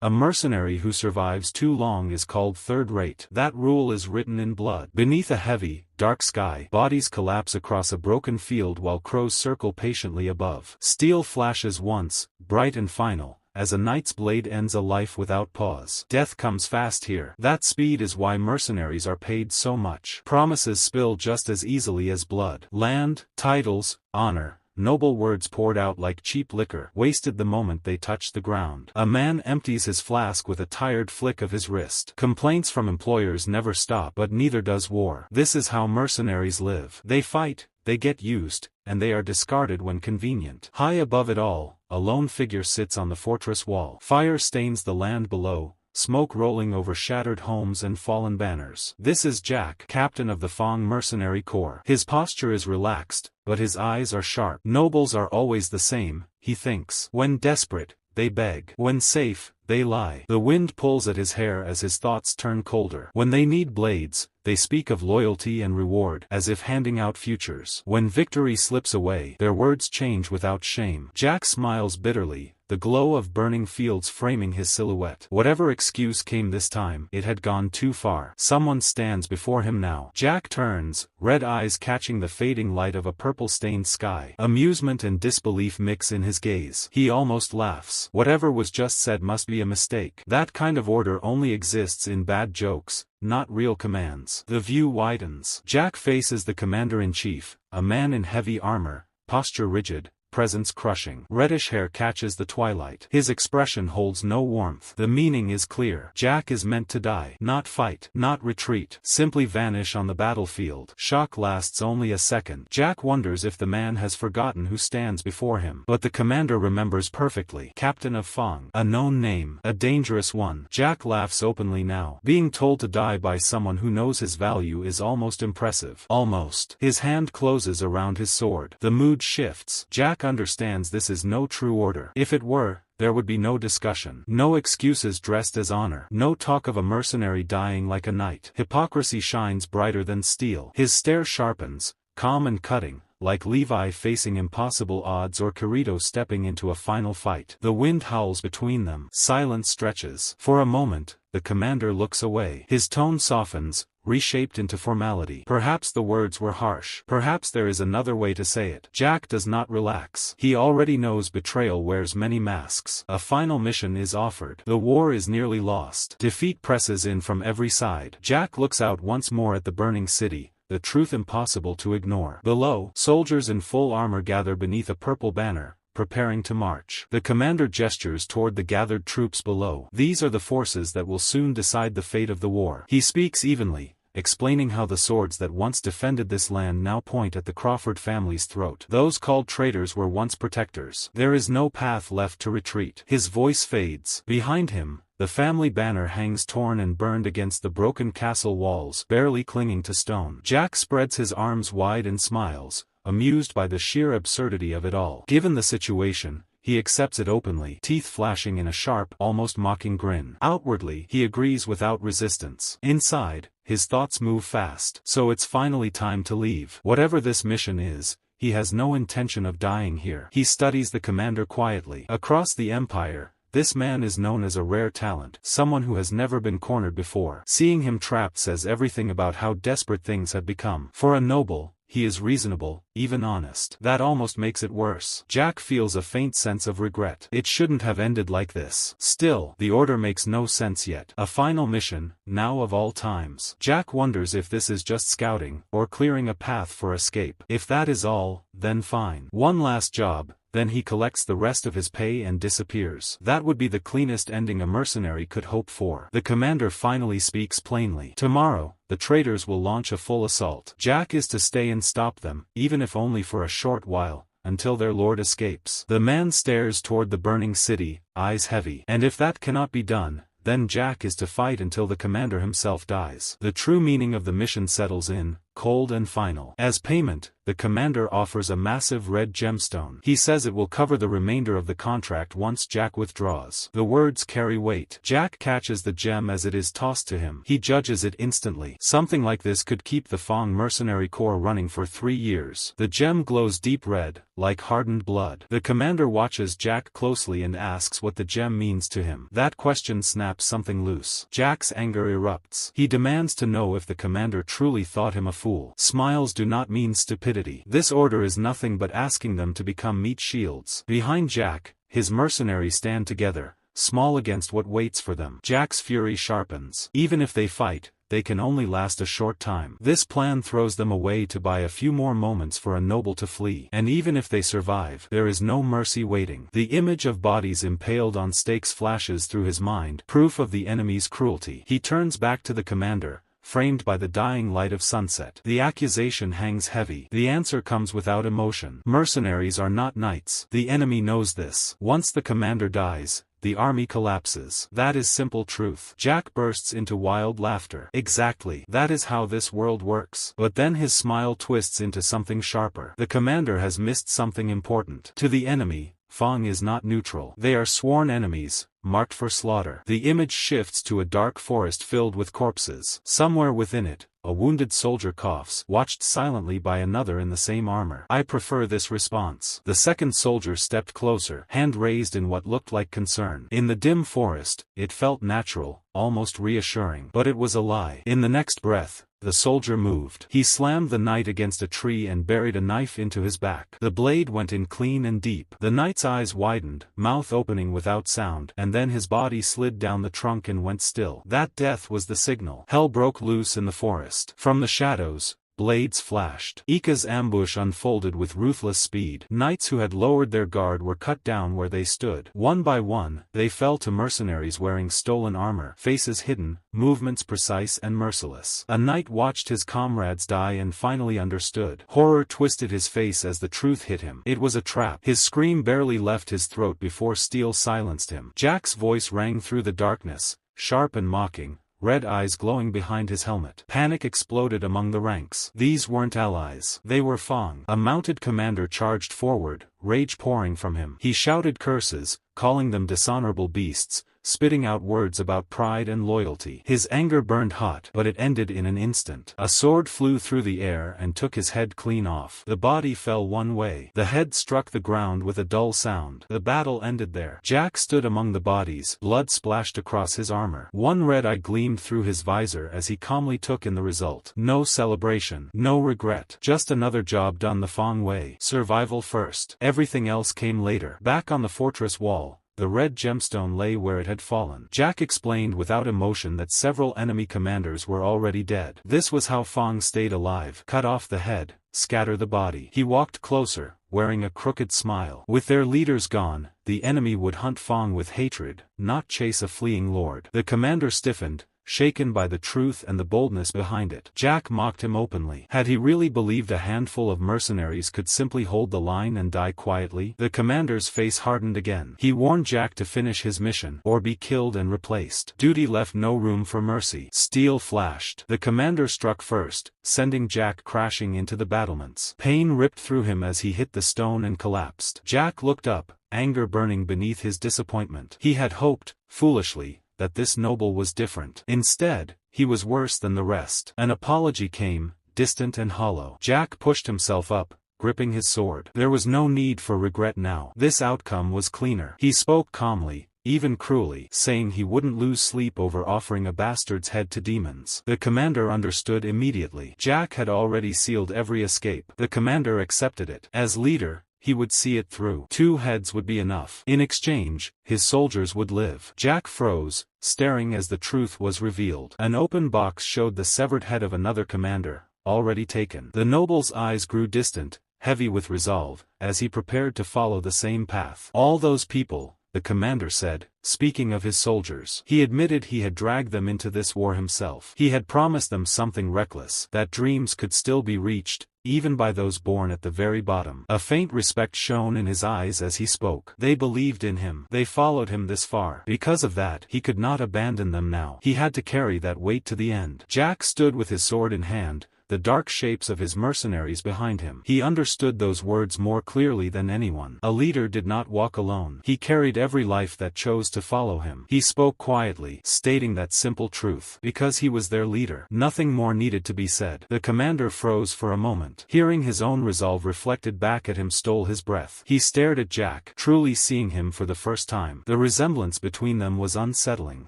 A mercenary who survives too long is called third-rate. That rule is written in blood. Beneath a heavy, dark sky, bodies collapse across a broken field while crows circle patiently above. Steel flashes once, bright and final, as a knight's blade ends a life without pause. Death comes fast here. That speed is why mercenaries are paid so much. Promises spill just as easily as blood. Land, titles, honor, noble words poured out like cheap liquor, wasted the moment they touched the ground. A man empties his flask with a tired flick of his wrist. Complaints from employers never stop, but neither does war. This is how mercenaries live. They fight, they get used, and they are discarded when convenient. High above it all, a lone figure sits on the fortress wall. Fire stains the land below, smoke rolling over shattered homes and fallen banners. This is Jack, captain of the Fong Mercenary Corps. His posture is relaxed, but his eyes are sharp. Nobles are always the same, he thinks. When desperate, they beg. When safe, they lie. The wind pulls at his hair as his thoughts turn colder. When they need blades, they speak of loyalty and reward, as if handing out futures. When victory slips away, their words change without shame. Jack smiles bitterly, the glow of burning fields framing his silhouette. Whatever excuse came this time, it had gone too far. Someone stands before him now. Jack turns, red eyes catching the fading light of a purple-stained sky. Amusement and disbelief mix in his gaze. He almost laughs. Whatever was just said must be a mistake. That kind of order only exists in bad jokes, not real commands. The view widens. Jack faces the commander-in-chief, a man in heavy armor, posture rigid, presence crushing. Reddish hair catches the twilight. His expression holds no warmth. The meaning is clear. Jack is meant to die. Not fight. Not retreat. Simply vanish on the battlefield. Shock lasts only a second. Jack wonders if the man has forgotten who stands before him. But the commander remembers perfectly. Captain of Fong. A known name. A dangerous one. Jack laughs openly now. Being told to die by someone who knows his value is almost impressive. Almost. His hand closes around his sword. The mood shifts. Jack understands this is no true order. If it were, there would be no discussion. No excuses dressed as honor. No talk of a mercenary dying like a knight. Hypocrisy shines brighter than steel. His stare sharpens, calm and cutting, like Levi facing impossible odds or Kirito stepping into a final fight. The wind howls between them. Silence stretches. For a moment, the commander looks away. His tone softens, reshaped into formality. Perhaps the words were harsh. Perhaps there is another way to say it. Jack does not relax. He already knows betrayal wears many masks. A final mission is offered. The war is nearly lost. Defeat presses in from every side. Jack looks out once more at the burning city, the truth impossible to ignore. Below, soldiers in full armor gather beneath a purple banner, preparing to march. The commander gestures toward the gathered troops below. These are the forces that will soon decide the fate of the war. He speaks evenly, explaining how the swords that once defended this land now point at the Crawford family's throat. Those called traitors were once protectors. There is no path left to retreat. His voice fades. Behind him, the family banner hangs torn and burned against the broken castle walls, barely clinging to stone. Jack spreads his arms wide and smiles, amused by the sheer absurdity of it all. Given the situation, he accepts it openly, teeth flashing in a sharp, almost mocking grin. Outwardly, he agrees without resistance. Inside, his thoughts move fast. So it's finally time to leave. Whatever this mission is, he has no intention of dying here. He studies the commander quietly. Across the empire, this man is known as a rare talent, someone who has never been cornered before. Seeing him trapped says everything about how desperate things have become. For a noble, he is reasonable, even honest. That almost makes it worse. Jack feels a faint sense of regret. It shouldn't have ended like this. Still, the order makes no sense yet. A final mission, now of all times. Jack wonders if this is just scouting, or clearing a path for escape. If that is all, then fine. One last job, then he collects the rest of his pay and disappears. That would be the cleanest ending a mercenary could hope for. The commander finally speaks plainly. Tomorrow, the traitors will launch a full assault. Jack is to stay and stop them, even if only for a short while, until their lord escapes. The man stares toward the burning city, eyes heavy. And if that cannot be done, then Jack is to fight until the commander himself dies. The true meaning of the mission settles in, cold and final. As payment, the commander offers a massive red gemstone. He says it will cover the remainder of the contract once Jack withdraws. The words carry weight. Jack catches the gem as it is tossed to him. He judges it instantly. Something like this could keep the Fang mercenary corps running for 3 years. The gem glows deep red, like hardened blood. The commander watches Jack closely and asks what the gem means to him. That question snaps something loose. Jack's anger erupts. He demands to know if the commander truly thought him a fool. Smiles do not mean stupidity. This order is nothing but asking them to become meat shields. Behind Jack, his mercenaries stand together, small against what waits for them. Jack's fury sharpens. Even if they fight, they can only last a short time. This plan throws them away to buy a few more moments for a noble to flee. And even if they survive, there is no mercy waiting. The image of bodies impaled on stakes flashes through his mind, proof of the enemy's cruelty. He turns back to the commander, framed by the dying light of sunset. The accusation hangs heavy. The answer comes without emotion. Mercenaries are not knights. The enemy knows this. Once the commander dies, the army collapses. That is simple truth. Jack bursts into wild laughter. Exactly. That is how this world works. But then his smile twists into something sharper. The commander has missed something important. To the enemy, Fang is not neutral. They are sworn enemies, marked for slaughter. The image shifts to a dark forest filled with corpses. Somewhere within it, a wounded soldier coughs, watched silently by another in the same armor. I prefer this response. The second soldier stepped closer, hand raised in what looked like concern. In the dim forest, it felt natural, almost reassuring. But it was a lie. In the next breath, the soldier moved. He slammed the knight against a tree and buried a knife into his back. The blade went in clean and deep. The knight's eyes widened, mouth opening without sound, and then his body slid down the trunk and went still. That death was the signal. Hell broke loose in the forest. From the shadows, blades flashed. Ika's ambush unfolded with ruthless speed. Knights who had lowered their guard were cut down where they stood. One by one, they fell to mercenaries wearing stolen armor, faces hidden, movements precise and merciless. A knight watched his comrades die and finally understood. Horror twisted his face as the truth hit him. It was a trap. His scream barely left his throat before steel silenced him. Jack's voice rang through the darkness, sharp and mocking, red eyes glowing behind his helmet. Panic exploded among the ranks. These weren't allies. They were Fang. A mounted commander charged forward, rage pouring from him. He shouted curses, calling them dishonorable beasts, spitting out words about pride and loyalty. His anger burned hot, but it ended in an instant. A sword flew through the air and took his head clean off. The body fell one way. The head struck the ground with a dull sound. The battle ended there. Jack stood among the bodies. Blood splashed across his armor. One red eye gleamed through his visor as he calmly took in the result. No celebration. No regret. Just another job done the Fang way. Survival first. Everything else came later. Back on the fortress wall, the red gemstone lay where it had fallen. Jack explained without emotion that several enemy commanders were already dead. This was how Fang stayed alive. Cut off the head, scatter the body. He walked closer, wearing a crooked smile. With their leaders gone, the enemy would hunt Fang with hatred, not chase a fleeing lord. The commander stiffened, shaken by the truth and the boldness behind it. Jack mocked him openly. Had he really believed a handful of mercenaries could simply hold the line and die quietly? The commander's face hardened again. He warned Jack to finish his mission, or be killed and replaced. Duty left no room for mercy. Steel flashed. The commander struck first, sending Jack crashing into the battlements. Pain ripped through him as he hit the stone and collapsed. Jack looked up, anger burning beneath his disappointment. He had hoped, foolishly, that this noble was different. Instead, he was worse than the rest. An apology came, distant and hollow. Jack pushed himself up, gripping his sword. There was no need for regret now. This outcome was cleaner. He spoke calmly, even cruelly, saying he wouldn't lose sleep over offering a bastard's head to demons. The commander understood immediately. Jack had already sealed every escape. The commander accepted it. As leader, he would see it through. 2 heads would be enough. In exchange, his soldiers would live. Jack froze, staring as the truth was revealed. An open box showed the severed head of another commander, already taken. The noble's eyes grew distant, heavy with resolve, as he prepared to follow the same path. All those people, the commander said, speaking of his soldiers. He admitted he had dragged them into this war himself. He had promised them something reckless, that dreams could still be reached, even by those born at the very bottom. A faint respect shone in his eyes as he spoke. They believed in him. They followed him this far. Because of that, he could not abandon them now. He had to carry that weight to the end. Jack stood with his sword in hand, the dark shapes of his mercenaries behind him. He understood those words more clearly than anyone. A leader did not walk alone. He carried every life that chose to follow him. He spoke quietly, stating that simple truth. Because he was their leader, nothing more needed to be said. The commander froze for a moment. Hearing his own resolve reflected back at him stole his breath. He stared at Jack, truly seeing him for the first time. The resemblance between them was unsettling.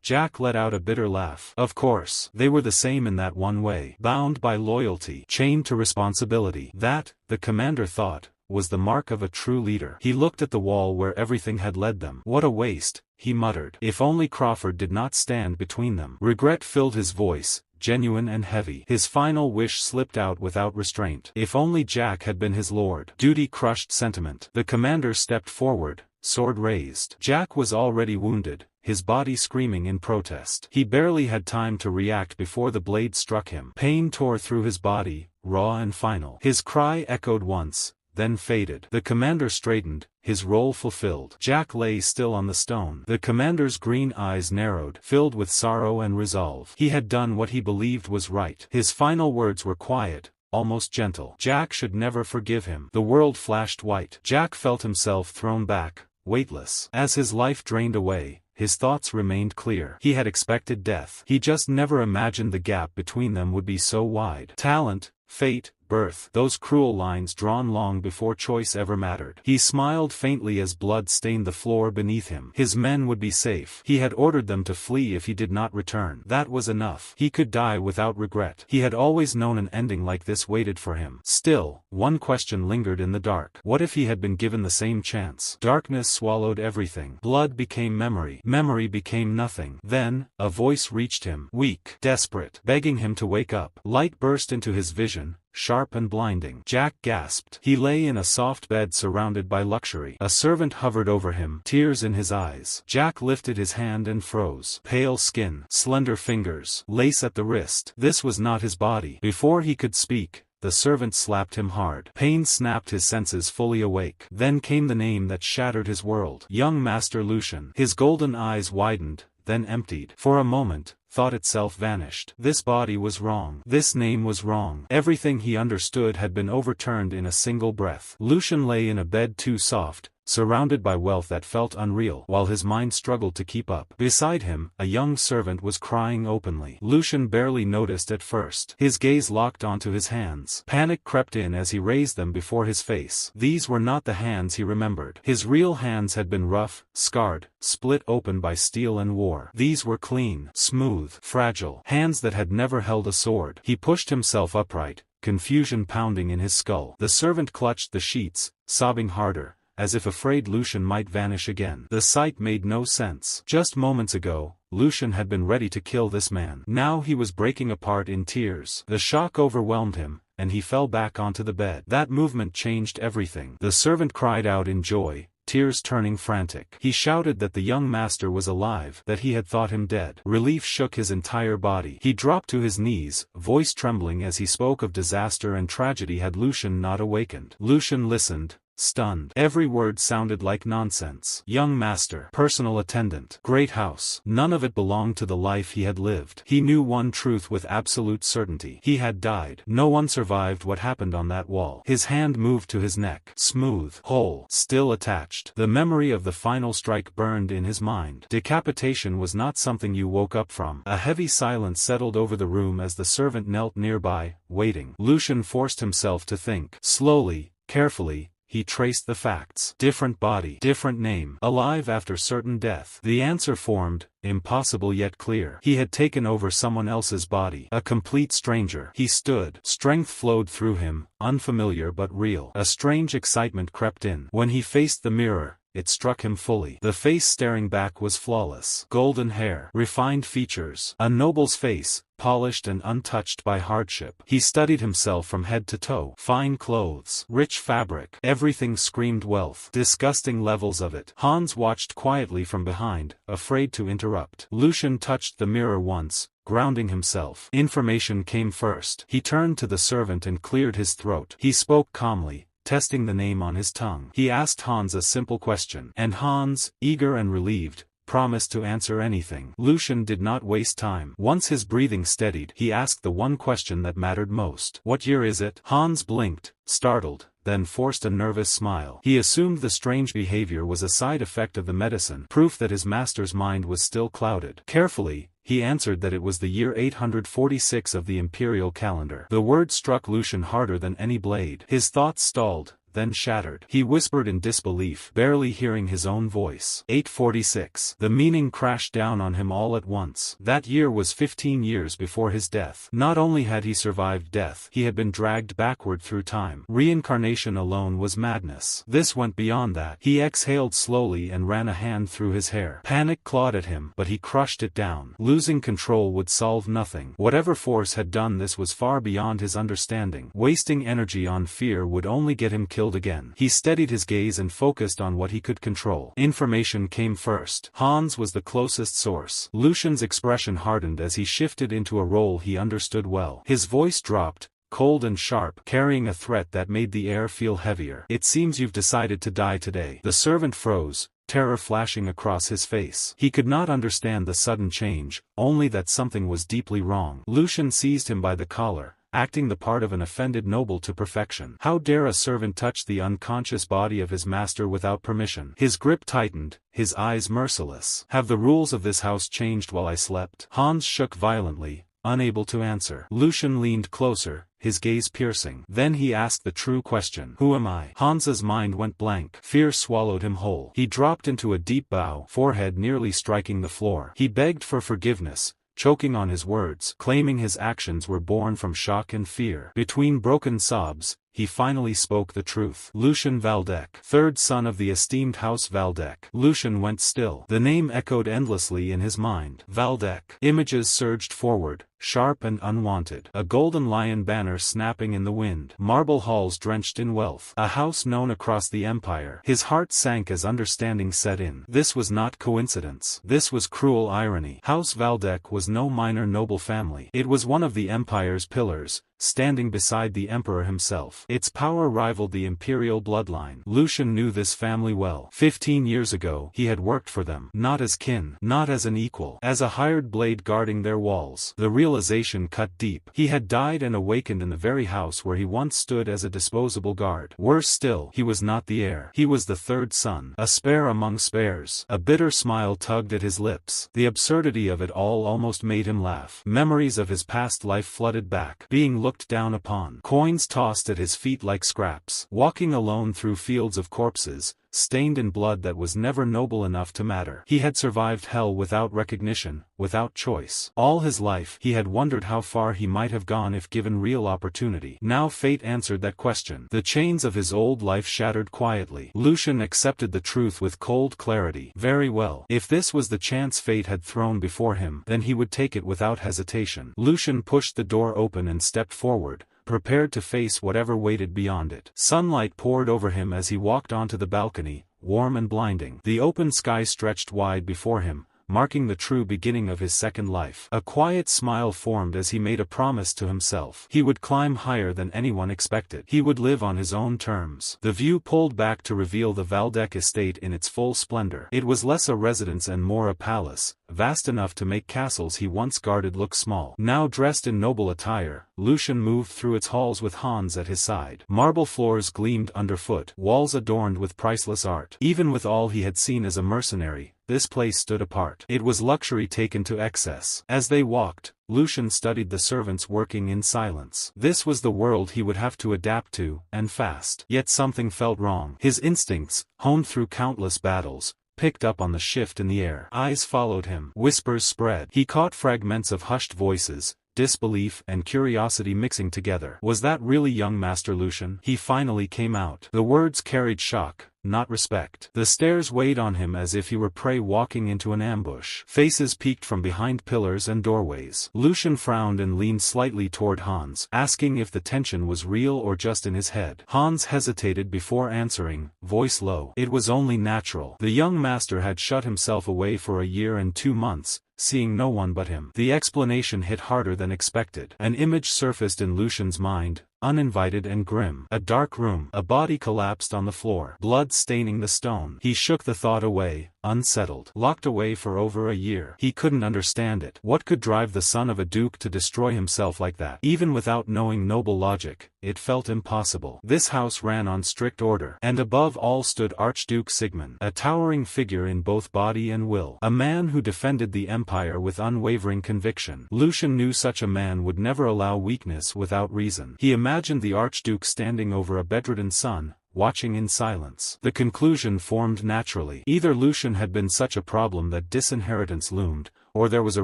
Jack let out a bitter laugh. Of course, they were the same in that one way. Bound by loyalty, chained to responsibility. That, the commander thought, was the mark of a true leader. He looked at the wall where everything had led them. What a waste, he muttered. If only Crawford did not stand between them. Regret filled his voice, genuine and heavy. His final wish slipped out without restraint. If only Jack had been his lord. Duty crushed sentiment. The commander stepped forward, sword raised. Jack was already wounded, his body screaming in protest. He barely had time to react before the blade struck him. Pain tore through his body, raw and final. His cry echoed once, then faded. The commander straightened, his role fulfilled. Jack lay still on the stone. The commander's green eyes narrowed, filled with sorrow and resolve. He had done what he believed was right. His final words were quiet, almost gentle. Jack should never forgive him. The world flashed white. Jack felt himself thrown back, weightless. As his life drained away, his thoughts remained clear. He had expected death. He just never imagined the gap between them would be so wide. Talent, fate, birth, those cruel lines drawn long before choice ever mattered. He smiled faintly as blood stained the floor beneath him. His men would be safe. He had ordered them to flee if he did not return. That was enough. He could die without regret. He had always known an ending like this waited for him. Still, one question lingered in the dark. What if he had been given the same chance? Darkness swallowed everything. Blood became memory. Memory became nothing. Then, a voice reached him, weak, desperate, begging him to wake up. Light burst into his vision, sharp and blinding. Jack gasped. He lay in a soft bed surrounded by luxury. A servant hovered over him, tears in his eyes. Jack lifted his hand and froze. Pale skin, slender fingers, lace at the wrist. This was not his body. Before he could speak, the servant slapped him hard. Pain snapped his senses fully awake. Then came the name that shattered his world. Young Master Lucian. His golden eyes widened, then emptied. For a moment, thought itself vanished. This body was wrong. This name was wrong. Everything he understood had been overturned in a single breath. Lucian lay in a bed too soft, surrounded by wealth that felt unreal, while his mind struggled to keep up. Beside him, a young servant was crying openly. Lucian barely noticed at first. His gaze locked onto his hands. Panic crept in as he raised them before his face. These were not the hands he remembered. His real hands had been rough, scarred, split open by steel and war. These were clean, smooth, fragile, hands that had never held a sword. He pushed himself upright, confusion pounding in his skull. The servant clutched the sheets, sobbing harder, as if afraid Lucian might vanish again. The sight made no sense. Just moments ago, Lucian had been ready to kill this man. Now he was breaking apart in tears. The shock overwhelmed him, and he fell back onto the bed. That movement changed everything. The servant cried out in joy, tears turning frantic. He shouted that the young master was alive, that he had thought him dead. Relief shook his entire body. He dropped to his knees, voice trembling as he spoke of disaster and tragedy had Lucian not awakened. Lucian listened, stunned. Every word sounded like nonsense. Young master, personal attendant, great house. None of it belonged to the life he had lived. He knew one truth with absolute certainty. He had died. No one survived what happened on that wall. His hand moved to his neck. Smooth, whole, still attached. The memory of the final strike burned in his mind. Decapitation was not something you woke up from. A heavy silence settled over the room as the servant knelt nearby, waiting. Lucian forced himself to think. Slowly, carefully, he traced the facts. Different body, different name, alive after certain death. The answer formed, impossible yet clear. He had taken over someone else's body. A complete stranger. He stood. Strength flowed through him, unfamiliar but real. A strange excitement crept in. When he faced the mirror, it struck him fully. The face staring back was flawless. Golden hair, refined features, a noble's face, polished and untouched by hardship. He studied himself from head to toe. Fine clothes, rich fabric, everything screamed wealth. Disgusting levels of it. Hans watched quietly from behind, afraid to interrupt. Lucian touched the mirror once, grounding himself. Information came first. He turned to the servant and cleared his throat. He spoke calmly, testing the name on his tongue. He asked Hans a simple question. And Hans, eager and relieved, promised to answer anything. Lucian did not waste time. Once his breathing steadied, he asked the one question that mattered most. What year is it? Hans blinked, startled, then forced a nervous smile. He assumed the strange behavior was a side effect of the medicine, proof that his master's mind was still clouded. Carefully, he answered that it was the year 846 of the imperial calendar. The word struck Lucian harder than any blade. His thoughts stalled, then shattered. He whispered in disbelief, barely hearing his own voice. 846. The meaning crashed down on him all at once. That year was 15 years before his death. Not only had he survived death, he had been dragged backward through time. Reincarnation alone was madness. This went beyond that. He exhaled slowly and ran a hand through his hair. Panic clawed at him, but he crushed it down. Losing control would solve nothing. Whatever force had done this was far beyond his understanding. Wasting energy on fear would only get him killed again. He steadied his gaze and focused on what he could control. Information came first. Hans was the closest source. Lucian's expression hardened as he shifted into a role he understood well. His voice dropped, cold and sharp, carrying a threat that made the air feel heavier. It seems you've decided to die today. The servant froze, terror flashing across his face. He could not understand the sudden change, only that something was deeply wrong. Lucian seized him by the collar, acting the part of an offended noble to perfection. How dare a servant touch the unconscious body of his master without permission? His grip tightened, his eyes merciless. Have the rules of this house changed while I slept? Hans shook violently, unable to answer. Lucian leaned closer, his gaze piercing. Then he asked the true question. Who am I? Hans's mind went blank. Fear swallowed him whole. He dropped into a deep bow, forehead nearly striking the floor. He begged for forgiveness, choking on his words, claiming his actions were born from shock and fear. Between broken sobs, he finally spoke the truth. Lucian Valdec, third son of the esteemed House Valdec. Lucian went still. The name echoed endlessly in his mind. Valdec. Images surged forward, sharp and unwanted. A golden lion banner snapping in the wind. Marble halls drenched in wealth. A house known across the empire. His heart sank as understanding set in. This was not coincidence. This was cruel irony. House Valdec was no minor noble family. It was one of the empire's pillars, standing beside the emperor himself. Its power rivaled the imperial bloodline. Lucian knew this family well. 15 years ago, he had worked for them. Not as kin, not as an equal, as a hired blade guarding their walls. The realization cut deep. He had died and awakened in the very house where he once stood as a disposable guard. Worse still, he was not the heir. He was the third son, a spare among spares. A bitter smile tugged at his lips. The absurdity of it all almost made him laugh. Memories of his past life flooded back. Being looked down upon. Coins tossed at his feet like scraps. Walking alone through fields of corpses, stained in blood that was never noble enough to matter. He had survived hell without recognition, without choice. All his life, he had wondered how far he might have gone if given real opportunity. Now fate answered that question. The chains of his old life shattered quietly. Lucian accepted the truth with cold clarity. Very well. If this was the chance fate had thrown before him, then he would take it without hesitation. Lucian pushed the door open and stepped forward, prepared to face whatever waited beyond it. Sunlight poured over him as he walked onto the balcony, warm and blinding. The open sky stretched wide before him, marking the true beginning of his second life. A quiet smile formed as he made a promise to himself. He would climb higher than anyone expected. He would live on his own terms. The view pulled back to reveal the Valdec estate in its full splendor. It was less a residence and more a palace, vast enough to make castles he once guarded look small. Now dressed in noble attire, Lucian moved through its halls with Hans at his side. Marble floors gleamed underfoot, walls adorned with priceless art. Even with all he had seen as a mercenary, this place stood apart. It was luxury taken to excess. As they walked, Lucian studied the servants working in silence. This was the world he would have to adapt to, and fast. Yet something felt wrong. His instincts, honed through countless battles, picked up on the shift in the air. Eyes followed him. Whispers spread. He caught fragments of hushed voices, disbelief and curiosity mixing together. Was that really young Master Lucian? He finally came out. The words carried shock, not respect. The stares weighed on him as if he were prey walking into an ambush. Faces peeked from behind pillars and doorways. Lucian frowned and leaned slightly toward Hans, asking if the tension was real or just in his head. Hans hesitated before answering, voice low. It was only natural. The young master had shut himself away for a year and 2 months, seeing no one but him. The explanation hit harder than expected. An image surfaced in Lucian's mind, uninvited and grim. A dark room. A body collapsed on the floor, blood staining the stone. He shook the thought away, unsettled, locked away for over a year. He couldn't understand it. What could drive the son of a duke to destroy himself like that? Even without knowing noble logic, it felt impossible. This house ran on strict order, and above all stood Archduke Sigmund, a towering figure in both body and will, a man who defended the empire with unwavering conviction. Lucian knew such a man would never allow weakness without reason. He imagined the Archduke standing over a bedridden son, watching in silence. The conclusion formed naturally. Either Lucian had been such a problem that disinheritance loomed, or there was a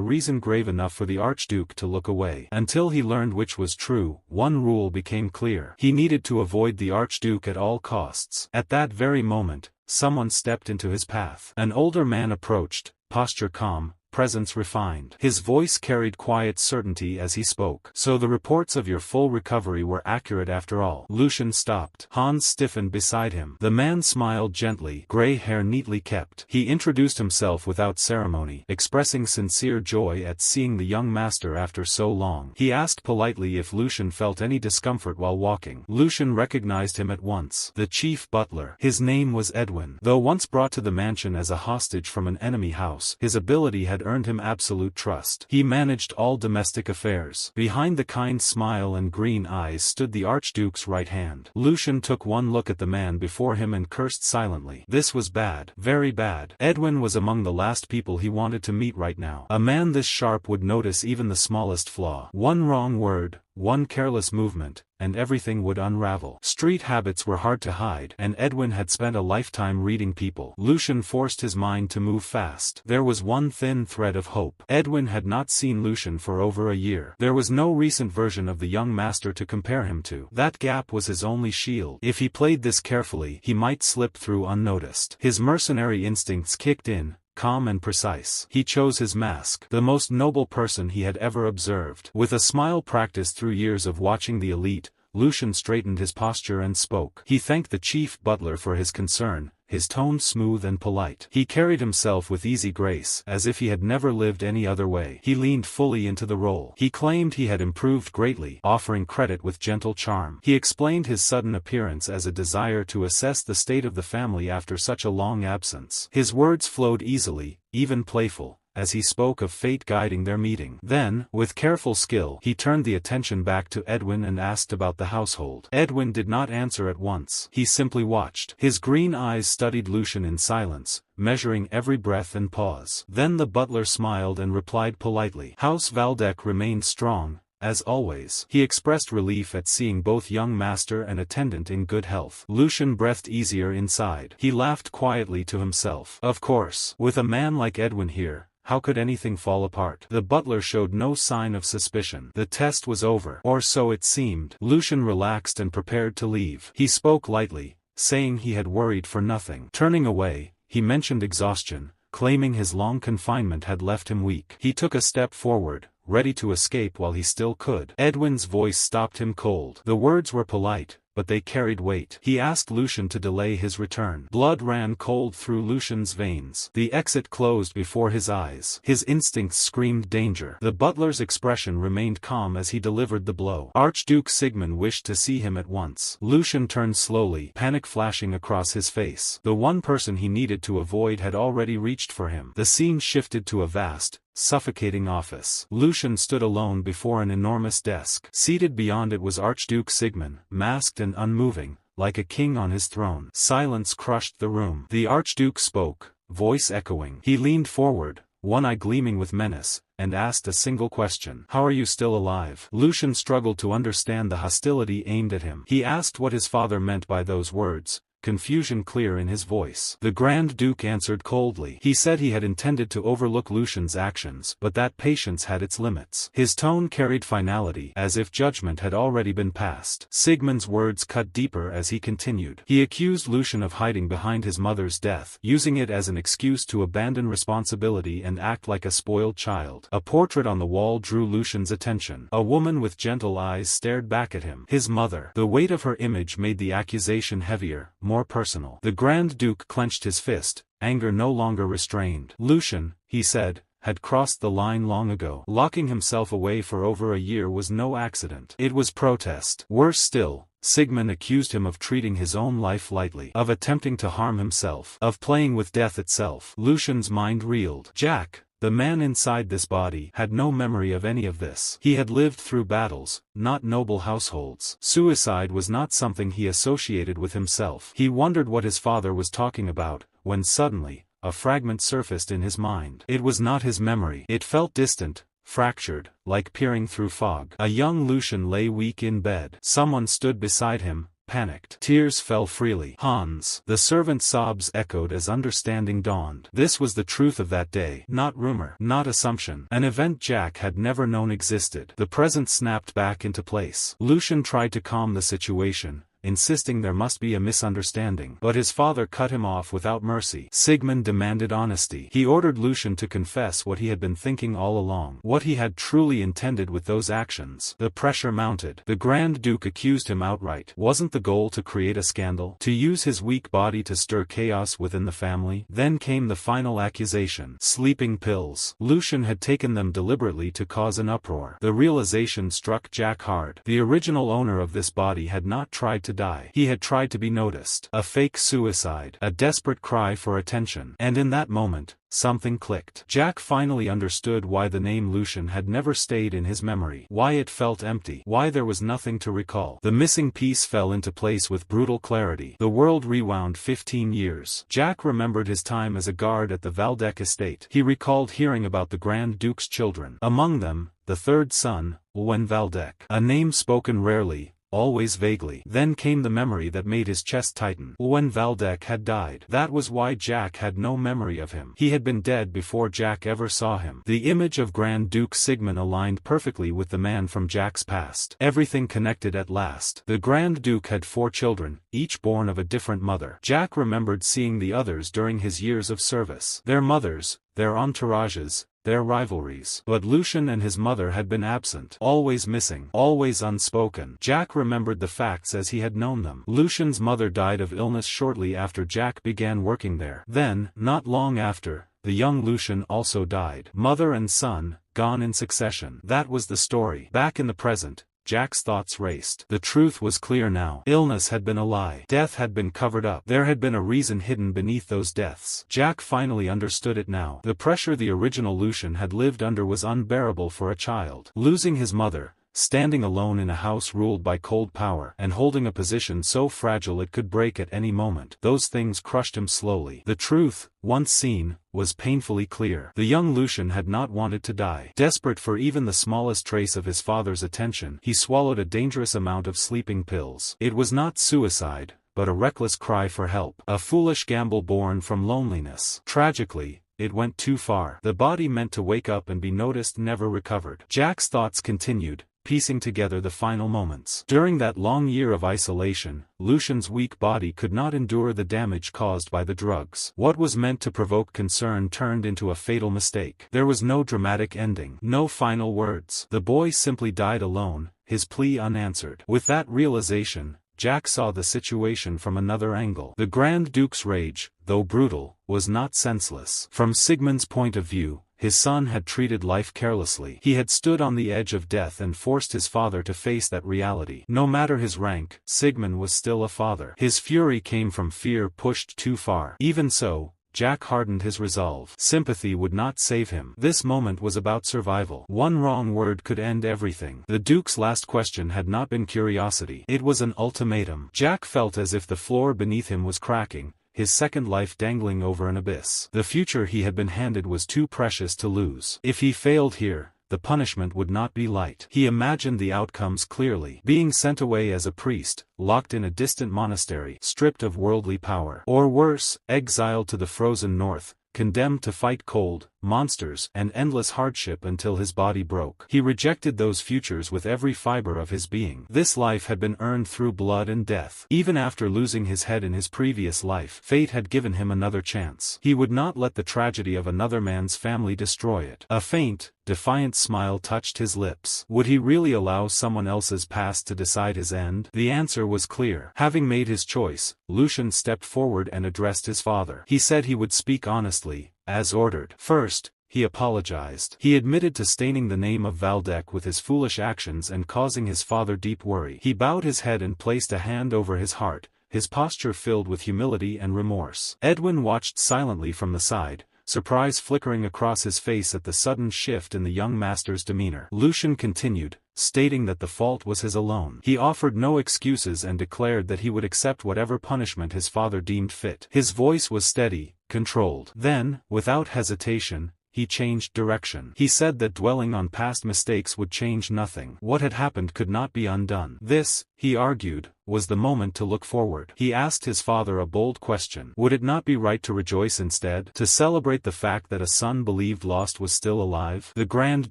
reason grave enough for the Archduke to look away. Until he learned which was true, one rule became clear. He needed to avoid the Archduke at all costs. At that very moment, someone stepped into his path. An older man approached, posture calm, presence refined. His voice carried quiet certainty as he spoke. "So the reports of your full recovery were accurate after all." Lucian stopped. Hans stiffened beside him. The man smiled gently, gray hair neatly kept. He introduced himself without ceremony, expressing sincere joy at seeing the young master after so long. He asked politely if Lucian felt any discomfort while walking. Lucian recognized him at once. The chief butler. His name was Edwin. Though once brought to the mansion as a hostage from an enemy house, his ability had earned him absolute trust. He managed all domestic affairs. Behind the kind smile and green eyes stood the Archduke's right hand. Lucian took one look at the man before him and cursed silently. This was bad. Very bad. Edwin was among the last people he wanted to meet right now. A man this sharp would notice even the smallest flaw. One wrong word, one careless movement, and everything would unravel. Street habits were hard to hide, and Edwin had spent a lifetime reading people. Lucian forced his mind to move fast. There was one thin thread of hope. Edwin had not seen Lucian for over a year. There was no recent version of the young master to compare him to. That gap was his only shield. If he played this carefully, he might slip through unnoticed. His mercenary instincts kicked in, calm and precise. He chose his mask, the most noble person he had ever observed. With a smile practiced through years of watching the elite, Lucian straightened his posture and spoke. He thanked the chief butler for his concern, his tone smooth and polite. He carried himself with easy grace, as if he had never lived any other way. He leaned fully into the role. He claimed he had improved greatly, offering credit with gentle charm. He explained his sudden appearance as a desire to assess the state of the family after such a long absence. His words flowed easily, even playful, as he spoke of fate guiding their meeting. Then, with careful skill, he turned the attention back to Edwin and asked about the household. Edwin did not answer at once. He simply watched. His green eyes studied Lucian in silence, measuring every breath and pause. Then the butler smiled and replied politely. House Valdek remained strong, as always. He expressed relief at seeing both young master and attendant in good health. Lucian breathed easier inside. He laughed quietly to himself. Of course, with a man like Edwin here, how could anything fall apart? The butler showed no sign of suspicion. The test was over. Or so it seemed. Lucian relaxed and prepared to leave. He spoke lightly, saying he had worried for nothing. Turning away, he mentioned exhaustion, claiming his long confinement had left him weak. He took a step forward, ready to escape while he still could. Edwin's voice stopped him cold. The words were polite, but they carried weight. He asked Lucian to delay his return. Blood ran cold through Lucian's veins. The exit closed before his eyes. His instincts screamed danger. The butler's expression remained calm as he delivered the blow. Archduke Sigmund wished to see him at once. Lucian turned slowly, panic flashing across his face. The one person he needed to avoid had already reached for him. The scene shifted to a vast, suffocating office. Lucian stood alone before an enormous desk. Seated beyond it was Archduke Sigmund, masked and unmoving, like a king on his throne. Silence crushed the room. The Archduke spoke, voice echoing. He leaned forward, one eye gleaming with menace, and asked a single question. How are you still alive? Lucian struggled to understand the hostility aimed at him. He asked what his father meant by those words, confusion clear in his voice. The Grand Duke answered coldly. He said he had intended to overlook Lucian's actions, but that patience had its limits. His tone carried finality, as if judgment had already been passed. Sigmund's words cut deeper as he continued. He accused Lucian of hiding behind his mother's death, using it as an excuse to abandon responsibility and act like a spoiled child. A portrait on the wall drew Lucian's attention. A woman with gentle eyes stared back at him. His mother. The weight of her image made the accusation heavier, more personal. The Grand Duke clenched his fist, anger no longer restrained. Lucian, he said, had crossed the line long ago. Locking himself away for over a year was no accident. It was protest. Worse still, Sigmund accused him of treating his own life lightly, of attempting to harm himself, of playing with death itself. Lucian's mind reeled. Jack, the man inside this body, had no memory of any of this. He had lived through battles, not noble households. Suicide was not something he associated with himself. He wondered what his father was talking about, when suddenly, a fragment surfaced in his mind. It was not his memory. It felt distant, fractured, like peering through fog. A young Lucian lay weak in bed. Someone stood beside him, panicked. Tears fell freely. Hans. The servant's sobs echoed as understanding dawned. This was the truth of that day. Not rumor. Not assumption. An event Jack had never known existed. The present snapped back into place. Lucian tried to calm the situation, insisting there must be a misunderstanding. But his father cut him off without mercy. Sigmund demanded honesty. He ordered Lucian to confess what he had been thinking all along, what he had truly intended with those actions. The pressure mounted. The Grand Duke accused him outright. Wasn't the goal to create a scandal? To use his weak body to stir chaos within the family? Then came the final accusation. Sleeping pills. Lucian had taken them deliberately to cause an uproar. The realization struck Jack hard. The original owner of this body had not tried to die. He had tried to be noticed. A fake suicide. A desperate cry for attention. And in that moment, something clicked. Jack finally understood why the name Lucian had never stayed in his memory. Why it felt empty. Why there was nothing to recall. The missing piece fell into place with brutal clarity. The world rewound 15 years. Jack remembered his time as a guard at the Valdec estate. He recalled hearing about the Grand Duke's children. Among them, the third son, Owen Valdec. A name spoken rarely, always vaguely. Then came the memory that made his chest tighten. When Valdec had died. That was why Jack had no memory of him. He had been dead before Jack ever saw him. The image of Grand Duke Sigmund aligned perfectly with the man from Jack's past. Everything connected at last. The Grand Duke had 4 children, each born of a different mother. Jack remembered seeing the others during his years of service. Their mothers, their entourages, their rivalries. But Lucian and his mother had been absent. Always missing. Always unspoken. Jack remembered the facts as he had known them. Lucian's mother died of illness shortly after Jack began working there. Then, not long after, the young Lucian also died. Mother and son, gone in succession. That was the story. Back in the present, Jack's thoughts raced. The truth was clear now. Illness had been a lie. Death had been covered up. There had been a reason hidden beneath those deaths. Jack finally understood it now. The pressure the original Lucian had lived under was unbearable for a child. Losing his mother, standing alone in a house ruled by cold power, and holding a position so fragile it could break at any moment. Those things crushed him slowly. The truth, once seen, was painfully clear. The young Lucian had not wanted to die. Desperate for even the smallest trace of his father's attention, he swallowed a dangerous amount of sleeping pills. It was not suicide, but a reckless cry for help. A foolish gamble born from loneliness. Tragically, it went too far. The body meant to wake up and be noticed never recovered. Jack's thoughts continued, piecing together the final moments. During that long year of isolation, Lucian's weak body could not endure the damage caused by the drugs. What was meant to provoke concern turned into a fatal mistake. There was no dramatic ending. No final words. The boy simply died alone, his plea unanswered. With that realization, Jack saw the situation from another angle. The Grand Duke's rage, though brutal, was not senseless. From Sigmund's point of view, his son had treated life carelessly. He had stood on the edge of death and forced his father to face that reality. No matter his rank, Sigmund was still a father. His fury came from fear pushed too far. Even so, Jack hardened his resolve. Sympathy would not save him. This moment was about survival. One wrong word could end everything. The Duke's last question had not been curiosity. It was an ultimatum. Jack felt as if the floor beneath him was cracking, his second life dangling over an abyss. The future he had been handed was too precious to lose. If he failed here, the punishment would not be light. He imagined the outcomes clearly. Being sent away as a priest, locked in a distant monastery, stripped of worldly power. Or worse, exiled to the frozen north, condemned to fight cold, monsters, and endless hardship until his body broke. He rejected those futures with every fiber of his being. This life had been earned through blood and death. Even after losing his head in his previous life, fate had given him another chance. He would not let the tragedy of another man's family destroy it. A faint, defiant smile touched his lips. Would he really allow someone else's past to decide his end? The answer was clear. Having made his choice, Lucian stepped forward and addressed his father. He said he would speak honestly, as ordered. First, he apologized. He admitted to staining the name of Valdek with his foolish actions and causing his father deep worry. He bowed his head and placed a hand over his heart, his posture filled with humility and remorse. Edwin watched silently from the side, surprise flickering across his face at the sudden shift in the young master's demeanor. Lucian continued, stating that the fault was his alone. He offered no excuses and declared that he would accept whatever punishment his father deemed fit. His voice was steady, controlled. Then, without hesitation, he changed direction. He said that dwelling on past mistakes would change nothing. What had happened could not be undone. This, he argued, was the moment to look forward. He asked his father a bold question. Would it not be right to rejoice instead? To celebrate the fact that a son believed lost was still alive? The Grand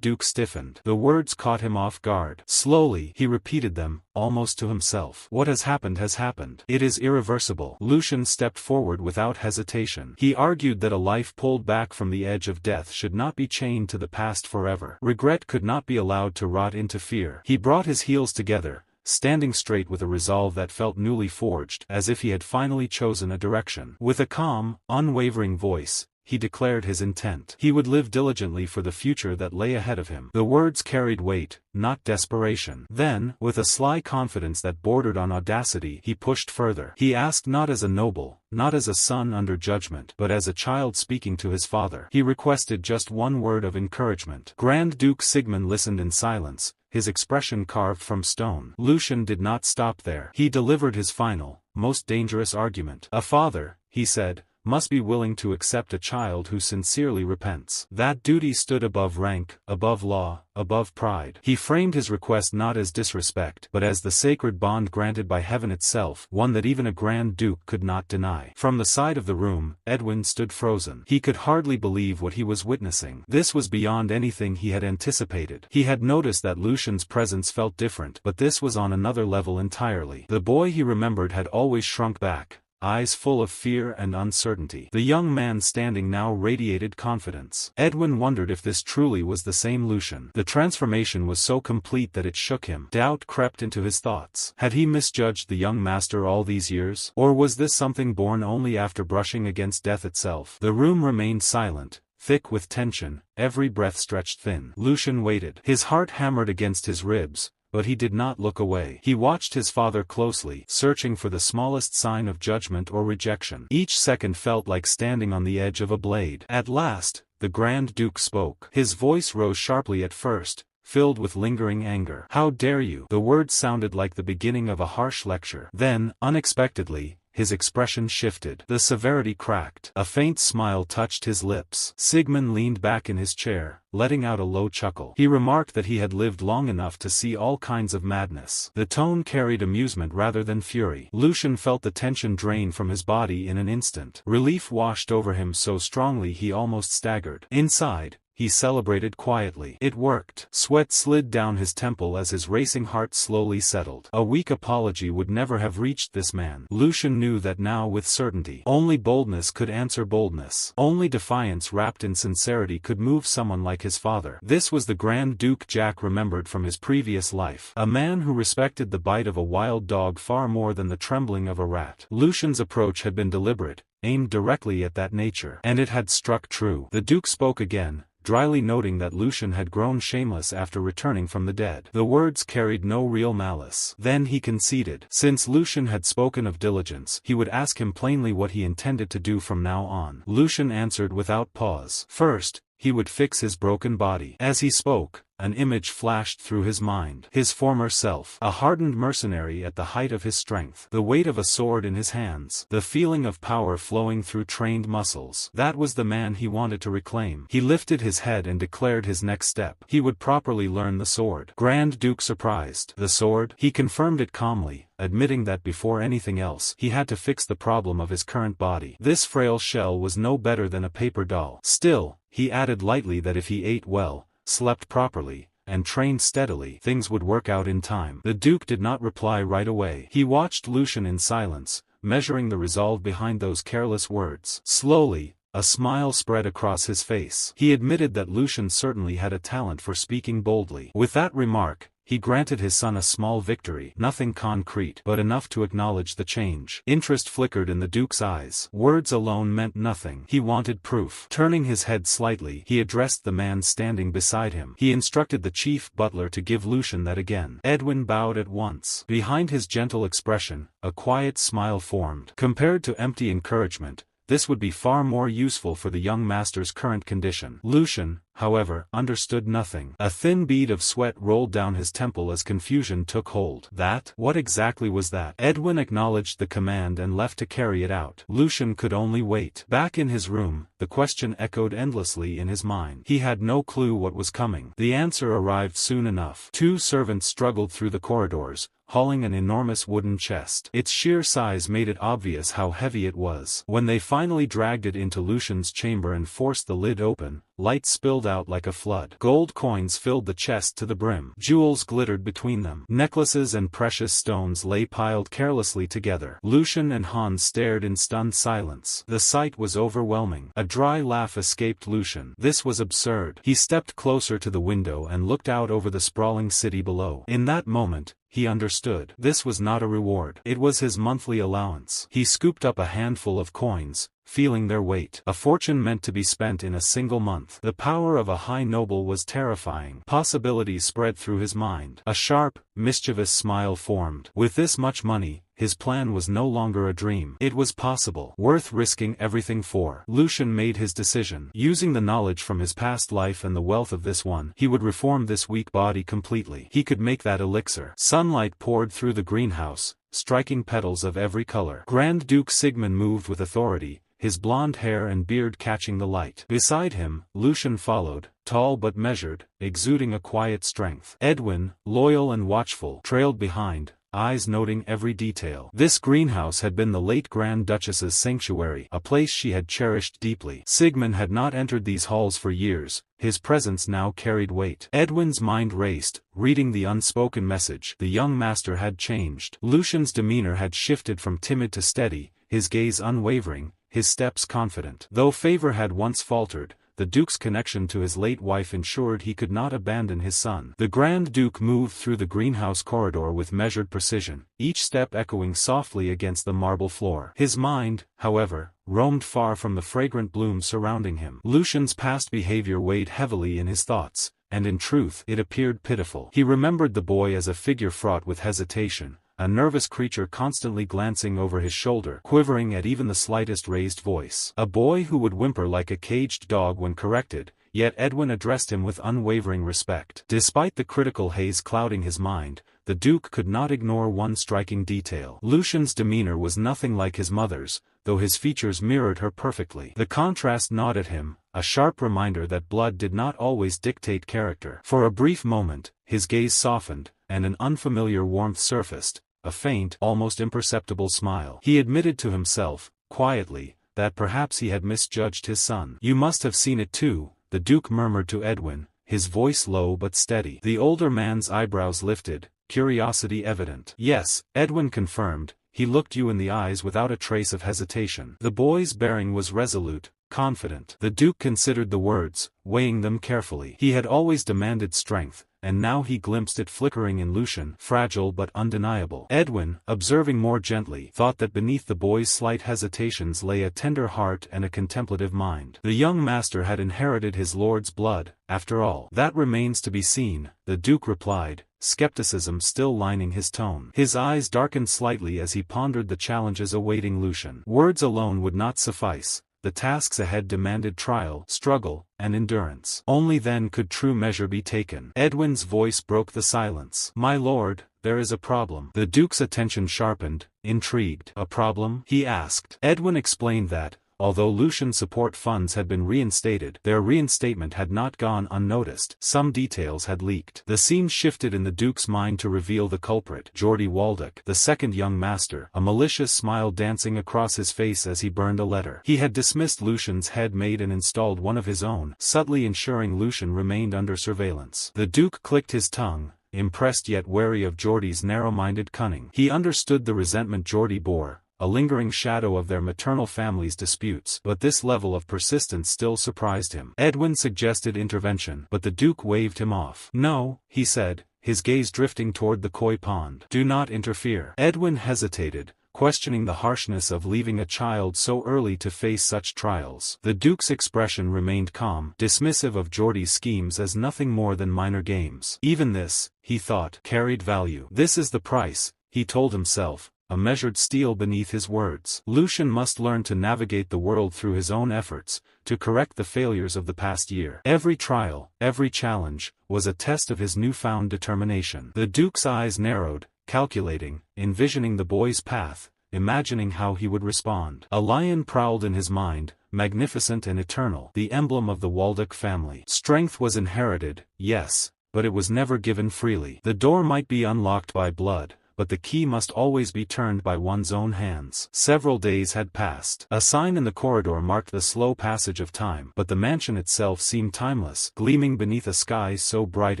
Duke stiffened. The words caught him off guard. Slowly, he repeated them, almost to himself. What has happened has happened. It is irreversible. Lucian stepped forward without hesitation. He argued that a life pulled back from the edge of death should not be chained to the past forever. Regret could not be allowed to rot into fear. He brought his heels together, standing straight with a resolve that felt newly forged, as if he had finally chosen a direction. With a calm, unwavering voice, he declared his intent. He would live diligently for the future that lay ahead of him. The words carried weight, not desperation. Then, with a sly confidence that bordered on audacity, he pushed further. He asked not as a noble, not as a son under judgment, but as a child speaking to his father. He requested just one word of encouragement. Grand Duke Sigmund listened in silence, his expression carved from stone. Lucian did not stop there. He delivered his final, most dangerous argument. A father, he said, must be willing to accept a child who sincerely repents. That duty stood above rank, above law, above pride. He framed his request not as disrespect, but as the sacred bond granted by heaven itself, one that even a Grand Duke could not deny. From the side of the room, Edwin stood frozen. He could hardly believe what he was witnessing. This was beyond anything he had anticipated. He had noticed that Lucian's presence felt different, but this was on another level entirely. The boy he remembered had always shrunk back, eyes full of fear and uncertainty. The young man standing now radiated confidence. Edwin wondered if this truly was the same Lucian. The transformation was so complete that it shook him. Doubt crept into his thoughts. Had he misjudged the young master all these years? Or was this something born only after brushing against death itself? The room remained silent, thick with tension, every breath stretched thin. Lucian waited. His heart hammered against his ribs, but he did not look away. He watched his father closely, searching for the smallest sign of judgment or rejection. Each second felt like standing on the edge of a blade. At last, the Grand Duke spoke. His voice rose sharply at first, filled with lingering anger. "How dare you?" The words sounded like the beginning of a harsh lecture. Then, unexpectedly, his expression shifted. The severity cracked. A faint smile touched his lips. Sigmund leaned back in his chair, letting out a low chuckle. He remarked that he had lived long enough to see all kinds of madness. The tone carried amusement rather than fury. Lucian felt the tension drain from his body in an instant. Relief washed over him so strongly he almost staggered. Inside, he celebrated quietly. It worked. Sweat slid down his temple as his racing heart slowly settled. A weak apology would never have reached this man. Lucian knew that now with certainty. Only boldness could answer boldness. Only defiance wrapped in sincerity could move someone like his father. This was the Grand Duke Jack remembered from his previous life. A man who respected the bite of a wild dog far more than the trembling of a rat. Lucian's approach had been deliberate, aimed directly at that nature. And it had struck true. The Duke spoke again, dryly noting that Lucian had grown shameless after returning from the dead. The words carried no real malice. Then he conceded. Since Lucian had spoken of diligence, he would ask him plainly what he intended to do from now on. Lucian answered without pause. First, he would fix his broken body. As he spoke, an image flashed through his mind. His former self. A hardened mercenary at the height of his strength. The weight of a sword in his hands. The feeling of power flowing through trained muscles. That was the man he wanted to reclaim. He lifted his head and declared his next step. He would properly learn the sword. Grand Duke surprised. The sword? He confirmed it calmly, admitting that before anything else, he had to fix the problem of his current body. This frail shell was no better than a paper doll. Still, he added lightly that if he ate well, slept properly, and trained steadily, things would work out in time. The Duke did not reply right away. He watched Lucian in silence, measuring the resolve behind those careless words. Slowly, A smile spread across his face. He admitted that Lucian certainly had a talent for speaking boldly. With that remark, he granted his son a small victory, nothing concrete, but enough to acknowledge the change. Interest flickered in the Duke's eyes. Words alone meant nothing. He wanted proof. Turning his head slightly, he addressed the man standing beside him. He instructed the chief butler to give Lucian that again. Edwin bowed at once. Behind his gentle expression, a quiet smile formed. Compared to empty encouragement, this would be far more useful for the young master's current condition. Lucian, however, understood nothing. A thin bead of sweat rolled down his temple as confusion took hold. That? What exactly was that? Edwin acknowledged the command and left to carry it out. Lucian could only wait. Back in his room, the question echoed endlessly in his mind. He had no clue what was coming. The answer arrived soon enough. Two servants struggled through the corridors, hauling an enormous wooden chest. Its sheer size made it obvious how heavy it was. When they finally dragged it into Lucian's chamber and forced the lid open, light spilled out like a flood. Gold coins filled the chest to the brim. Jewels glittered between them. Necklaces and precious stones lay piled carelessly together. Lucian and Hans stared in stunned silence. The sight was overwhelming. A dry laugh escaped Lucian. This was absurd. He stepped closer to the window and looked out over the sprawling city below. In that moment, he understood. This was not a reward. It was his monthly allowance. He scooped up a handful of coins, feeling their weight. A fortune meant to be spent in a single month. The power of a high noble was terrifying. Possibilities spread through his mind. A sharp, mischievous smile formed. With this much money, his plan was no longer a dream. It was possible. Worth risking everything for. Lucian made his decision. Using the knowledge from his past life and the wealth of this one, he would reform this weak body completely. He could make that elixir. Sunlight poured through the greenhouse, striking petals of every color. Grand Duke Sigmund moved with authority, his blonde hair and beard catching the light. Beside him, Lucian followed, tall but measured, exuding a quiet strength. Edwin, loyal and watchful, trailed behind, eyes noting every detail. This greenhouse had been the late Grand Duchess's sanctuary, a place she had cherished deeply. Sigmund had not entered these halls for years. His presence now carried weight. Edwin's mind raced, reading the unspoken message. The young master had changed. Lucian's demeanor had shifted from timid to steady, his gaze unwavering, his steps confident. Though favor had once faltered, the Duke's connection to his late wife ensured he could not abandon his son. The Grand Duke moved through the greenhouse corridor with measured precision, each step echoing softly against the marble floor. His mind, however, roamed far from the fragrant blooms surrounding him. Lucian's past behavior weighed heavily in his thoughts, and in truth it appeared pitiful. He remembered the boy as a figure fraught with hesitation, a nervous creature constantly glancing over his shoulder, quivering at even the slightest raised voice. A boy who would whimper like a caged dog when corrected, yet Edwin addressed him with unwavering respect. Despite the critical haze clouding his mind, the Duke could not ignore one striking detail. Lucian's demeanor was nothing like his mother's, though his features mirrored her perfectly. The contrast gnawed at him, a sharp reminder that blood did not always dictate character. For a brief moment, his gaze softened, and an unfamiliar warmth surfaced, a faint, almost imperceptible smile. He admitted to himself, quietly, that perhaps he had misjudged his son. "You must have seen it too," the Duke murmured to Edwin, his voice low but steady. The older man's eyebrows lifted, curiosity evident. "Yes," Edwin confirmed. He looked you in the eyes without a trace of hesitation. The boy's bearing was resolute, confident. The Duke considered the words, weighing them carefully. He had always demanded strength, and now he glimpsed it flickering in Lucian, fragile but undeniable. Edwin, observing more gently, thought that beneath the boy's slight hesitations lay a tender heart and a contemplative mind. The young master had inherited his lord's blood, after all. "That remains to be seen," the Duke replied, skepticism still lining his tone. His eyes darkened slightly as he pondered the challenges awaiting Lucian. Words alone would not suffice. The tasks ahead demanded trial, struggle, and endurance. Only then could true measure be taken. Edwin's voice broke the silence. "My lord, there is a problem." The Duke's attention sharpened, intrigued. "A problem?" he asked. Edwin explained that, although Lucian support funds had been reinstated, their reinstatement had not gone unnoticed. Some details had leaked. The scene shifted in the Duke's mind to reveal the culprit, Geordie Waldeck, the second young master, a malicious smile dancing across his face as he burned a letter. He had dismissed Lucian's head maid and installed one of his own, subtly ensuring Lucian remained under surveillance. The Duke clicked his tongue, impressed yet wary of Geordie's narrow-minded cunning. He understood the resentment Geordie bore, a lingering shadow of their maternal family's disputes. But this level of persistence still surprised him. Edwin suggested intervention, but the Duke waved him off. "No," he said, his gaze drifting toward the koi pond. "Do not interfere." Edwin hesitated, questioning the harshness of leaving a child so early to face such trials. The Duke's expression remained calm, dismissive of Geordie's schemes as nothing more than minor games. Even this, he thought, carried value. "This is the price," he told himself, a measured steel beneath his words. Lucian must learn to navigate the world through his own efforts, to correct the failures of the past year. Every trial, every challenge, was a test of his newfound determination. The Duke's eyes narrowed, calculating, envisioning the boy's path, imagining how he would respond. A lion prowled in his mind, magnificent and eternal, the emblem of the Waldeck family. Strength was inherited, yes, but it was never given freely. The door might be unlocked by blood, but the key must always be turned by one's own hands. Several days had passed. A sign in the corridor marked the slow passage of time, but the mansion itself seemed timeless, gleaming beneath a sky so bright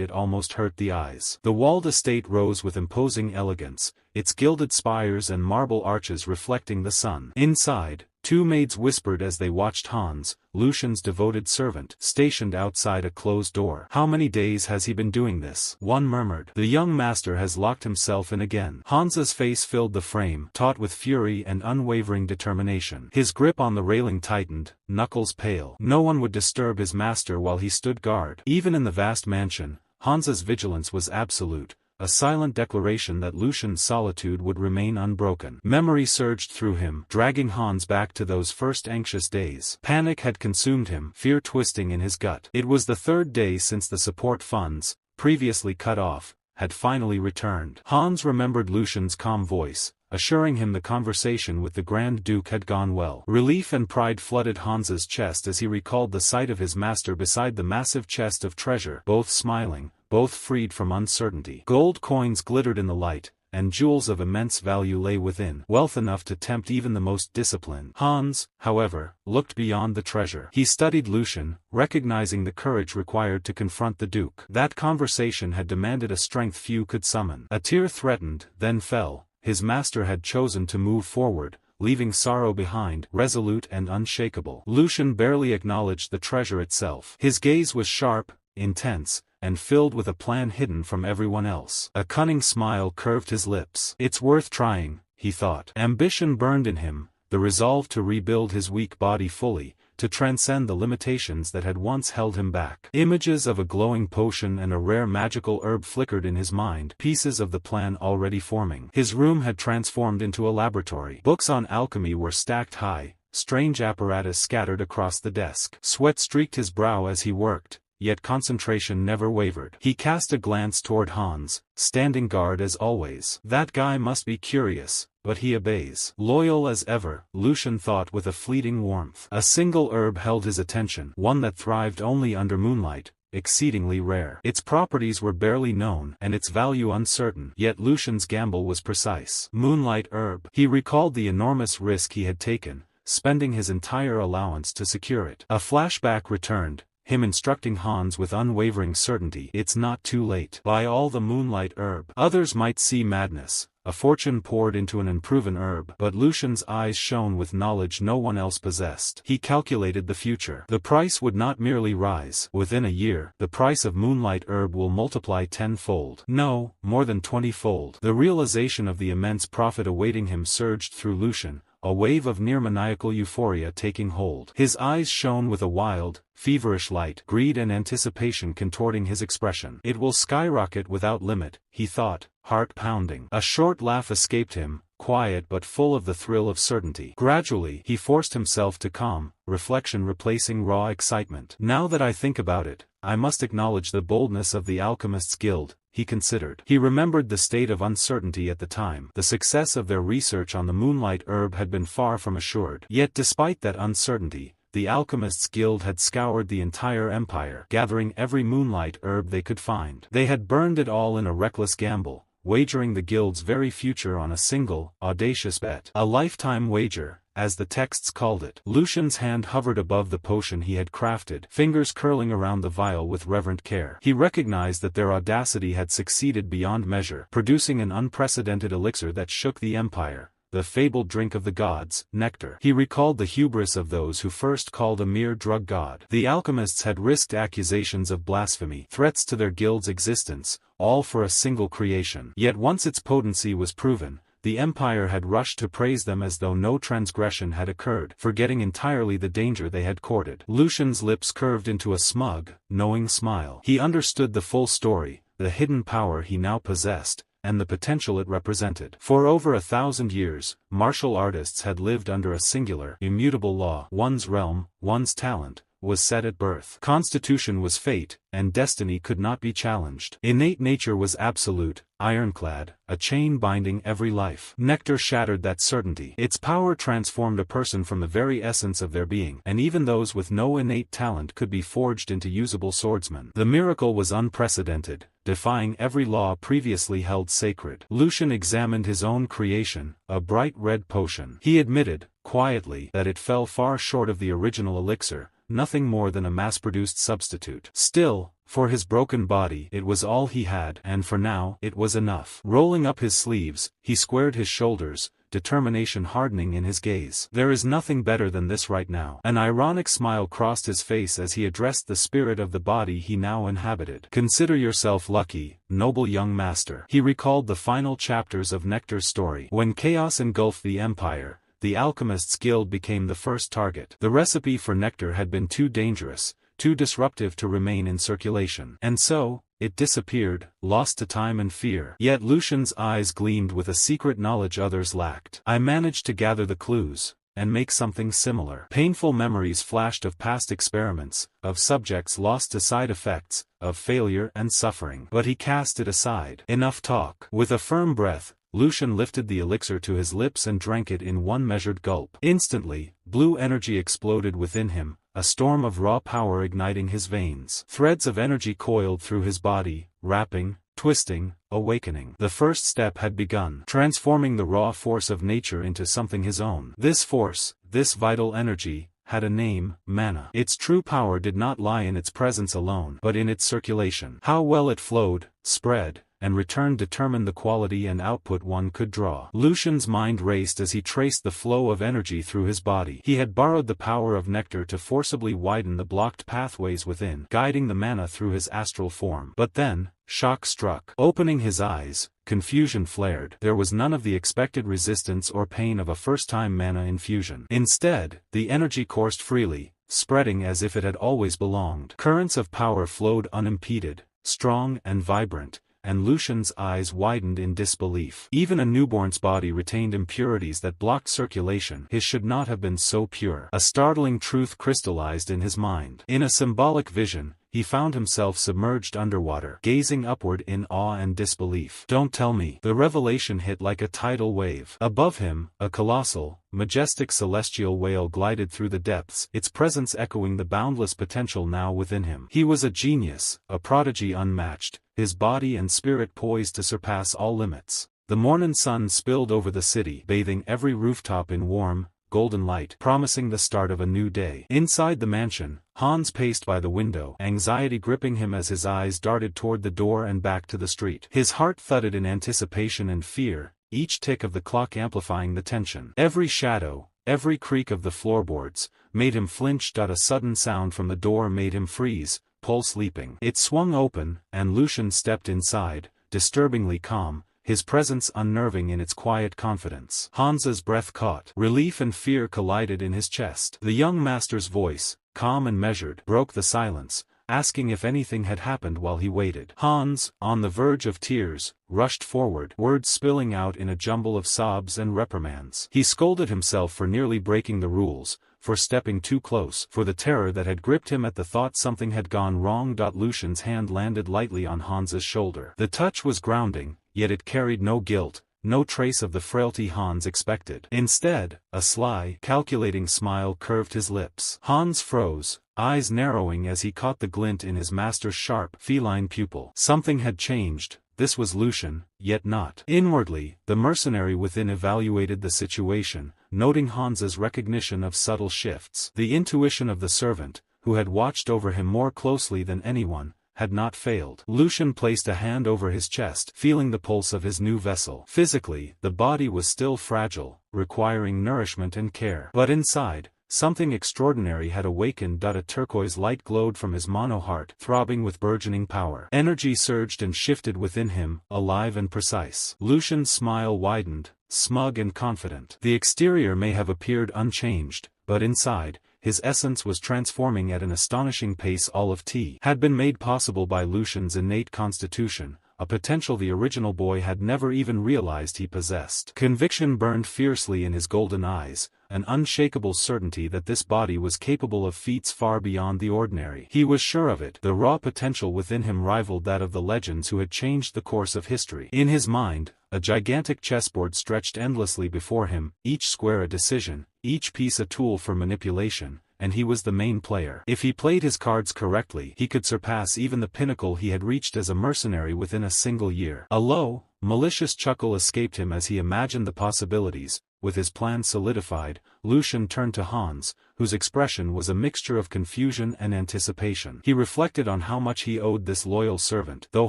it almost hurt the eyes. The walled estate rose with imposing elegance, its gilded spires and marble arches reflecting the sun. Inside, two maids whispered as they watched Hans, Lucian's devoted servant, stationed outside a closed door. "How many days has he been doing this?" one murmured. "The young master has locked himself in again." Hans's face filled the frame, taut with fury and unwavering determination. His grip on the railing tightened, knuckles pale. No one would disturb his master while he stood guard. Even in the vast mansion, Hans's vigilance was absolute, a silent declaration that Lucian's solitude would remain unbroken. Memory surged through him, dragging Hans back to those first anxious days. Panic had consumed him, fear twisting in his gut. It was the third day since the support funds, previously cut off, had finally returned. Hans remembered Lucian's calm voice, assuring him the conversation with the Grand Duke had gone well. Relief and pride flooded Hans's chest as he recalled the sight of his master beside the massive chest of treasure, both smiling, both freed from uncertainty. Gold coins glittered in the light, and jewels of immense value lay within, wealth enough to tempt even the most disciplined. Hans, however, looked beyond the treasure. He studied Lucian, recognizing the courage required to confront the Duke. That conversation had demanded a strength few could summon. A tear threatened, then fell. His master had chosen to move forward, leaving sorrow behind, resolute and unshakable. Lucian barely acknowledged the treasure itself. His gaze was sharp, intense, and filled with a plan hidden from everyone else. A cunning smile curved his lips. "It's worth trying," he thought. Ambition burned in him, the resolve to rebuild his weak body fully, to transcend the limitations that had once held him back. Images of a glowing potion and a rare magical herb flickered in his mind, pieces of the plan already forming. His room had transformed into a laboratory. Books on alchemy were stacked high, strange apparatus scattered across the desk. Sweat streaked his brow as he worked, yet concentration never wavered. He cast a glance toward Hans, standing guard as always. That guy must be curious, but he obeys. Loyal as ever, Lucian thought with a fleeting warmth. A single herb held his attention, one that thrived only under moonlight, exceedingly rare. Its properties were barely known, and its value uncertain, yet Lucian's gamble was precise. Moonlight herb. He recalled the enormous risk he had taken, spending his entire allowance to secure it. A flashback returned, him instructing Hans with unwavering certainty. "It's not too late. Buy all the moonlight herb." Others might see madness, a fortune poured into an unproven herb, but Lucian's eyes shone with knowledge no one else possessed. He calculated the future. The price would not merely rise. Within a year, the price of moonlight herb will multiply tenfold. No, more than 20-fold. The realization of the immense profit awaiting him surged through Lucian, a wave of near-maniacal euphoria taking hold. His eyes shone with a wild, feverish light, greed and anticipation contorting his expression. "It will skyrocket without limit," he thought, heart pounding. A short laugh escaped him, quiet but full of the thrill of certainty. Gradually, he forced himself to calm, reflection replacing raw excitement. "Now that I think about it, I must acknowledge the boldness of the Alchemists' Guild," he considered. He remembered the state of uncertainty at the time. The success of their research on the moonlight herb had been far from assured. Yet despite that uncertainty, the Alchemists' Guild had scoured the entire empire, gathering every moonlight herb they could find. They had burned it all in a reckless gamble, wagering the guild's very future on a single, audacious bet. A lifetime wager, as the texts called it. Lucian's hand hovered above the potion he had crafted, fingers curling around the vial with reverent care. He recognized that their audacity had succeeded beyond measure, producing an unprecedented elixir that shook the empire, the fabled drink of the gods, nectar. He recalled the hubris of those who first called a mere drug god. The alchemists had risked accusations of blasphemy, threats to their guild's existence, all for a single creation. Yet once its potency was proven, the Empire had rushed to praise them as though no transgression had occurred, forgetting entirely the danger they had courted. Lucian's lips curved into a smug, knowing smile. He understood the full story, the hidden power he now possessed, and the potential it represented. For over 1,000 years, martial artists had lived under a singular, immutable law. One's realm, one's talent, was set at birth. Constitution was fate, and destiny could not be challenged. Innate nature was absolute, ironclad, a chain binding every life. Nectar shattered that certainty. Its power transformed a person from the very essence of their being, and even those with no innate talent could be forged into usable swordsmen. The miracle was unprecedented, defying every law previously held sacred. Lucian examined his own creation, a bright red potion. He admitted, quietly, that it fell far short of the original elixir, nothing more than a mass-produced substitute. Still, for his broken body it was all he had, and for now it was enough. Rolling up his sleeves, he squared his shoulders, determination hardening in his gaze. There is nothing better than this right now. An ironic smile crossed his face as he addressed the spirit of the body he now inhabited. Consider yourself lucky, noble young master. He recalled the final chapters of Nectar's story. When chaos engulfed the Empire, the Alchemists' Guild became the first target. The recipe for nectar had been too dangerous, too disruptive to remain in circulation. And so, it disappeared, lost to time and fear. Yet Lucian's eyes gleamed with a secret knowledge others lacked. I managed to gather the clues, and make something similar. Painful memories flashed of past experiments, of subjects lost to side effects, of failure and suffering. But he cast it aside. Enough talk. With a firm breath, Lucian lifted the elixir to his lips and drank it in one measured gulp. Instantly, blue energy exploded within him, a storm of raw power igniting his veins. Threads of energy coiled through his body, wrapping, twisting, awakening. The first step had begun, transforming the raw force of nature into something his own. This force, this vital energy, had a name, mana. Its true power did not lie in its presence alone, but in its circulation. How well it flowed, spread, and returned determined the quality and output one could draw. Lucian's mind raced as he traced the flow of energy through his body. He had borrowed the power of nectar to forcibly widen the blocked pathways within, guiding the mana through his astral form. But then, shock struck. Opening his eyes, confusion flared. There was none of the expected resistance or pain of a first-time mana infusion. Instead, the energy coursed freely, spreading as if it had always belonged. Currents of power flowed unimpeded, strong and vibrant, and Lucian's eyes widened in disbelief. Even a newborn's body retained impurities that blocked circulation. His should not have been so pure. A startling truth crystallized in his mind. In a symbolic vision, he found himself submerged underwater, gazing upward in awe and disbelief. Don't tell me. The revelation hit like a tidal wave. Above him, a colossal, majestic celestial whale glided through the depths, its presence echoing the boundless potential now within him. He was a genius, a prodigy unmatched, his body and spirit poised to surpass all limits. The morning sun spilled over the city, bathing every rooftop in warm, golden light, promising the start of a new day. Inside the mansion, Hans paced by the window, anxiety gripping him as his eyes darted toward the door and back to the street. His heart thudded in anticipation and fear, each tick of the clock amplifying the tension. Every shadow, every creak of the floorboards, made him flinch. A sudden sound from the door made him freeze, pulse leaping. It swung open, and Lucian stepped inside, disturbingly calm, his presence unnerving in its quiet confidence. Hans's breath caught. Relief and fear collided in his chest. The young master's voice, calm and measured, broke the silence, asking if anything had happened while he waited. Hans, on the verge of tears, rushed forward, words spilling out in a jumble of sobs and reprimands. He scolded himself for nearly breaking the rules, for stepping too close, for the terror that had gripped him at the thought something had gone wrong. Lucian's hand landed lightly on Hans's shoulder. The touch was grounding, yet it carried no guilt, no trace of the frailty Hans expected. Instead, a sly, calculating smile curved his lips. Hans froze, eyes narrowing as he caught the glint in his master's sharp, feline pupil. Something had changed. This was Lucian, yet not. Inwardly, the mercenary within evaluated the situation, noting Hans's recognition of subtle shifts. The intuition of the servant, who had watched over him more closely than anyone, had not failed. Lucian placed a hand over his chest, feeling the pulse of his new vessel. Physically, the body was still fragile, requiring nourishment and care. But inside, something extraordinary had awakened. A turquoise light glowed from his mono heart, throbbing with burgeoning power. Energy surged and shifted within him, alive and precise. Lucian's smile widened, smug and confident. The exterior may have appeared unchanged, but inside, his essence was transforming at an astonishing pace. All of T had been made possible by Lucian's innate constitution, a potential the original boy had never even realized he possessed. Conviction burned fiercely in his golden eyes, an unshakable certainty that this body was capable of feats far beyond the ordinary. He was sure of it. The raw potential within him rivaled that of the legends who had changed the course of history. In his mind, a gigantic chessboard stretched endlessly before him, each square a decision, each piece a tool for manipulation, and he was the main player. If he played his cards correctly, he could surpass even the pinnacle he had reached as a mercenary within a single year. A low, malicious chuckle escaped him as he imagined the possibilities. With his plan solidified, Lucian turned to Hans, whose expression was a mixture of confusion and anticipation. He reflected on how much he owed this loyal servant, though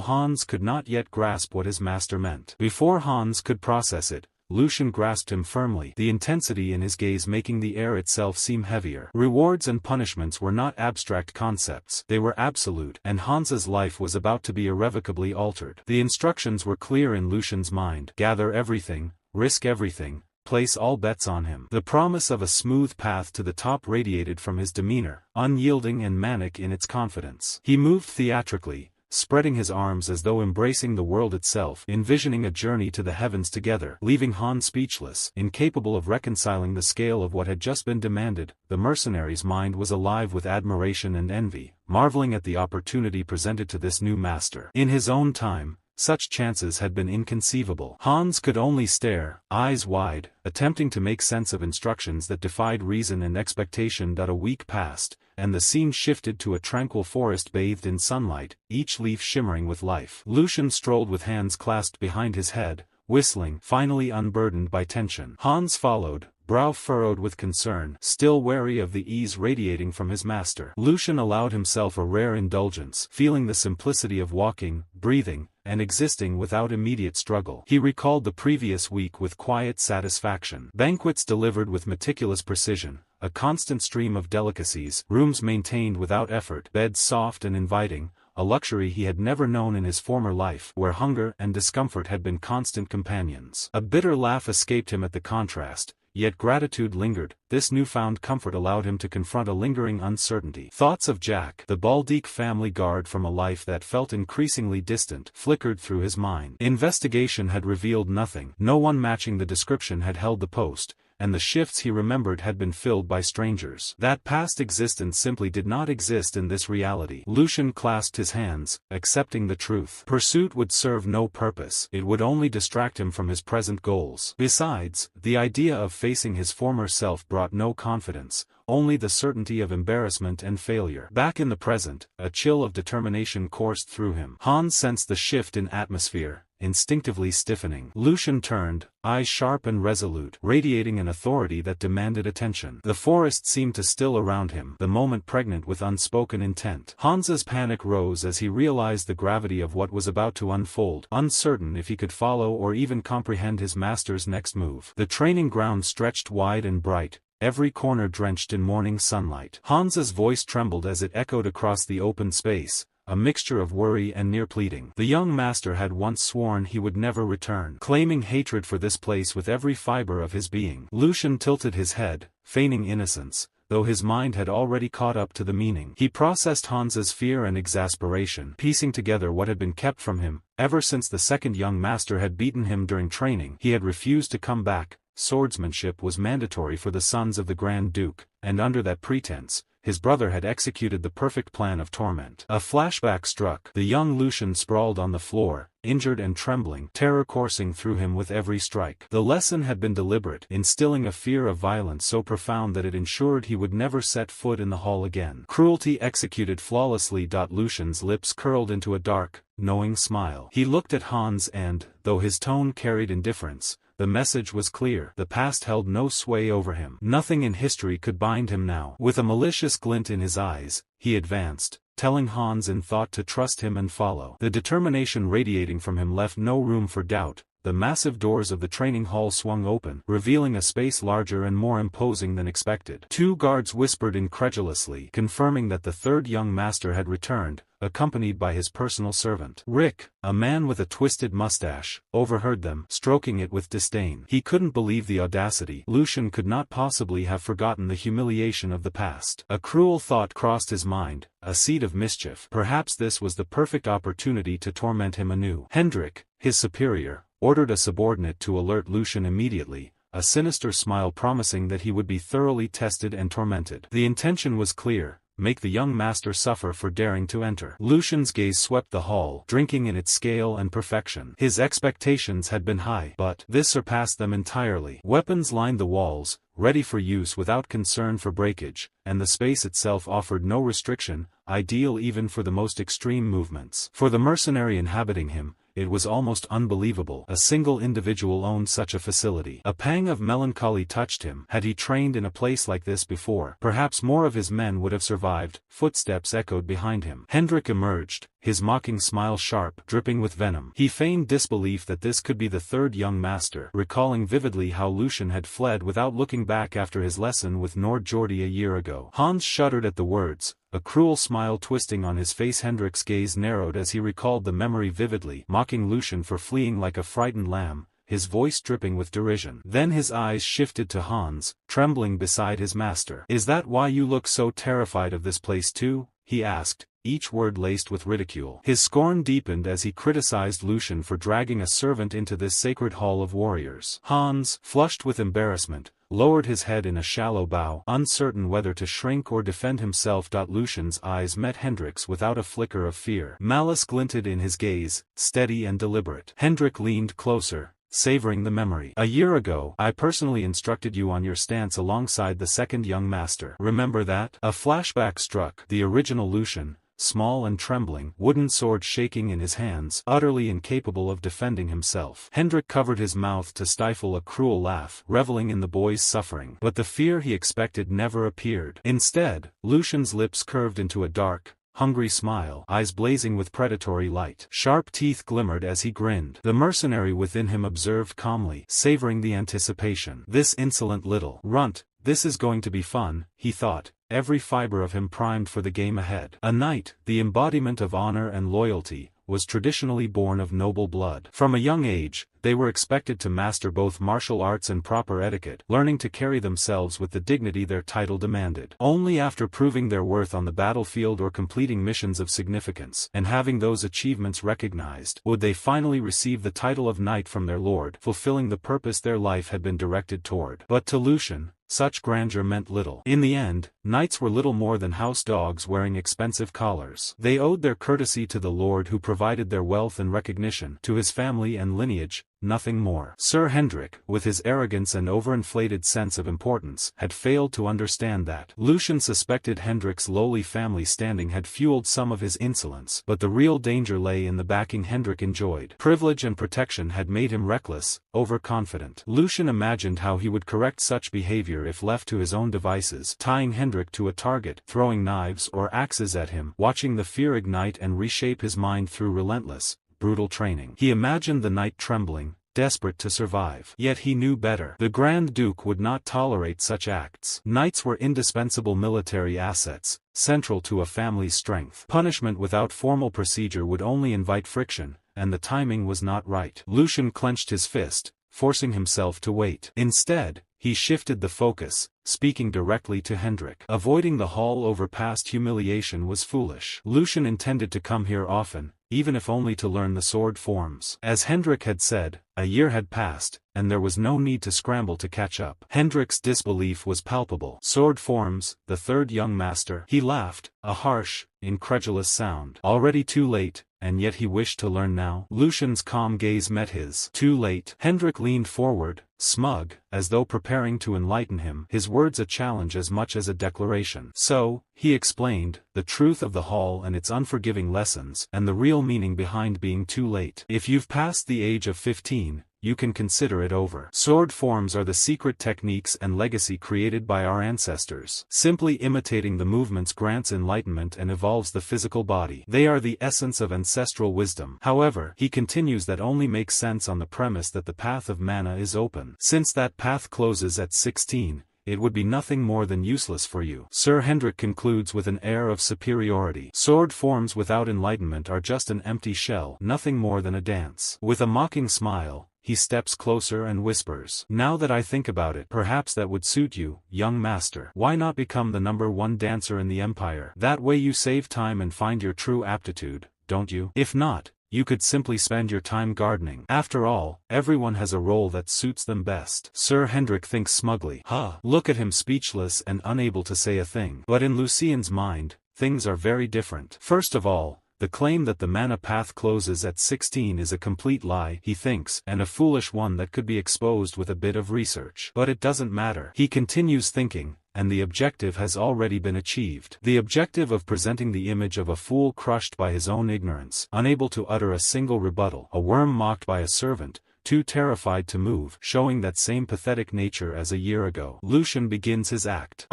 Hans could not yet grasp what his master meant. Before Hans could process it, Lucian grasped him firmly, the intensity in his gaze making the air itself seem heavier. Rewards and punishments were not abstract concepts, they were absolute, and Hans's life was about to be irrevocably altered. The instructions were clear in Lucian's mind: gather everything, risk everything, place all bets on him. The promise of a smooth path to the top radiated from his demeanor, unyielding and manic in its confidence. He moved theatrically, spreading his arms as though embracing the world itself, envisioning a journey to the heavens together, leaving Hans speechless, incapable of reconciling the scale of what had just been demanded. The mercenary's mind was alive with admiration and envy, marveling at the opportunity presented to this new master. In his own time, such chances had been inconceivable. Hans could only stare, eyes wide, attempting to make sense of instructions that defied reason and expectation. A week passed, and the scene shifted to a tranquil forest bathed in sunlight, each leaf shimmering with life. Lucian strolled with hands clasped behind his head, whistling, finally unburdened by tension. Hans followed, brow furrowed with concern, still wary of the ease radiating from his master. Lucian allowed himself a rare indulgence, feeling the simplicity of walking, breathing, and existing without immediate struggle. He recalled the previous week with quiet satisfaction. Banquets delivered with meticulous precision, a constant stream of delicacies, rooms maintained without effort, beds soft and inviting, a luxury he had never known in his former life, where hunger and discomfort had been constant companions. A bitter laugh escaped him at the contrast, yet gratitude lingered. This newfound comfort allowed him to confront a lingering uncertainty. Thoughts of Jack, the Baldique family guard from a life that felt increasingly distant, flickered through his mind. Investigation had revealed nothing. No one matching the description had held the post, and the shifts he remembered had been filled by strangers. That past existence simply did not exist in this reality. Lucian clasped his hands, accepting the truth. Pursuit would serve no purpose. It would only distract him from his present goals. Besides, the idea of facing his former self brought no confidence, only the certainty of embarrassment and failure. Back in the present, a chill of determination coursed through him. Hans sensed the shift in atmosphere, instinctively stiffening. Lucian turned, eyes sharp and resolute, radiating an authority that demanded attention. The forest seemed to still around him, the moment pregnant with unspoken intent. Hans's panic rose as he realized the gravity of what was about to unfold, uncertain if he could follow or even comprehend his master's next move. The training ground stretched wide and bright, every corner drenched in morning sunlight. Hans's voice trembled as it echoed across the open space, a mixture of worry and near pleading. The young master had once sworn he would never return, claiming hatred for this place with every fiber of his being. Lucian tilted his head, feigning innocence, though his mind had already caught up to the meaning. He processed Hans's fear and exasperation, piecing together what had been kept from him. Ever since the second young master had beaten him during training, he had refused to come back. Swordsmanship was mandatory for the sons of the Grand Duke, and under that pretense, his brother had executed the perfect plan of torment. A flashback struck. The young Lucian sprawled on the floor, injured and trembling, terror coursing through him with every strike. The lesson had been deliberate, instilling a fear of violence so profound that it ensured he would never set foot in the hall again. Cruelty executed flawlessly. Lucian's lips curled into a dark, knowing smile. He looked at Hans and, though his tone carried indifference, the message was clear. The past held no sway over him. Nothing in history could bind him now. With a malicious glint in his eyes, he advanced, telling Hans in thought to trust him and follow. The determination radiating from him left no room for doubt. The massive doors of the training hall swung open, revealing a space larger and more imposing than expected. Two guards whispered incredulously, confirming that the third young master had returned, accompanied by his personal servant. Rick, a man with a twisted mustache, overheard them, stroking it with disdain. He couldn't believe the audacity. Lucian could not possibly have forgotten the humiliation of the past. A cruel thought crossed his mind, a seed of mischief. Perhaps this was the perfect opportunity to torment him anew. Hendrik, his superior, ordered a subordinate to alert Lucian immediately, a sinister smile promising that he would be thoroughly tested and tormented. The intention was clear: make the young master suffer for daring to enter. Lucian's gaze swept the hall, drinking in its scale and perfection. His expectations had been high, but this surpassed them entirely. Weapons lined the walls, ready for use without concern for breakage, and the space itself offered no restriction, ideal even for the most extreme movements. For the mercenary inhabiting him, it was almost unbelievable a single individual owned such a facility. A pang of melancholy touched him. Had he trained in a place like this before, perhaps more of his men would have survived. Footsteps echoed behind him. Hendrik emerged, his mocking smile sharp, dripping with venom. He feigned disbelief that this could be the third young master, recalling vividly how Lucian had fled without looking back after his lesson with Nordjordi a year ago. Hans shuddered at the words, a cruel smile twisting on his face. Hendrik's gaze narrowed as he recalled the memory vividly, mocking Lucian for fleeing like a frightened lamb, his voice dripping with derision. Then his eyes shifted to Hans, trembling beside his master. "Is that why you look so terrified of this place too?" he asked, each word laced with ridicule. His scorn deepened as he criticized Lucian for dragging a servant into this sacred hall of warriors. Hans, flushed with embarrassment, lowered his head in a shallow bow, uncertain whether to shrink or defend himself. Lucian's eyes met Hendrik's without a flicker of fear. Malice glinted in his gaze, steady and deliberate. Hendrik leaned closer, savoring the memory. "A year ago, I personally instructed you on your stance alongside the second young master. Remember that?" A flashback struck. The original Lucian, small and trembling, wooden sword shaking in his hands, utterly incapable of defending himself. Hendrik covered his mouth to stifle a cruel laugh, reveling in the boy's suffering. But the fear he expected never appeared. Instead, Lucian's lips curved into a dark, hungry smile, eyes blazing with predatory light. Sharp teeth glimmered as he grinned. The mercenary within him observed calmly, savoring the anticipation. "This insolent little runt, this is going to be fun," he thought, every fiber of him primed for the game ahead. A knight, the embodiment of honor and loyalty, was traditionally born of noble blood. From a young age, they were expected to master both martial arts and proper etiquette, learning to carry themselves with the dignity their title demanded. Only after proving their worth on the battlefield or completing missions of significance, and having those achievements recognized, would they finally receive the title of knight from their lord, fulfilling the purpose their life had been directed toward. But to Lucian, such grandeur meant little. In the end, knights were little more than house dogs wearing expensive collars. They owed their courtesy to the lord who provided their wealth and recognition, to his family and lineage, nothing more. Sir Hendrik, with his arrogance and overinflated sense of importance, had failed to understand that. Lucian suspected Hendrik's lowly family standing had fueled some of his insolence, but the real danger lay in the backing Hendrik enjoyed. Privilege and protection had made him reckless, overconfident. Lucian imagined how he would correct such behavior if left to his own devices, tying Hendrik to a target, throwing knives or axes at him, watching the fear ignite and reshape his mind through relentless, brutal training. He imagined the knight trembling, desperate to survive. Yet he knew better. The Grand Duke would not tolerate such acts. Knights were indispensable military assets, central to a family's strength. Punishment without formal procedure would only invite friction, and the timing was not right. Lucian clenched his fist, forcing himself to wait. Instead, he shifted the focus, speaking directly to Hendrik. Avoiding the hall over past humiliation was foolish. Lucian intended to come here often, even if only to learn the sword forms. As Hendrik had said, a year had passed, and there was no need to scramble to catch up. Hendrik's disbelief was palpable. Sword forms, the third young master. He laughed, a harsh, incredulous sound. Already too late, and yet he wished to learn now. Lucian's calm gaze met his. Too late. Hendrik leaned forward, smug, as though preparing to enlighten him, his words a challenge as much as a declaration. "So," he explained, "the truth of the hall and its unforgiving lessons, and the real meaning behind being too late. If you've passed the age of 15, you can consider it over. Sword forms are the secret techniques and legacy created by our ancestors. Simply imitating the movements grants enlightenment and evolves the physical body. They are the essence of ancestral wisdom. However, he continues, that only makes sense on the premise that the path of mana is open. Since that path closes at 16, it would be nothing more than useless for you. Sir Hendrik concludes with an air of superiority. Sword forms without enlightenment are just an empty shell, nothing more than a dance. With a mocking smile, he steps closer and whispers, "Now that I think about it, perhaps that would suit you, young master. Why not become the #1 dancer in the empire? That way you save time and find your true aptitude, don't you? If not, you could simply spend your time gardening. After all, everyone has a role that suits them best." Sir Hendrik thinks smugly. Look at him, speechless and unable to say a thing. But in Lucien's mind, things are very different. First of all, the claim that the mana path closes at 16 is a complete lie, he thinks, and a foolish one that could be exposed with a bit of research. But it doesn't matter. He continues thinking, and the objective has already been achieved. The objective of presenting the image of a fool crushed by his own ignorance, unable to utter a single rebuttal, a worm mocked by a servant, too terrified to move, showing that same pathetic nature as a year ago. Lucien begins his act.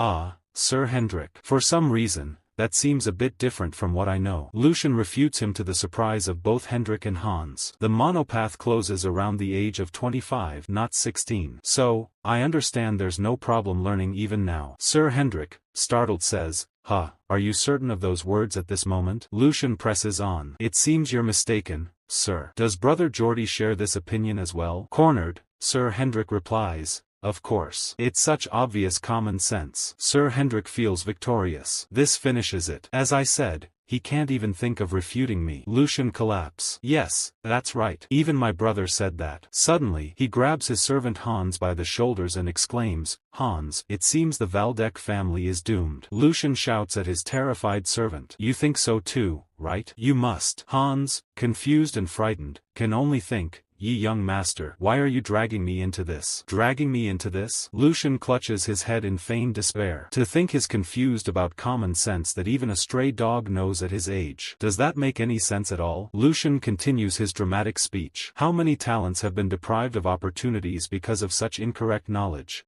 Sir Hendrik. For some reason, that seems a bit different from what I know. Lucien refutes him, to the surprise of both Hendrik and Hans. The monopath closes around the age of 25, not 16. So, I understand there's no problem learning even now. Sir Hendrik, startled, says, are you certain of those words at this moment? Lucien presses on. It seems you're mistaken, sir. Does Brother Geordie share this opinion as well? Cornered, Sir Hendrik replies, of course. It's such obvious common sense. Sir Hendrik feels victorious. This finishes it. As I said, he can't even think of refuting me. Lucien collapses. Yes, that's right. Even my brother said that. Suddenly, he grabs his servant Hans by the shoulders and exclaims, Hans, it seems the Valdec family is doomed. Lucien shouts at his terrified servant. You think so too, right? You must. Hans, confused and frightened, can only think, ye young master, why are you dragging me into this? Dragging me into this? Lucien clutches his head in feigned despair. To think he's confused about common sense that even a stray dog knows at his age. Does that make any sense at all? Lucien continues his dramatic speech. How many talents have been deprived of opportunities because of such incorrect knowledge?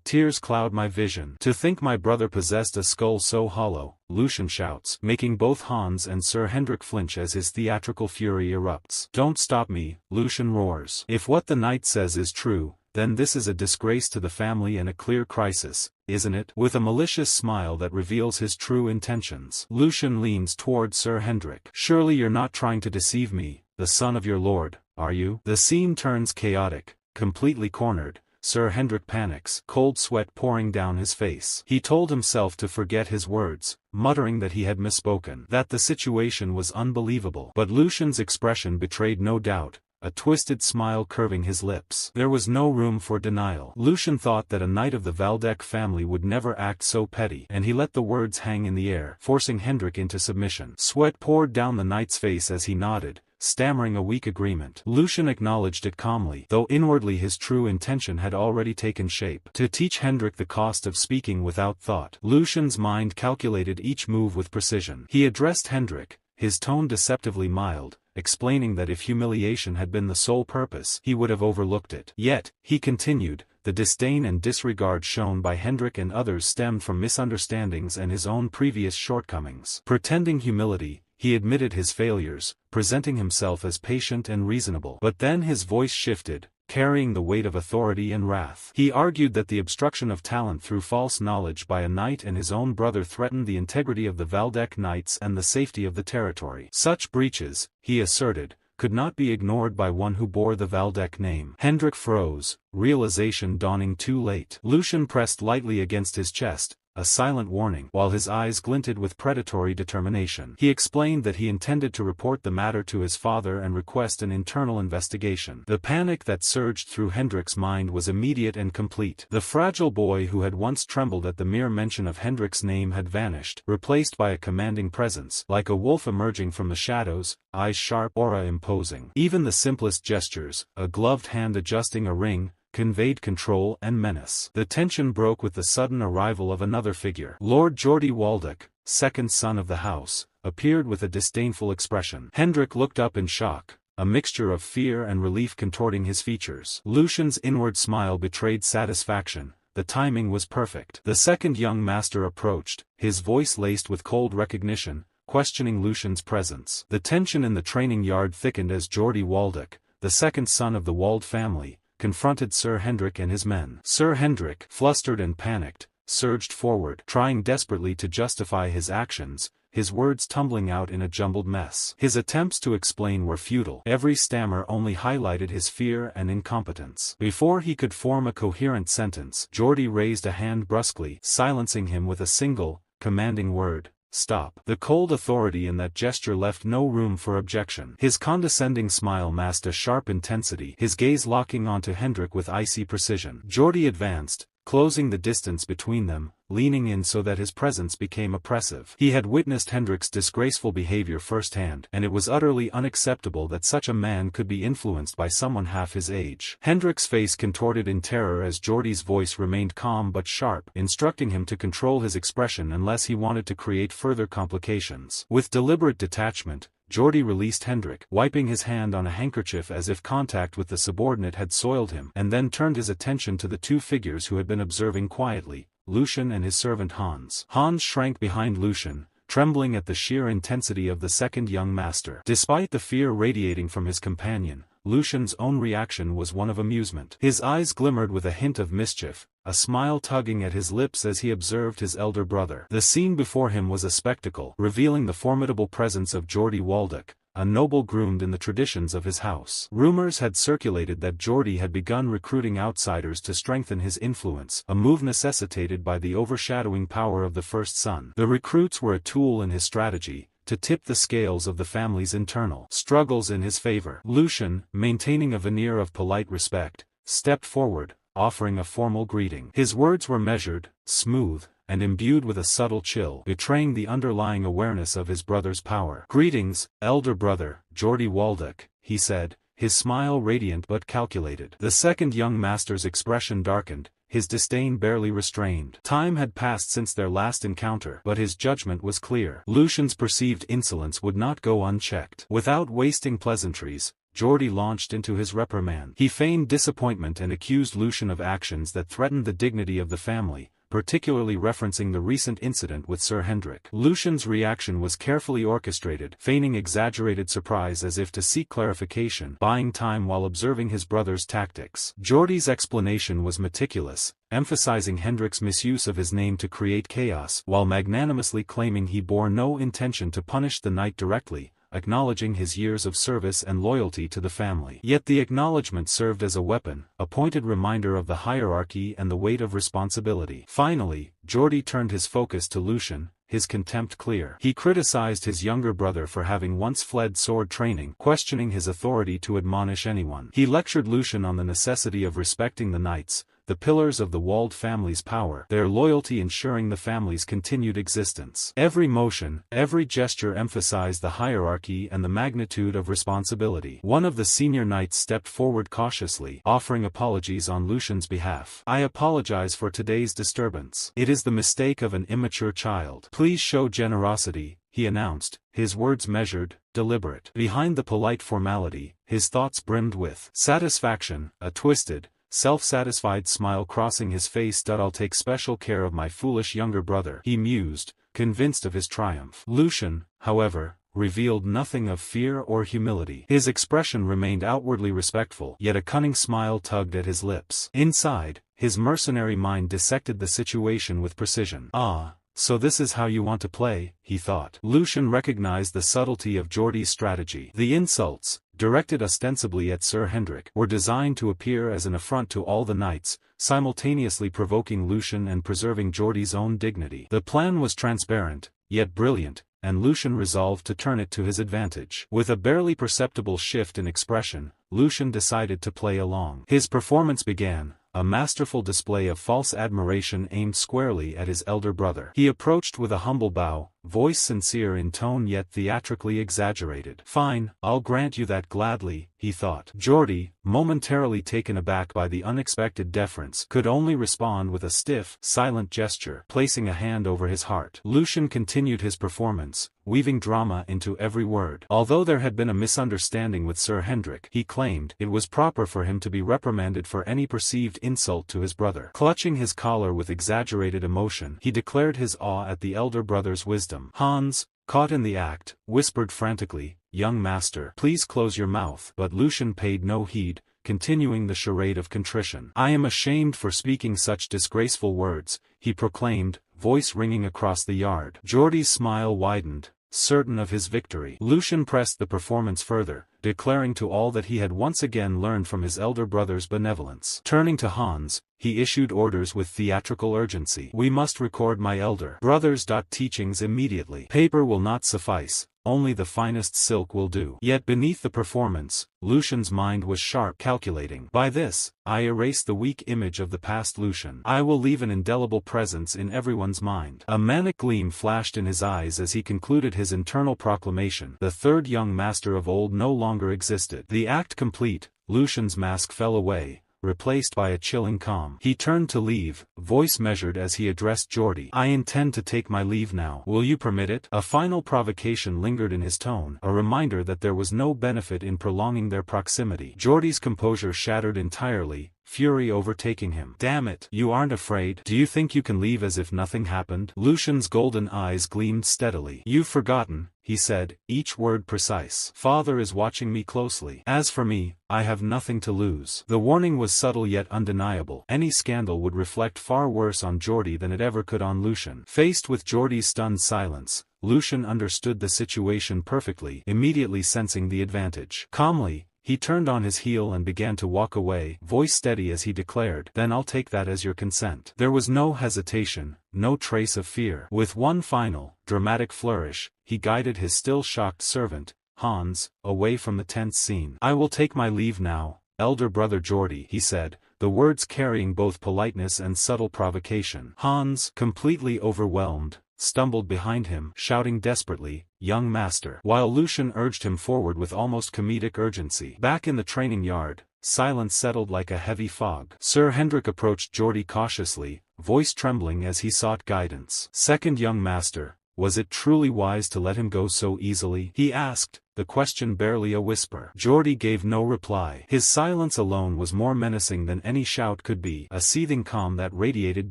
Tears cloud my vision. To think my brother possessed a skull so hollow, Lucien shouts, making both Hans and Sir Hendrik flinch as his theatrical fury erupts. Don't stop me, Lucien roars. If what the knight says is true, then this is a disgrace to the family and a clear crisis, isn't it? With a malicious smile that reveals his true intentions, Lucien leans toward Sir Hendrik. Surely you're not trying to deceive me, the son of your lord, are you? The scene turns chaotic. Completely cornered, Sir Hendrik panics, cold sweat pouring down his face. He told himself to forget his words, muttering that he had misspoken, that the situation was unbelievable. But Lucien's expression betrayed no doubt, a twisted smile curving his lips. There was no room for denial. Lucien thought that a knight of the Valdec family would never act so petty, and he let the words hang in the air, forcing Hendrik into submission. Sweat poured down the knight's face as he nodded, stammering a weak agreement. Lucien acknowledged it calmly, though inwardly his true intention had already taken shape. To teach Hendrik the cost of speaking without thought. Lucien's mind calculated each move with precision. He addressed Hendrik, his tone deceptively mild, explaining that if humiliation had been the sole purpose, he would have overlooked it. Yet, he continued, the disdain and disregard shown by Hendrik and others stemmed from misunderstandings and his own previous shortcomings. Pretending humility, he admitted his failures, presenting himself as patient and reasonable. But then his voice shifted, carrying the weight of authority and wrath. He argued that the obstruction of talent through false knowledge by a knight and his own brother threatened the integrity of the Valdec knights and the safety of the territory. Such breaches, he asserted, could not be ignored by one who bore the Valdec name. Hendrik froze, realization dawning too late. Lucien pressed lightly against his chest, a silent warning, while his eyes glinted with predatory determination. He explained that he intended to report the matter to his father and request an internal investigation. The panic that surged through Hendrik's mind was immediate and complete. The fragile boy who had once trembled at the mere mention of Hendrik's name had vanished, replaced by a commanding presence, like a wolf emerging from the shadows, eyes sharp, aura imposing. Even the simplest gestures, a gloved hand adjusting a ring, conveyed control and menace. The tension broke with the sudden arrival of another figure. Lord Geordie Waldeck, second son of the house, appeared with a disdainful expression. Hendrik looked up in shock, a mixture of fear and relief contorting his features. Lucian's inward smile betrayed satisfaction. The timing was perfect. The second young master approached, his voice laced with cold recognition, questioning Lucian's presence. The tension in the training yard thickened as Geordie Waldeck, the second son of the Wald family, confronted Sir Hendrik and his men. Sir Hendrik, flustered and panicked, surged forward, trying desperately to justify his actions, his words tumbling out in a jumbled mess. His attempts to explain were futile. Every stammer only highlighted his fear and incompetence. Before he could form a coherent sentence, Geordie raised a hand brusquely, silencing him with a single, commanding word: "Stop." The cold authority in that gesture left no room for objection. His condescending smile masked a sharp intensity, his gaze locking onto Hendrik with icy precision. Geordie advanced, closing the distance between them, leaning in so that his presence became oppressive. He had witnessed Hendrik's disgraceful behavior firsthand, and it was utterly unacceptable that such a man could be influenced by someone half his age. Hendrik's face contorted in terror as Geordie's voice remained calm but sharp, instructing him to control his expression unless he wanted to create further complications. With deliberate detachment, Geordie released Hendrik, wiping his hand on a handkerchief as if contact with the subordinate had soiled him, and then turned his attention to the two figures who had been observing quietly, Lucian and his servant Hans. Hans shrank behind Lucian, trembling at the sheer intensity of the second young master. Despite the fear radiating from his companion, Lucian's own reaction was one of amusement. His eyes glimmered with a hint of mischief, a smile tugging at his lips as he observed his elder brother. The scene before him was a spectacle, revealing the formidable presence of Geordie Waldeck, a noble groomed in the traditions of his house. Rumors had circulated that Geordie had begun recruiting outsiders to strengthen his influence, a move necessitated by the overshadowing power of the first son. The recruits were a tool in his strategy, to tip the scales of the family's internal struggles in his favor. Lucian, maintaining a veneer of polite respect, stepped forward, offering a formal greeting. His words were measured, smooth, and imbued with a subtle chill, betraying the underlying awareness of his brother's power. "Greetings, elder brother, Geordie Waldeck," he said, his smile radiant but calculated. The second young master's expression darkened, his disdain barely restrained. Time had passed since their last encounter, but his judgment was clear. Lucian's perceived insolence would not go unchecked. Without wasting pleasantries, Geordie launched into his reprimand. He feigned disappointment and accused Lucian of actions that threatened the dignity of the family, particularly referencing the recent incident with Sir Hendrik. Lucian's reaction was carefully orchestrated, feigning exaggerated surprise as if to seek clarification, buying time while observing his brother's tactics. Geordie's explanation was meticulous, emphasizing Hendrik's misuse of his name to create chaos, while magnanimously claiming he bore no intention to punish the knight directly, acknowledging his years of service and loyalty to the family. Yet the acknowledgement served as a weapon, a pointed reminder of the hierarchy and the weight of responsibility. Finally, Geordie turned his focus to Lucian, his contempt clear. He criticized his younger brother for having once fled sword training, questioning his authority to admonish anyone. He lectured Lucian on the necessity of respecting the knights, the pillars of the Wald family's power, their loyalty ensuring the family's continued existence. Every motion, every gesture emphasized the hierarchy and the magnitude of responsibility. One of the senior knights stepped forward cautiously, offering apologies on Lucian's behalf. "I apologize for today's disturbance. It is the mistake of an immature child. Please show generosity," he announced, his words measured, deliberate. Behind the polite formality, his thoughts brimmed with satisfaction, a twisted, self-satisfied smile crossing his face. "I'll take special care of my foolish younger brother," he mused, convinced of his triumph. Lucian, however, revealed nothing of fear or humility. His expression remained outwardly respectful, yet a cunning smile tugged at his lips. Inside, his mercenary mind dissected the situation with precision. "Ah, so this is how you want to play," he thought. Lucian recognized the subtlety of Geordie's strategy. The insults, directed ostensibly at Sir Hendrik, were designed to appear as an affront to all the knights, simultaneously provoking Lucian and preserving Geordie's own dignity. The plan was transparent, yet brilliant, and Lucian resolved to turn it to his advantage. With a barely perceptible shift in expression, Lucian decided to play along. His performance began, a masterful display of false admiration aimed squarely at his elder brother. He approached with a humble bow, voice sincere in tone yet theatrically exaggerated. "Fine, I'll grant you that gladly," he thought. Geordie, momentarily taken aback by the unexpected deference, could only respond with a stiff, silent gesture, placing a hand over his heart. Lucian continued his performance, weaving drama into every word. Although there had been a misunderstanding with Sir Hendrik, he claimed it was proper for him to be reprimanded for any perceived insult to his brother. Clutching his collar with exaggerated emotion, he declared his awe at the elder brother's wisdom. Hans, caught in the act, whispered frantically, "Young master, please close your mouth." But Lucian paid no heed, continuing the charade of contrition. "I am ashamed for speaking such disgraceful words," he proclaimed, voice ringing across the yard. Geordie's smile widened, certain of his victory. Lucian pressed the performance further, declaring to all that he had once again learned from his elder brother's benevolence. Turning to Hans, he issued orders with theatrical urgency. "We must record my elder brother's teachings immediately. Paper will not suffice, only the finest silk will do." Yet beneath the performance, Lucian's mind was sharp, calculating. "By this, I erase the weak image of the past Lucian. I will leave an indelible presence in everyone's mind." A manic gleam flashed in his eyes as he concluded his internal proclamation. The third young master of old no longer existed. The act complete, Lucian's mask fell away, replaced by a chilling calm. He turned to leave, voice measured as he addressed Geordie. "I intend to take my leave now. Will you permit it?" A final provocation lingered in his tone, a reminder that there was no benefit in prolonging their proximity. Geordie's composure shattered entirely, fury overtaking him. "Damn it, you aren't afraid? Do you think you can leave as if nothing happened?" Lucian's golden eyes gleamed steadily. "You've forgotten," he said, each word precise. "Father is watching me closely. As for me, I have nothing to lose." The warning was subtle yet undeniable. Any scandal would reflect far worse on Geordie than it ever could on Lucian. Faced with Geordie's stunned silence, Lucian understood the situation perfectly, immediately sensing the advantage. Calmly, he turned on his heel and began to walk away, voice steady as he declared, "Then I'll take that as your consent." There was no hesitation, no trace of fear. With one final, dramatic flourish, he guided his still shocked servant, Hans, away from the tense scene. "I will take my leave now, elder brother Geordie," he said, the words carrying both politeness and subtle provocation. Hans, completely overwhelmed, stumbled behind him, shouting desperately, "Young master," while Lucian urged him forward with almost comedic urgency. Back in the training yard, silence settled like a heavy fog. Sir Hendrik approached Geordie cautiously, voice trembling as he sought guidance. "Second young master, was it truly wise to let him go so easily?" he asked, the question barely a whisper. Geordie gave no reply. His silence alone was more menacing than any shout could be, a seething calm that radiated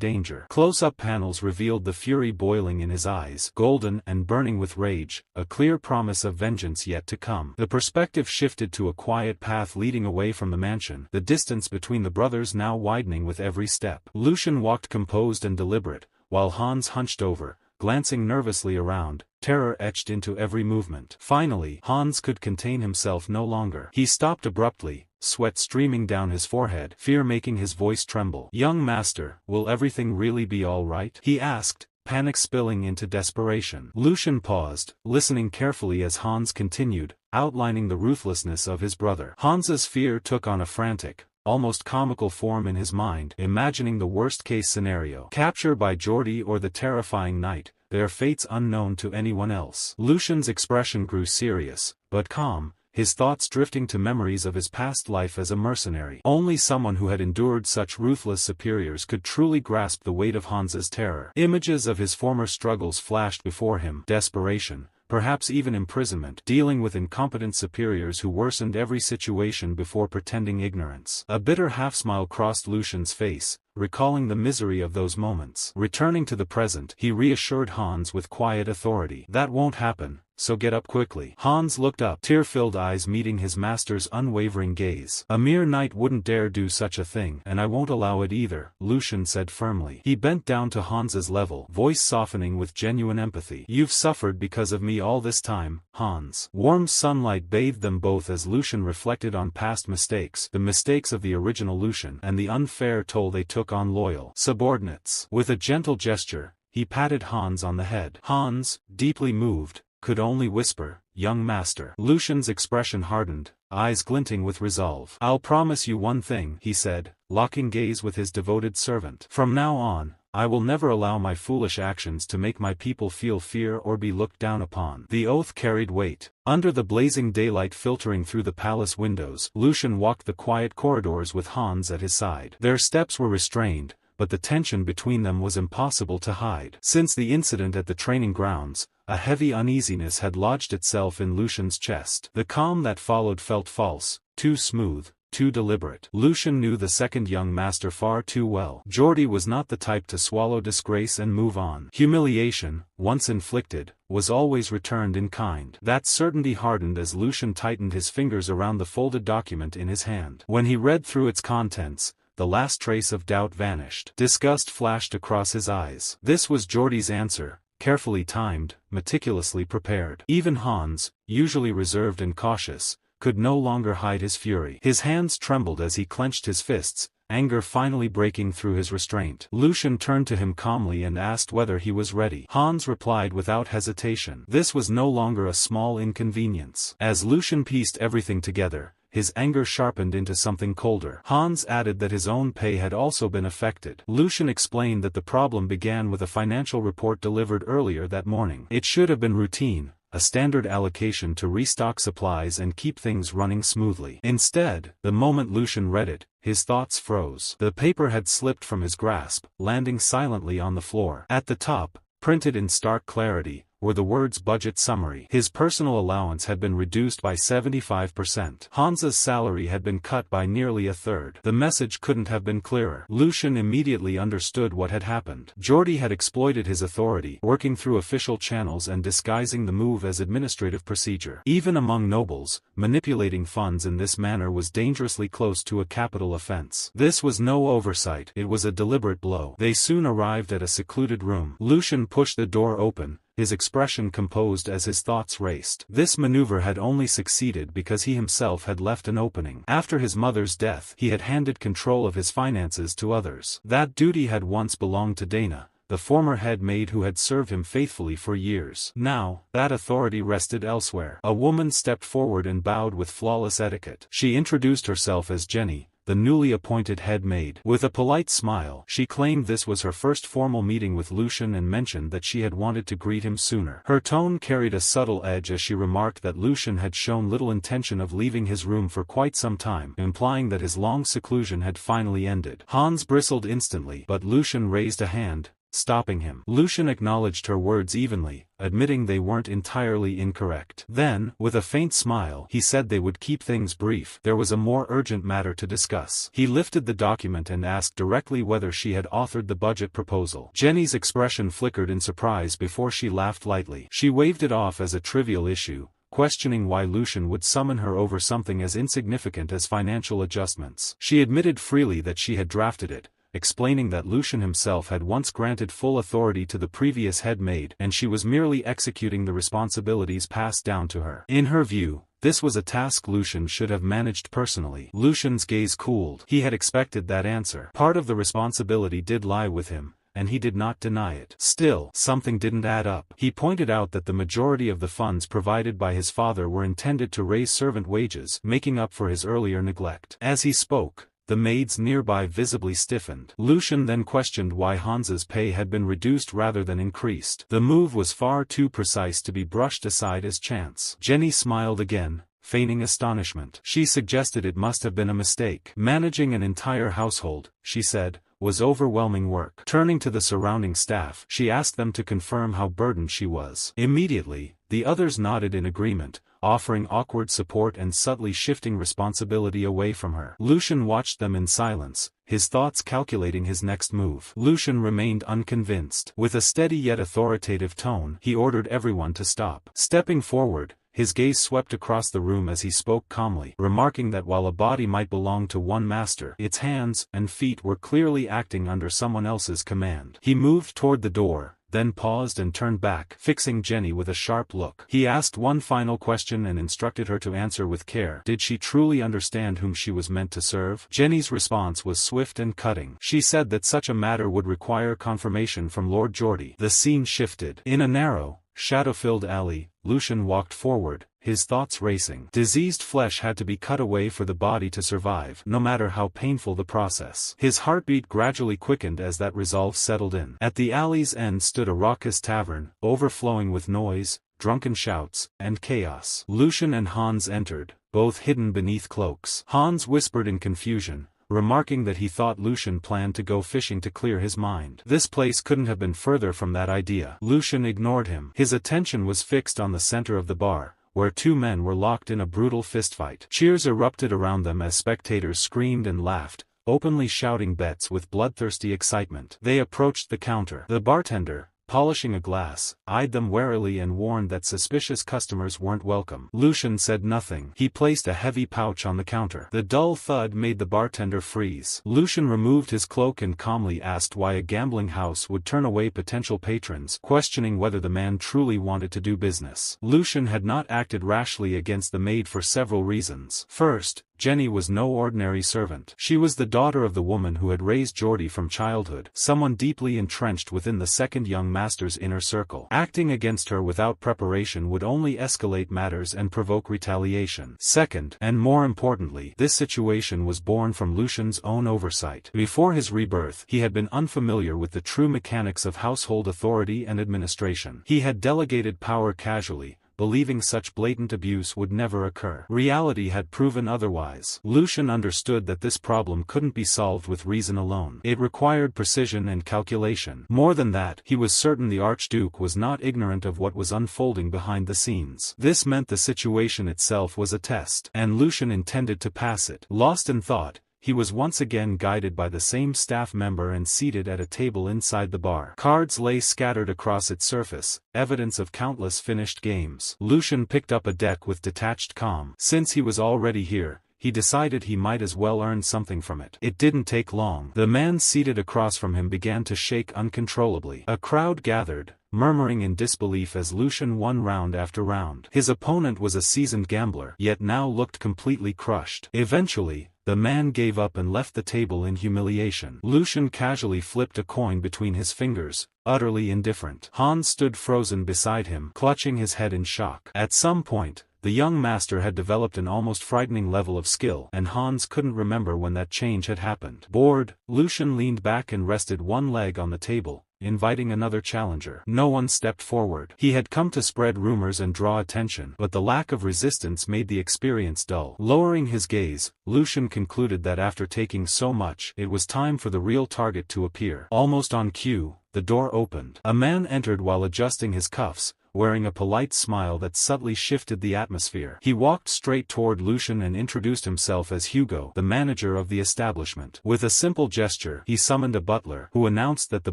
danger. Close-up panels revealed the fury boiling in his eyes, golden and burning with rage, a clear promise of vengeance yet to come. The perspective shifted to a quiet path leading away from the mansion, the distance between the brothers now widening with every step. Lucian walked composed and deliberate, while Hans hunched over, glancing nervously around, terror etched into every movement. Finally, Hans could contain himself no longer. He stopped abruptly, sweat streaming down his forehead, fear making his voice tremble. "Young master, will everything really be all right?" he asked, panic spilling into desperation. Lucian paused, listening carefully as Hans continued, outlining the ruthlessness of his brother. Hans's fear took on a frantic, almost comical form in his mind, imagining the worst-case scenario. Capture by Geordie or the terrifying knight, their fates unknown to anyone else. Lucian's expression grew serious, but calm, his thoughts drifting to memories of his past life as a mercenary. Only someone who had endured such ruthless superiors could truly grasp the weight of Hans's terror. Images of his former struggles flashed before him, desperation, perhaps even imprisonment, dealing with incompetent superiors who worsened every situation before pretending ignorance. A bitter half-smile crossed Lucian's face, recalling the misery of those moments. Returning to the present, he reassured Hans with quiet authority. "That won't happen, so get up quickly." Hans looked up, tear-filled eyes meeting his master's unwavering gaze. "A mere knight wouldn't dare do such a thing, and I won't allow it either," Lucian said firmly. He bent down to Hans's level, voice softening with genuine empathy. "You've suffered because of me all this time, Hans." Warm sunlight bathed them both as Lucian reflected on past mistakes, the mistakes of the original Lucian, and the unfair toll they took on loyal subordinates. With a gentle gesture, he patted Hans on the head. Hans, deeply moved, could only whisper, "Young master." Lucian's expression hardened, eyes glinting with resolve. "I'll promise you one thing," he said, locking gaze with his devoted servant. "From now on, I will never allow my foolish actions to make my people feel fear or be looked down upon. The oath carried weight. Under the blazing daylight filtering through the palace windows, Lucian walked the quiet corridors with Hans at his side. Their steps were restrained, but the tension between them was impossible to hide. Since the incident at the training grounds, a heavy uneasiness had lodged itself in Lucian's chest. The calm that followed felt false, too smooth, too deliberate. Lucian knew the second young master far too well. Geordie was not the type to swallow disgrace and move on. Humiliation, once inflicted, was always returned in kind. That certainty hardened as Lucian tightened his fingers around the folded document in his hand. When he read through its contents, the last trace of doubt vanished. Disgust flashed across his eyes. This was Geordie's answer, carefully timed, meticulously prepared. Even Hans, usually reserved and cautious, could no longer hide his fury. His hands trembled as he clenched his fists, anger finally breaking through his restraint. Lucian turned to him calmly and asked whether he was ready. Hans replied without hesitation. This was no longer a small inconvenience. As Lucian pieced everything together, his anger sharpened into something colder. Hans added that his own pay had also been affected. Lucian explained that the problem began with a financial report delivered earlier that morning. It should have been routine, a standard allocation to restock supplies and keep things running smoothly. Instead, the moment Lucian read it, his thoughts froze. The paper had slipped from his grasp, landing silently on the floor. At the top, printed in stark clarity, were the words budget summary. His personal allowance had been reduced by 75%. Hans's salary had been cut by nearly a third. The message couldn't have been clearer. Lucian immediately understood what had happened. Geordie had exploited his authority, working through official channels and disguising the move as administrative procedure. Even among nobles, manipulating funds in this manner was dangerously close to a capital offense. This was no oversight, it was a deliberate blow. They soon arrived at a secluded room. Lucian pushed the door open, his expression composed as his thoughts raced. This maneuver had only succeeded because he himself had left an opening. After his mother's death, he had handed control of his finances to others. That duty had once belonged to Dana, the former head maid who had served him faithfully for years. Now, that authority rested elsewhere. A woman stepped forward and bowed with flawless etiquette. She introduced herself as Jenny, the newly appointed head maid. With a polite smile, she claimed this was her first formal meeting with Lucian and mentioned that she had wanted to greet him sooner. Her tone carried a subtle edge as she remarked that Lucian had shown little intention of leaving his room for quite some time, implying that his long seclusion had finally ended. Hans bristled instantly, but Lucian raised a hand, stopping him. Lucian acknowledged her words evenly, admitting they weren't entirely incorrect. Then, with a faint smile, he said they would keep things brief. There was a more urgent matter to discuss. He lifted the document and asked directly whether she had authored the budget proposal. Jenny's expression flickered in surprise before she laughed lightly. She waved it off as a trivial issue, questioning why Lucian would summon her over something as insignificant as financial adjustments. She admitted freely that she had drafted it, explaining that Lucian himself had once granted full authority to the previous head maid and she was merely executing the responsibilities passed down to her. In her view, this was a task Lucian should have managed personally. Lucian's gaze cooled. He had expected that answer. Part of the responsibility did lie with him, and he did not deny it. Still, something didn't add up. He pointed out that the majority of the funds provided by his father were intended to raise servant wages, making up for his earlier neglect. As he spoke, the maids nearby visibly stiffened. Lucian then questioned why Hans's pay had been reduced rather than increased. The move was far too precise to be brushed aside as chance. Jenny smiled again, feigning astonishment. She suggested it must have been a mistake. Managing an entire household, she said, was overwhelming work. Turning to the surrounding staff, she asked them to confirm how burdened she was. Immediately, the others nodded in agreement, offering awkward support and subtly shifting responsibility away from her. Lucian watched them in silence, his thoughts calculating his next move. Lucian remained unconvinced. With a steady yet authoritative tone, he ordered everyone to stop. Stepping forward, his gaze swept across the room as he spoke calmly, remarking that while a body might belong to one master, its hands and feet were clearly acting under someone else's command. He moved toward the door, then paused and turned back, fixing Jenny with a sharp look. He asked one final question and instructed her to answer with care. Did she truly understand whom she was meant to serve? Jenny's response was swift and cutting. She said that such a matter would require confirmation from Lord Geordie. The scene shifted. In a narrow, shadow-filled alley, Lucian walked forward, his thoughts racing. Diseased flesh had to be cut away for the body to survive, no matter how painful the process. His heartbeat gradually quickened as that resolve settled in. At the alley's end stood a raucous tavern, overflowing with noise, drunken shouts, and chaos. Lucian and Hans entered, both hidden beneath cloaks. Hans whispered in confusion, remarking that he thought Lucian planned to go fishing to clear his mind. This place couldn't have been further from that idea. Lucian ignored him. His attention was fixed on the center of the bar, where two men were locked in a brutal fistfight. Cheers erupted around them as spectators screamed and laughed, openly shouting bets with bloodthirsty excitement. They approached the counter. The bartender, polishing a glass, eyed them warily and warned that suspicious customers weren't welcome. Lucian said nothing. He placed a heavy pouch on the counter. The dull thud made the bartender freeze. Lucian removed his cloak and calmly asked why a gambling house would turn away potential patrons, questioning whether the man truly wanted to do business. Lucian had not acted rashly against the maid for several reasons. First, Jenny was no ordinary servant. She was the daughter of the woman who had raised Geordie from childhood, someone deeply entrenched within the second young master's inner circle. Acting against her without preparation would only escalate matters and provoke retaliation. Second, and more importantly, this situation was born from Lucian's own oversight. Before his rebirth, he had been unfamiliar with the true mechanics of household authority and administration. He had delegated power casually, believing such blatant abuse would never occur. Reality had proven otherwise. Lucian understood that this problem couldn't be solved with reason alone. It required precision and calculation. More than that, he was certain the Archduke was not ignorant of what was unfolding behind the scenes. This meant the situation itself was a test, and Lucian intended to pass it. Lost in thought, he was once again guided by the same staff member and seated at a table inside the bar. Cards lay scattered across its surface, evidence of countless finished games. Lucian picked up a deck with detached calm. Since he was already here, he decided he might as well earn something from it. It didn't take long. The man seated across from him began to shake uncontrollably. A crowd gathered, murmuring in disbelief as Lucian won round after round. His opponent was a seasoned gambler, yet now looked completely crushed. Eventually, the man gave up and left the table in humiliation. Lucian casually flipped a coin between his fingers, utterly indifferent. Hans stood frozen beside him, clutching his head in shock. At some point, the young master had developed an almost frightening level of skill, and Hans couldn't remember when that change had happened. Bored, Lucian leaned back and rested one leg on the table, inviting another challenger. No one stepped forward. He had come to spread rumors and draw attention, but the lack of resistance made the experience dull. Lowering his gaze, Lucian concluded that after taking so much, it was time for the real target to appear. Almost on cue, the door opened. A man entered while adjusting his cuffs, wearing a polite smile that subtly shifted the atmosphere. He walked straight toward Lucian and introduced himself as Hugo, the manager of the establishment. With a simple gesture, he summoned a butler, who announced that the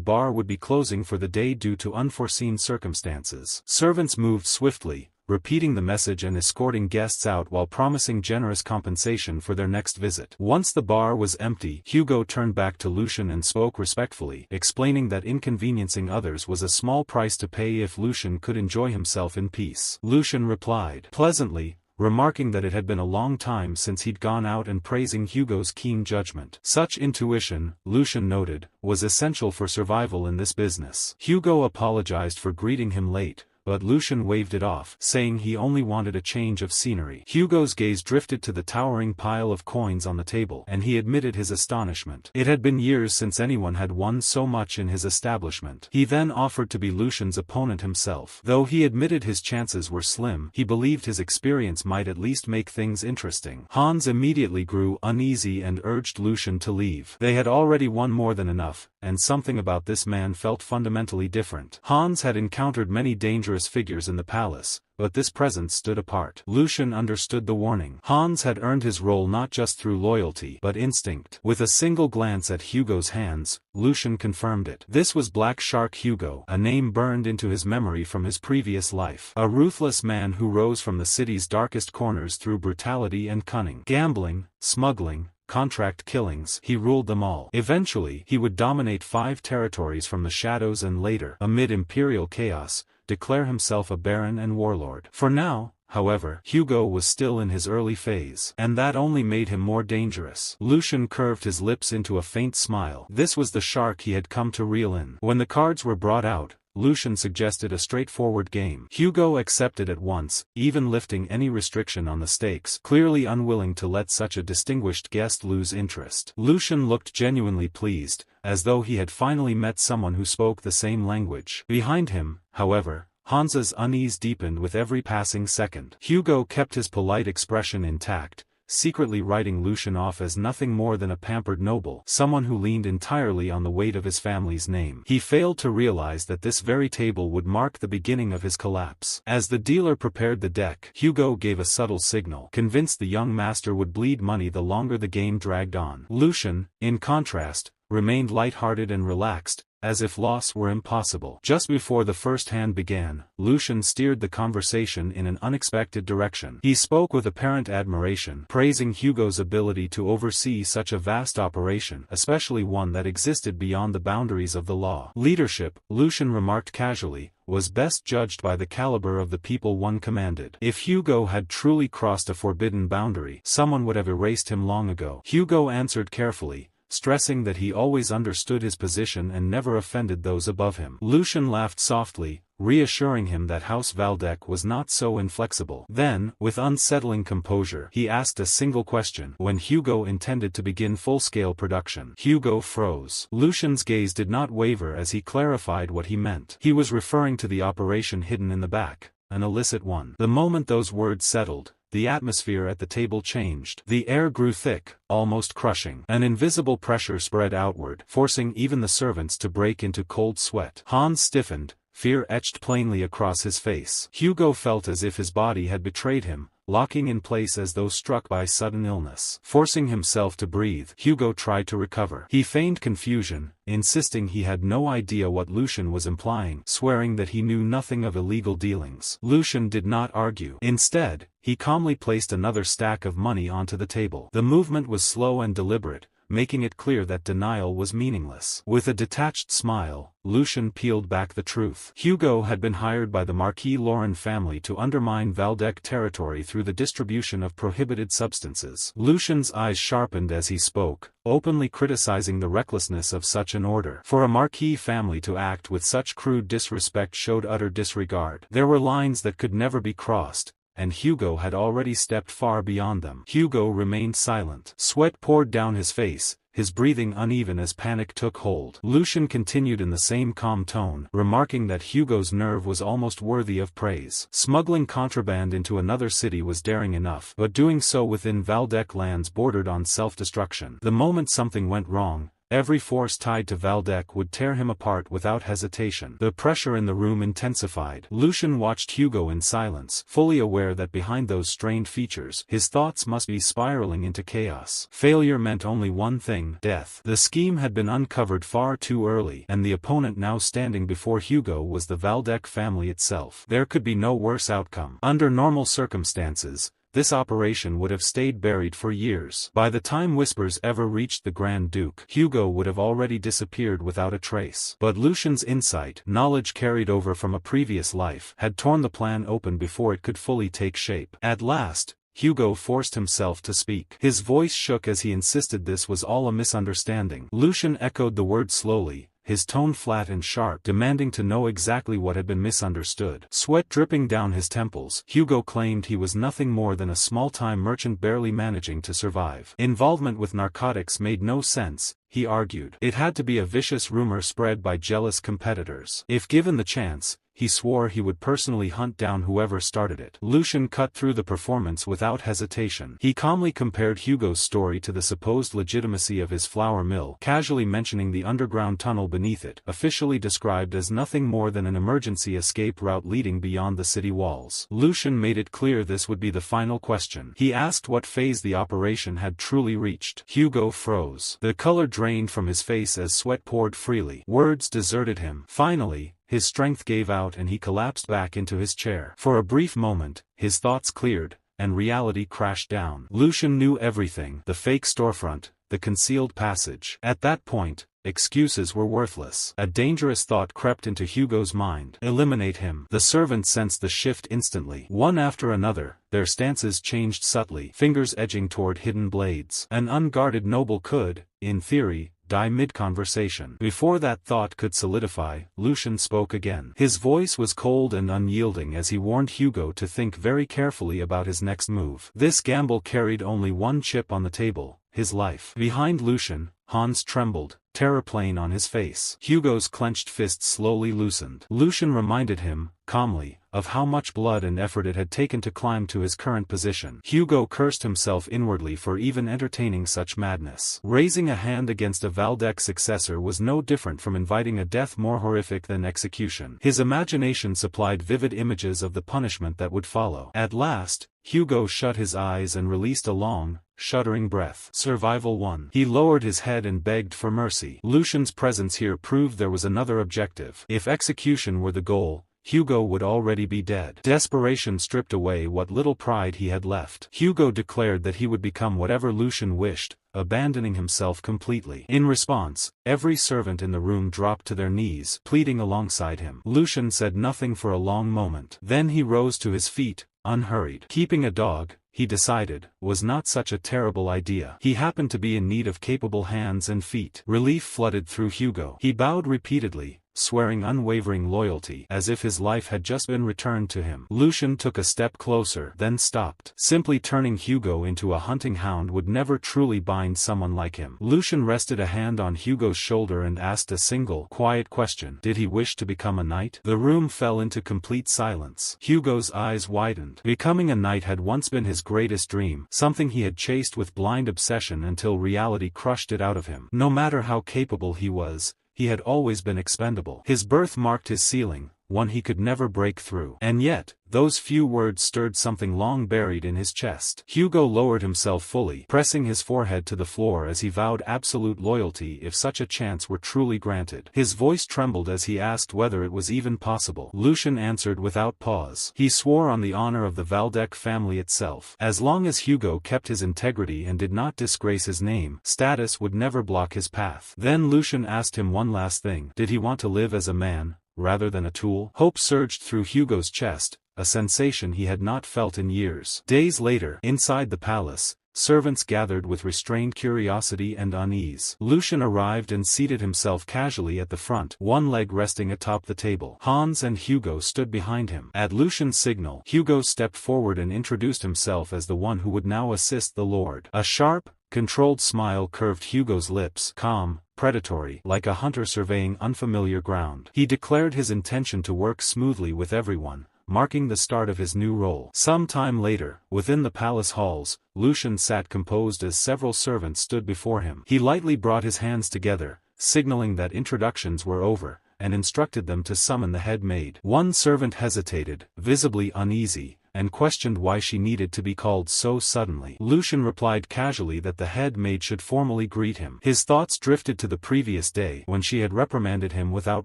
bar would be closing for the day due to unforeseen circumstances. Servants moved swiftly, repeating the message and escorting guests out while promising generous compensation for their next visit. Once the bar was empty, Hugo turned back to Lucian and spoke respectfully, explaining that inconveniencing others was a small price to pay if Lucian could enjoy himself in peace. Lucian replied pleasantly, remarking that it had been a long time since he'd gone out, and praising Hugo's keen judgment. Such intuition, Lucian noted, was essential for survival in this business. Hugo apologized for greeting him late, but Lucian waved it off, saying he only wanted a change of scenery. Hugo's gaze drifted to the towering pile of coins on the table, and he admitted his astonishment. It had been years since anyone had won so much in his establishment. He then offered to be Lucian's opponent himself. Though he admitted his chances were slim, he believed his experience might at least make things interesting. Hans immediately grew uneasy and urged Lucian to leave. They had already won more than enough, and something about this man felt fundamentally different. Hans had encountered many dangerous figures in the palace, but this presence stood apart. Lucian understood the warning. Hans had earned his role not just through loyalty but instinct. With a single glance at Hugo's hands, Lucian confirmed it. This was Black Shark Hugo, a name burned into his memory from his previous life. A ruthless man who rose from the city's darkest corners through brutality and cunning. Gambling, smuggling, contract killings, he ruled them all. Eventually, he would dominate 5 territories from the shadows and later, amid imperial chaos, declare himself a baron and warlord. For now, however, Hugo was still in his early phase, and that only made him more dangerous. Lucian curved his lips into a faint smile. This was the shark he had come to reel in. When the cards were brought out, Lucian suggested a straightforward game. Hugo accepted at once, even lifting any restriction on the stakes, clearly unwilling to let such a distinguished guest lose interest. Lucian looked genuinely pleased, as though he had finally met someone who spoke the same language. Behind him, however, Hansa's unease deepened with every passing second. Hugo kept his polite expression intact, secretly writing Lucian off as nothing more than a pampered noble, someone who leaned entirely on the weight of his family's name. He failed to realize that this very table would mark the beginning of his collapse. As the dealer prepared the deck, Hugo gave a subtle signal, convinced the young master would bleed money the longer the game dragged on. Lucian, in contrast, remained light-hearted and relaxed, as if loss were impossible. Just before the first hand began, Lucian steered the conversation in an unexpected direction. He spoke with apparent admiration, praising Hugo's ability to oversee such a vast operation, especially one that existed beyond the boundaries of the law. Leadership, Lucian remarked casually, was best judged by the caliber of the people one commanded. If Hugo had truly crossed a forbidden boundary, someone would have erased him long ago. Hugo answered carefully, stressing that he always understood his position and never offended those above him. Lucian laughed softly, reassuring him that House Valdec was not so inflexible. Then, with unsettling composure, he asked a single question: when Hugo intended to begin full-scale production. Hugo froze. Lucian's gaze did not waver as he clarified what he meant. He was referring to the operation hidden in the back, an illicit one. The moment those words settled, the atmosphere at the table changed. The air grew thick, almost crushing. An invisible pressure spread outward, forcing even the servants to break into cold sweat. Hans stiffened, fear etched plainly across his face. Hugo felt as if his body had betrayed him, locking in place as though struck by sudden illness. Forcing himself to breathe, Hugo tried to recover. He feigned confusion, insisting he had no idea what Lucian was implying, swearing that he knew nothing of illegal dealings. Lucian did not argue. Instead, he calmly placed another stack of money onto the table. The movement was slow and deliberate, making it clear that denial was meaningless. With a detached smile, Lucian peeled back the truth. Hugo had been hired by the Marquis Lauren family to undermine Valdec territory through the distribution of prohibited substances. Lucian's eyes sharpened as he spoke, openly criticizing the recklessness of such an order. For a Marquis family to act with such crude disrespect showed utter disregard. There were lines that could never be crossed, and Hugo had already stepped far beyond them. Hugo remained silent. Sweat poured down his face, his breathing uneven as panic took hold. Lucian continued in the same calm tone, remarking that Hugo's nerve was almost worthy of praise. Smuggling contraband into another city was daring enough, but doing so within Valdec lands bordered on self-destruction. The moment something went wrong, every force tied to Valdec would tear him apart without hesitation. The pressure in the room intensified. Lucian watched Hugo in silence, fully aware that behind those strained features, his thoughts must be spiraling into chaos. Failure meant only one thing: death. The scheme had been uncovered far too early, and the opponent now standing before Hugo was the Valdec family itself. There could be no worse outcome. Under normal circumstances, this operation would have stayed buried for years. By the time whispers ever reached the Grand Duke, Hugo would have already disappeared without a trace. But Lucian's insight, knowledge carried over from a previous life, had torn the plan open before it could fully take shape. At last, Hugo forced himself to speak. His voice shook as he insisted this was all a misunderstanding. Lucian echoed the word slowly, his tone flat and sharp, demanding to know exactly what had been misunderstood. Sweat dripping down his temples, Hugo claimed he was nothing more than a small-time merchant barely managing to survive. Involvement with narcotics made no sense, he argued. It had to be a vicious rumor spread by jealous competitors. If given the chance, he swore he would personally hunt down whoever started it. Lucian cut through the performance without hesitation. He calmly compared Hugo's story to the supposed legitimacy of his flour mill, casually mentioning the underground tunnel beneath it, officially described as nothing more than an emergency escape route leading beyond the city walls. Lucian made it clear this would be the final question. He asked what phase the operation had truly reached. Hugo froze. The color drained from his face as sweat poured freely. Words deserted him. Finally, his strength gave out and he collapsed back into his chair. For a brief moment, his thoughts cleared, and reality crashed down. Lucian knew everything: the fake storefront, the concealed passage. At that point, excuses were worthless. A dangerous thought crept into Hugo's mind: eliminate him. The servants sensed the shift instantly. One after another, their stances changed subtly, fingers edging toward hidden blades. An unguarded noble could, in theory, die mid-conversation. Before that thought could solidify, Lucian spoke again. His voice was cold and unyielding as he warned Hugo to think very carefully about his next move. This gamble carried only one chip on the table: his life. Behind Lucian, Hans trembled, terror plain on his face. Hugo's clenched fist slowly loosened. Lucian reminded him, calmly, of how much blood and effort it had taken to climb to his current position. Hugo cursed himself inwardly for even entertaining such madness. Raising a hand against a Valdec successor was no different from inviting a death more horrific than execution. His imagination supplied vivid images of the punishment that would follow. At last, Hugo shut his eyes and released a long, shuddering breath. Survival 1. He lowered his head and begged for mercy. Lucian's presence here proved there was another objective. If execution were the goal, Hugo would already be dead. Desperation stripped away what little pride he had left. Hugo declared that he would become whatever Lucian wished, abandoning himself completely. In response, every servant in the room dropped to their knees, pleading alongside him. Lucian said nothing for a long moment. Then he rose to his feet, unhurried. Keeping a dog, he decided, was not such a terrible idea. He happened to be in need of capable hands and feet. Relief flooded through Hugo. He bowed repeatedly, swearing unwavering loyalty, as if his life had just been returned to him. Lucian took a step closer, then stopped. Simply turning Hugo into a hunting hound would never truly bind someone like him. Lucian rested a hand on Hugo's shoulder and asked a single, quiet question. Did he wish to become a knight? The room fell into complete silence. Hugo's eyes widened. Becoming a knight had once been his greatest dream, something he had chased with blind obsession until reality crushed it out of him. No matter how capable he was, he had always been expendable. His birth marked his ceiling, one he could never break through. And yet, those few words stirred something long buried in his chest. Hugo lowered himself fully, pressing his forehead to the floor as he vowed absolute loyalty if such a chance were truly granted. His voice trembled as he asked whether it was even possible. Lucian answered without pause. He swore on the honor of the Valdec family itself. As long as Hugo kept his integrity and did not disgrace his name, status would never block his path. Then Lucian asked him one last thing. Did he want to live as a man, rather than a tool? Hope surged through Hugo's chest, a sensation he had not felt in years. Days later, inside the palace, servants gathered with restrained curiosity and unease. Lucian arrived and seated himself casually at the front, one leg resting atop the table. Hans and Hugo stood behind him. At Lucian's signal, Hugo stepped forward and introduced himself as the one who would now assist the Lord. A sharp, controlled smile curved Hugo's lips, calm, predatory, like a hunter surveying unfamiliar ground. He declared his intention to work smoothly with everyone, marking the start of his new role. Some time later, within the palace halls, Lucian sat composed as several servants stood before him. He lightly brought his hands together, signaling that introductions were over, and instructed them to summon the head maid. One servant hesitated, visibly uneasy, and questioned why she needed to be called so suddenly. Lucian replied casually that the head maid should formally greet him. His thoughts drifted to the previous day when she had reprimanded him without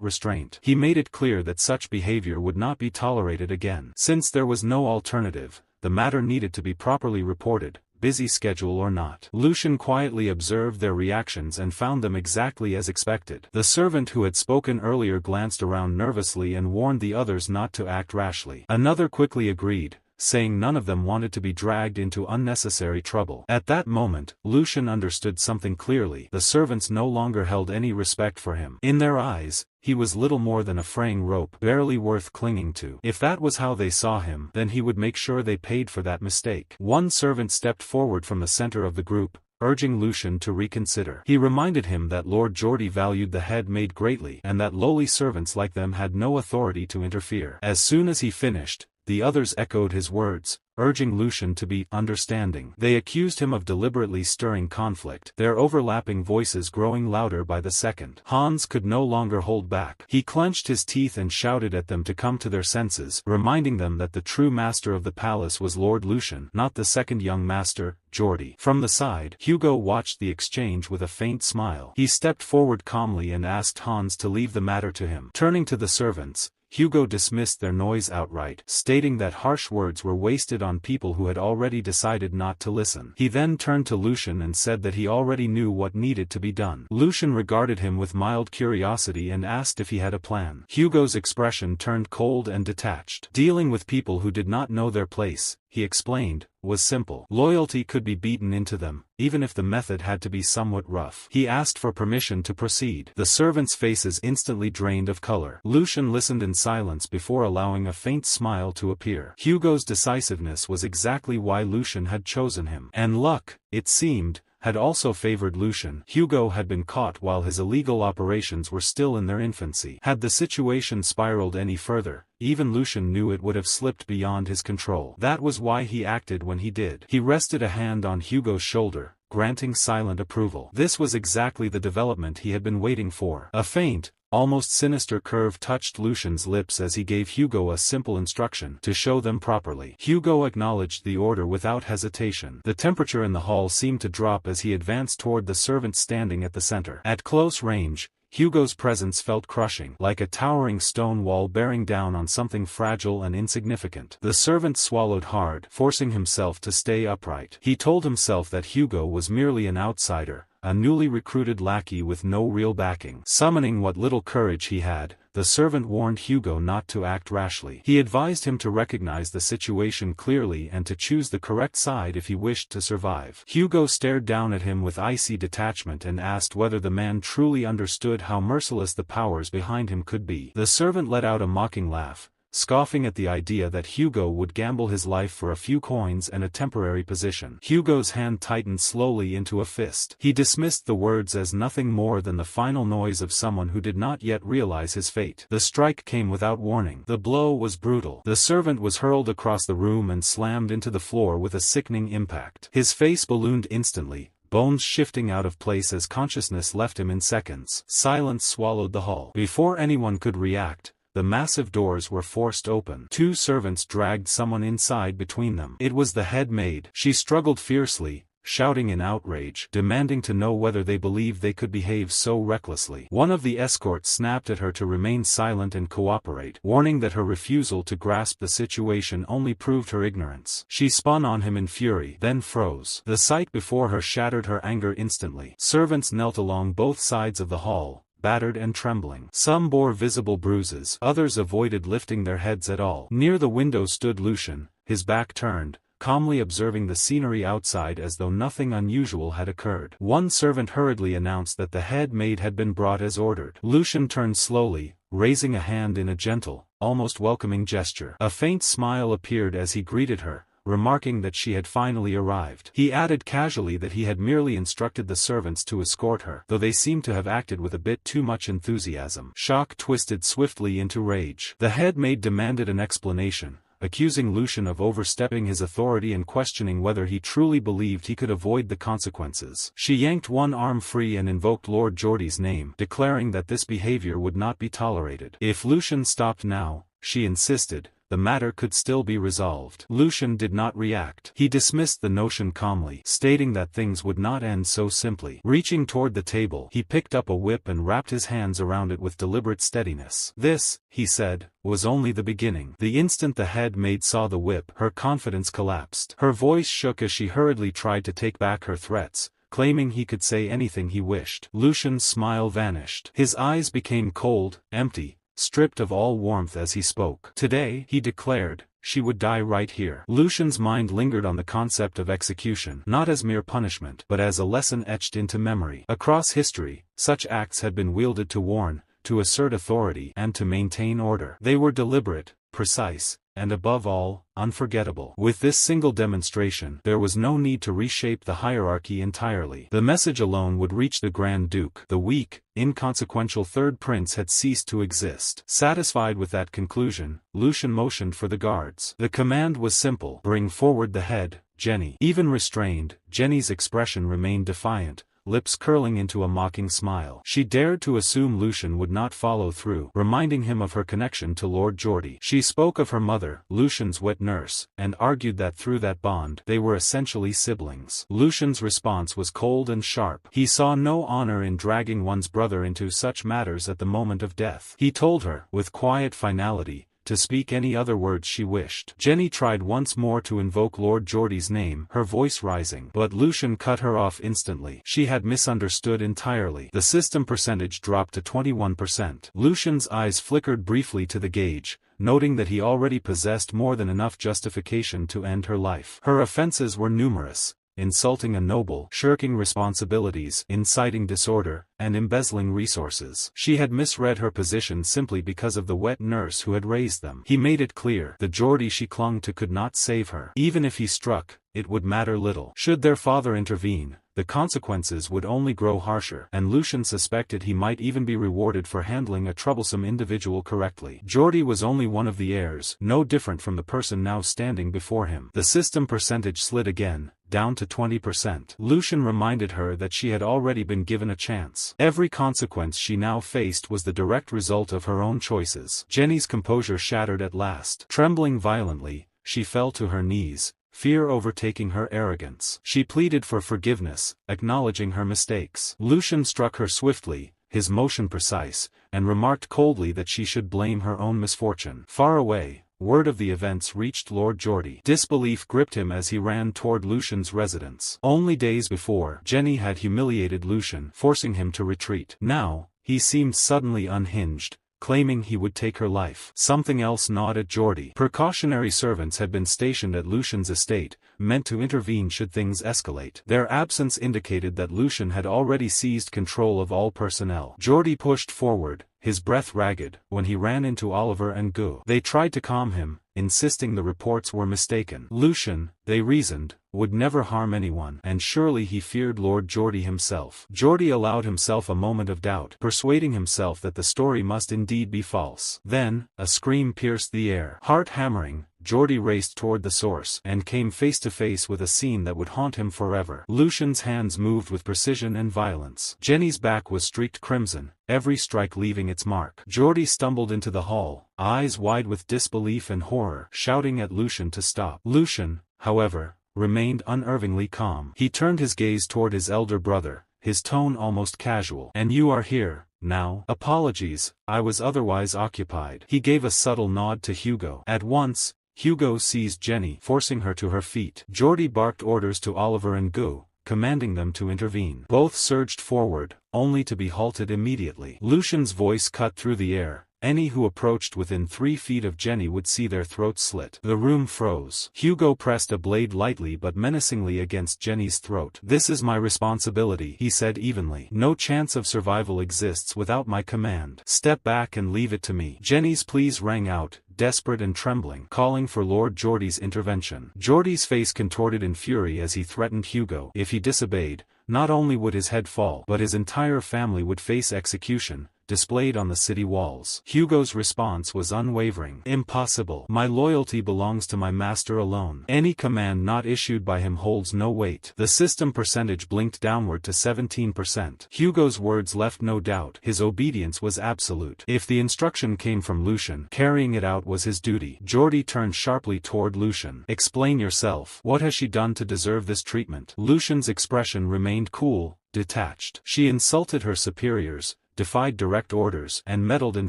restraint. He made it clear that such behavior would not be tolerated again. Since there was no alternative, the matter needed to be properly reported, busy schedule or not. Lucian quietly observed their reactions and found them exactly as expected. The servant who had spoken earlier glanced around nervously and warned the others not to act rashly. Another quickly agreed, saying none of them wanted to be dragged into unnecessary trouble. At that moment, Lucian understood something clearly. The servants no longer held any respect for him. In their eyes, he was little more than a fraying rope, barely worth clinging to. If that was how they saw him, then he would make sure they paid for that mistake. One servant stepped forward from the center of the group, urging Lucian to reconsider. He reminded him that Lord Geordie valued the head maid greatly, and that lowly servants like them had no authority to interfere. As soon as he finished, the others echoed his words, urging Lucian to be understanding. They accused him of deliberately stirring conflict, their overlapping voices growing louder by the second. Hans could no longer hold back. He clenched his teeth and shouted at them to come to their senses, reminding them that the true master of the palace was Lord Lucian, not the second young master, Geordie. From the side, Hugo watched the exchange with a faint smile. He stepped forward calmly and asked Hans to leave the matter to him. Turning to the servants, Hugo dismissed their noise outright, stating that harsh words were wasted on people who had already decided not to listen. He then turned to Lucian and said that he already knew what needed to be done. Lucian regarded him with mild curiosity and asked if he had a plan. Hugo's expression turned cold and detached. Dealing with people who did not know their place, he explained, was simple. Loyalty could be beaten into them, even if the method had to be somewhat rough. He asked for permission to proceed. The servants' faces instantly drained of color. Lucian listened in silence before allowing a faint smile to appear. Hugo's decisiveness was exactly why Lucian had chosen him. And luck, it seemed, had also favored Lucian. Hugo had been caught while his illegal operations were still in their infancy. Had the situation spiraled any further, even Lucian knew it would have slipped beyond his control. That was why he acted when he did. He rested a hand on Hugo's shoulder, granting silent approval. This was exactly the development he had been waiting for. A faint, almost sinister curve touched Lucian's lips as he gave Hugo a simple instruction to show them properly. Hugo acknowledged the order without hesitation. The temperature in the hall seemed to drop as he advanced toward the servant standing at the center. At close range, Hugo's presence felt crushing, like a towering stone wall bearing down on something fragile and insignificant. The servant swallowed hard, forcing himself to stay upright. He told himself that Hugo was merely an outsider, a newly recruited lackey with no real backing. Summoning what little courage he had, the servant warned Hugo not to act rashly. He advised him to recognize the situation clearly and to choose the correct side if he wished to survive. Hugo stared down at him with icy detachment and asked whether the man truly understood how merciless the powers behind him could be. The servant let out a mocking laugh, scoffing at the idea that Hugo would gamble his life for a few coins and a temporary position. Hugo's hand tightened slowly into a fist. He dismissed the words as nothing more than the final noise of someone who did not yet realize his fate. The strike came without warning. The blow was brutal. The servant was hurled across the room and slammed into the floor with a sickening impact. His face ballooned instantly, bones shifting out of place as consciousness left him in seconds. Silence swallowed the hall. Before anyone could react, the massive doors were forced open. Two servants dragged someone inside between them. It was the head maid. She struggled fiercely, shouting in outrage, demanding to know whether they believed they could behave so recklessly. One of the escorts snapped at her to remain silent and cooperate, warning that her refusal to grasp the situation only proved her ignorance. She spun on him in fury, then froze. The sight before her shattered her anger instantly. Servants knelt along both sides of the hall, battered and trembling. Some bore visible bruises, others avoided lifting their heads at all. Near the window stood Lucian, his back turned, calmly observing the scenery outside as though nothing unusual had occurred. One servant hurriedly announced that the head maid had been brought as ordered. Lucian turned slowly, raising a hand in a gentle, almost welcoming gesture. A faint smile appeared as he greeted her, remarking that she had finally arrived. He added casually that he had merely instructed the servants to escort her, though they seemed to have acted with a bit too much enthusiasm. Shock twisted swiftly into rage. The head maid demanded an explanation, accusing Lucian of overstepping his authority and questioning whether he truly believed he could avoid the consequences. She yanked one arm free and invoked Lord Geordie's name, declaring that this behavior would not be tolerated. If Lucian stopped now, she insisted, the matter could still be resolved. Lucian did not react. He dismissed the notion calmly, stating that things would not end so simply. Reaching toward the table, he picked up a whip and wrapped his hands around it with deliberate steadiness. This, he said, was only the beginning. The instant the head maid saw the whip, her confidence collapsed. Her voice shook as she hurriedly tried to take back her threats, claiming he could say anything he wished. Lucian's smile vanished. His eyes became cold, empty, stripped of all warmth as he spoke. Today, he declared, she would die right here. Lucian's mind lingered on the concept of execution, not as mere punishment, but as a lesson etched into memory. Across history, such acts had been wielded to warn, to assert authority, and to maintain order. They were deliberate, precise, and above all, unforgettable. With this single demonstration, there was no need to reshape the hierarchy entirely. The message alone would reach the Grand Duke. The weak, inconsequential third prince had ceased to exist. Satisfied with that conclusion, Lucian motioned for the guards. The command was simple: bring forward the head, Jenny. Even restrained, Jenny's expression remained defiant, lips curling into a mocking smile. She dared to assume Lucian would not follow through, reminding him of her connection to Lord Geordie. She spoke of her mother, Lucian's wet nurse, and argued that through that bond, they were essentially siblings. Lucian's response was cold and sharp. He saw no honor in dragging one's brother into such matters at the moment of death. He told her, with quiet finality, to speak any other words she wished. Jenny tried once more to invoke Lord Geordie's name, her voice rising, but Lucian cut her off instantly. She had misunderstood entirely. The system percentage dropped to 21%. Lucian's eyes flickered briefly to the gauge, noting that he already possessed more than enough justification to end her life. Her offenses were numerous: insulting a noble, shirking responsibilities, inciting disorder, and embezzling resources. She had misread her position simply because of the wet nurse who had raised them. He made it clear the Geordie she clung to could not save her. Even if he struck, it would matter little. Should their father intervene, the consequences would only grow harsher, and Lucian suspected he might even be rewarded for handling a troublesome individual correctly. Geordie was only one of the heirs, no different from the person now standing before him. The system percentage slid again, down to 20%. Lucian reminded her that she had already been given a chance. Every consequence she now faced was the direct result of her own choices. Jenny's composure shattered at last. Trembling violently, she fell to her knees, fear overtaking her arrogance. She pleaded for forgiveness, acknowledging her mistakes. Lucian struck her swiftly, his motion precise, and remarked coldly that she should blame her own misfortune. Far away, word of the events reached Lord Geordie. Disbelief gripped him as he ran toward Lucian's residence. Only days before, Jenny had humiliated Lucian, forcing him to retreat. Now, he seemed suddenly unhinged, claiming he would take her life. Something else gnawed at Geordie. Precautionary servants had been stationed at Lucian's estate, meant to intervene should things escalate. Their absence indicated that Lucian had already seized control of all personnel. Geordie pushed forward, his breath ragged, when he ran into Oliver and Gu. They tried to calm him, insisting the reports were mistaken. Lucian, they reasoned, would never harm anyone, and surely he feared Lord Geordie himself. Geordie allowed himself a moment of doubt, persuading himself that the story must indeed be false. Then, a scream pierced the air. Heart hammering, Geordie raced toward the source, and came face to face with a scene that would haunt him forever. Lucian's hands moved with precision and violence. Jenny's back was streaked crimson, every strike leaving its mark. Geordie stumbled into the hall, eyes wide with disbelief and horror, shouting at Lucian to stop. Lucian, however, remained unervingly calm. He turned his gaze toward his elder brother, his tone almost casual. "And you are here, now?" "Apologies, I was otherwise occupied." He gave a subtle nod to Hugo. At once, Hugo seized Jenny, forcing her to her feet. Geordie barked orders to Oliver and Gu, commanding them to intervene. Both surged forward, only to be halted immediately. Lucian's voice cut through the air. Any who approached within 3 feet of Jenny would see their throats slit. The room froze. Hugo pressed a blade lightly but menacingly against Jenny's throat. "This is my responsibility," he said evenly. "No chance of survival exists without my command. Step back and leave it to me." Jenny's pleas rang out, desperate and trembling, calling for Lord Geordie's intervention. Geordie's face contorted in fury as he threatened Hugo. If he disobeyed, not only would his head fall, but his entire family would face execution, displayed on the city walls. Hugo's response was unwavering. "Impossible. My loyalty belongs to my master alone. Any command not issued by him holds no weight." The system percentage blinked downward to 17%. Hugo's words left no doubt. His obedience was absolute. If the instruction came from Lucian, carrying it out was his duty. Geordie turned sharply toward Lucian. "Explain yourself. What has she done to deserve this treatment?" Lucian's expression remained cool, detached. "She insulted her superiors, defied direct orders, and meddled in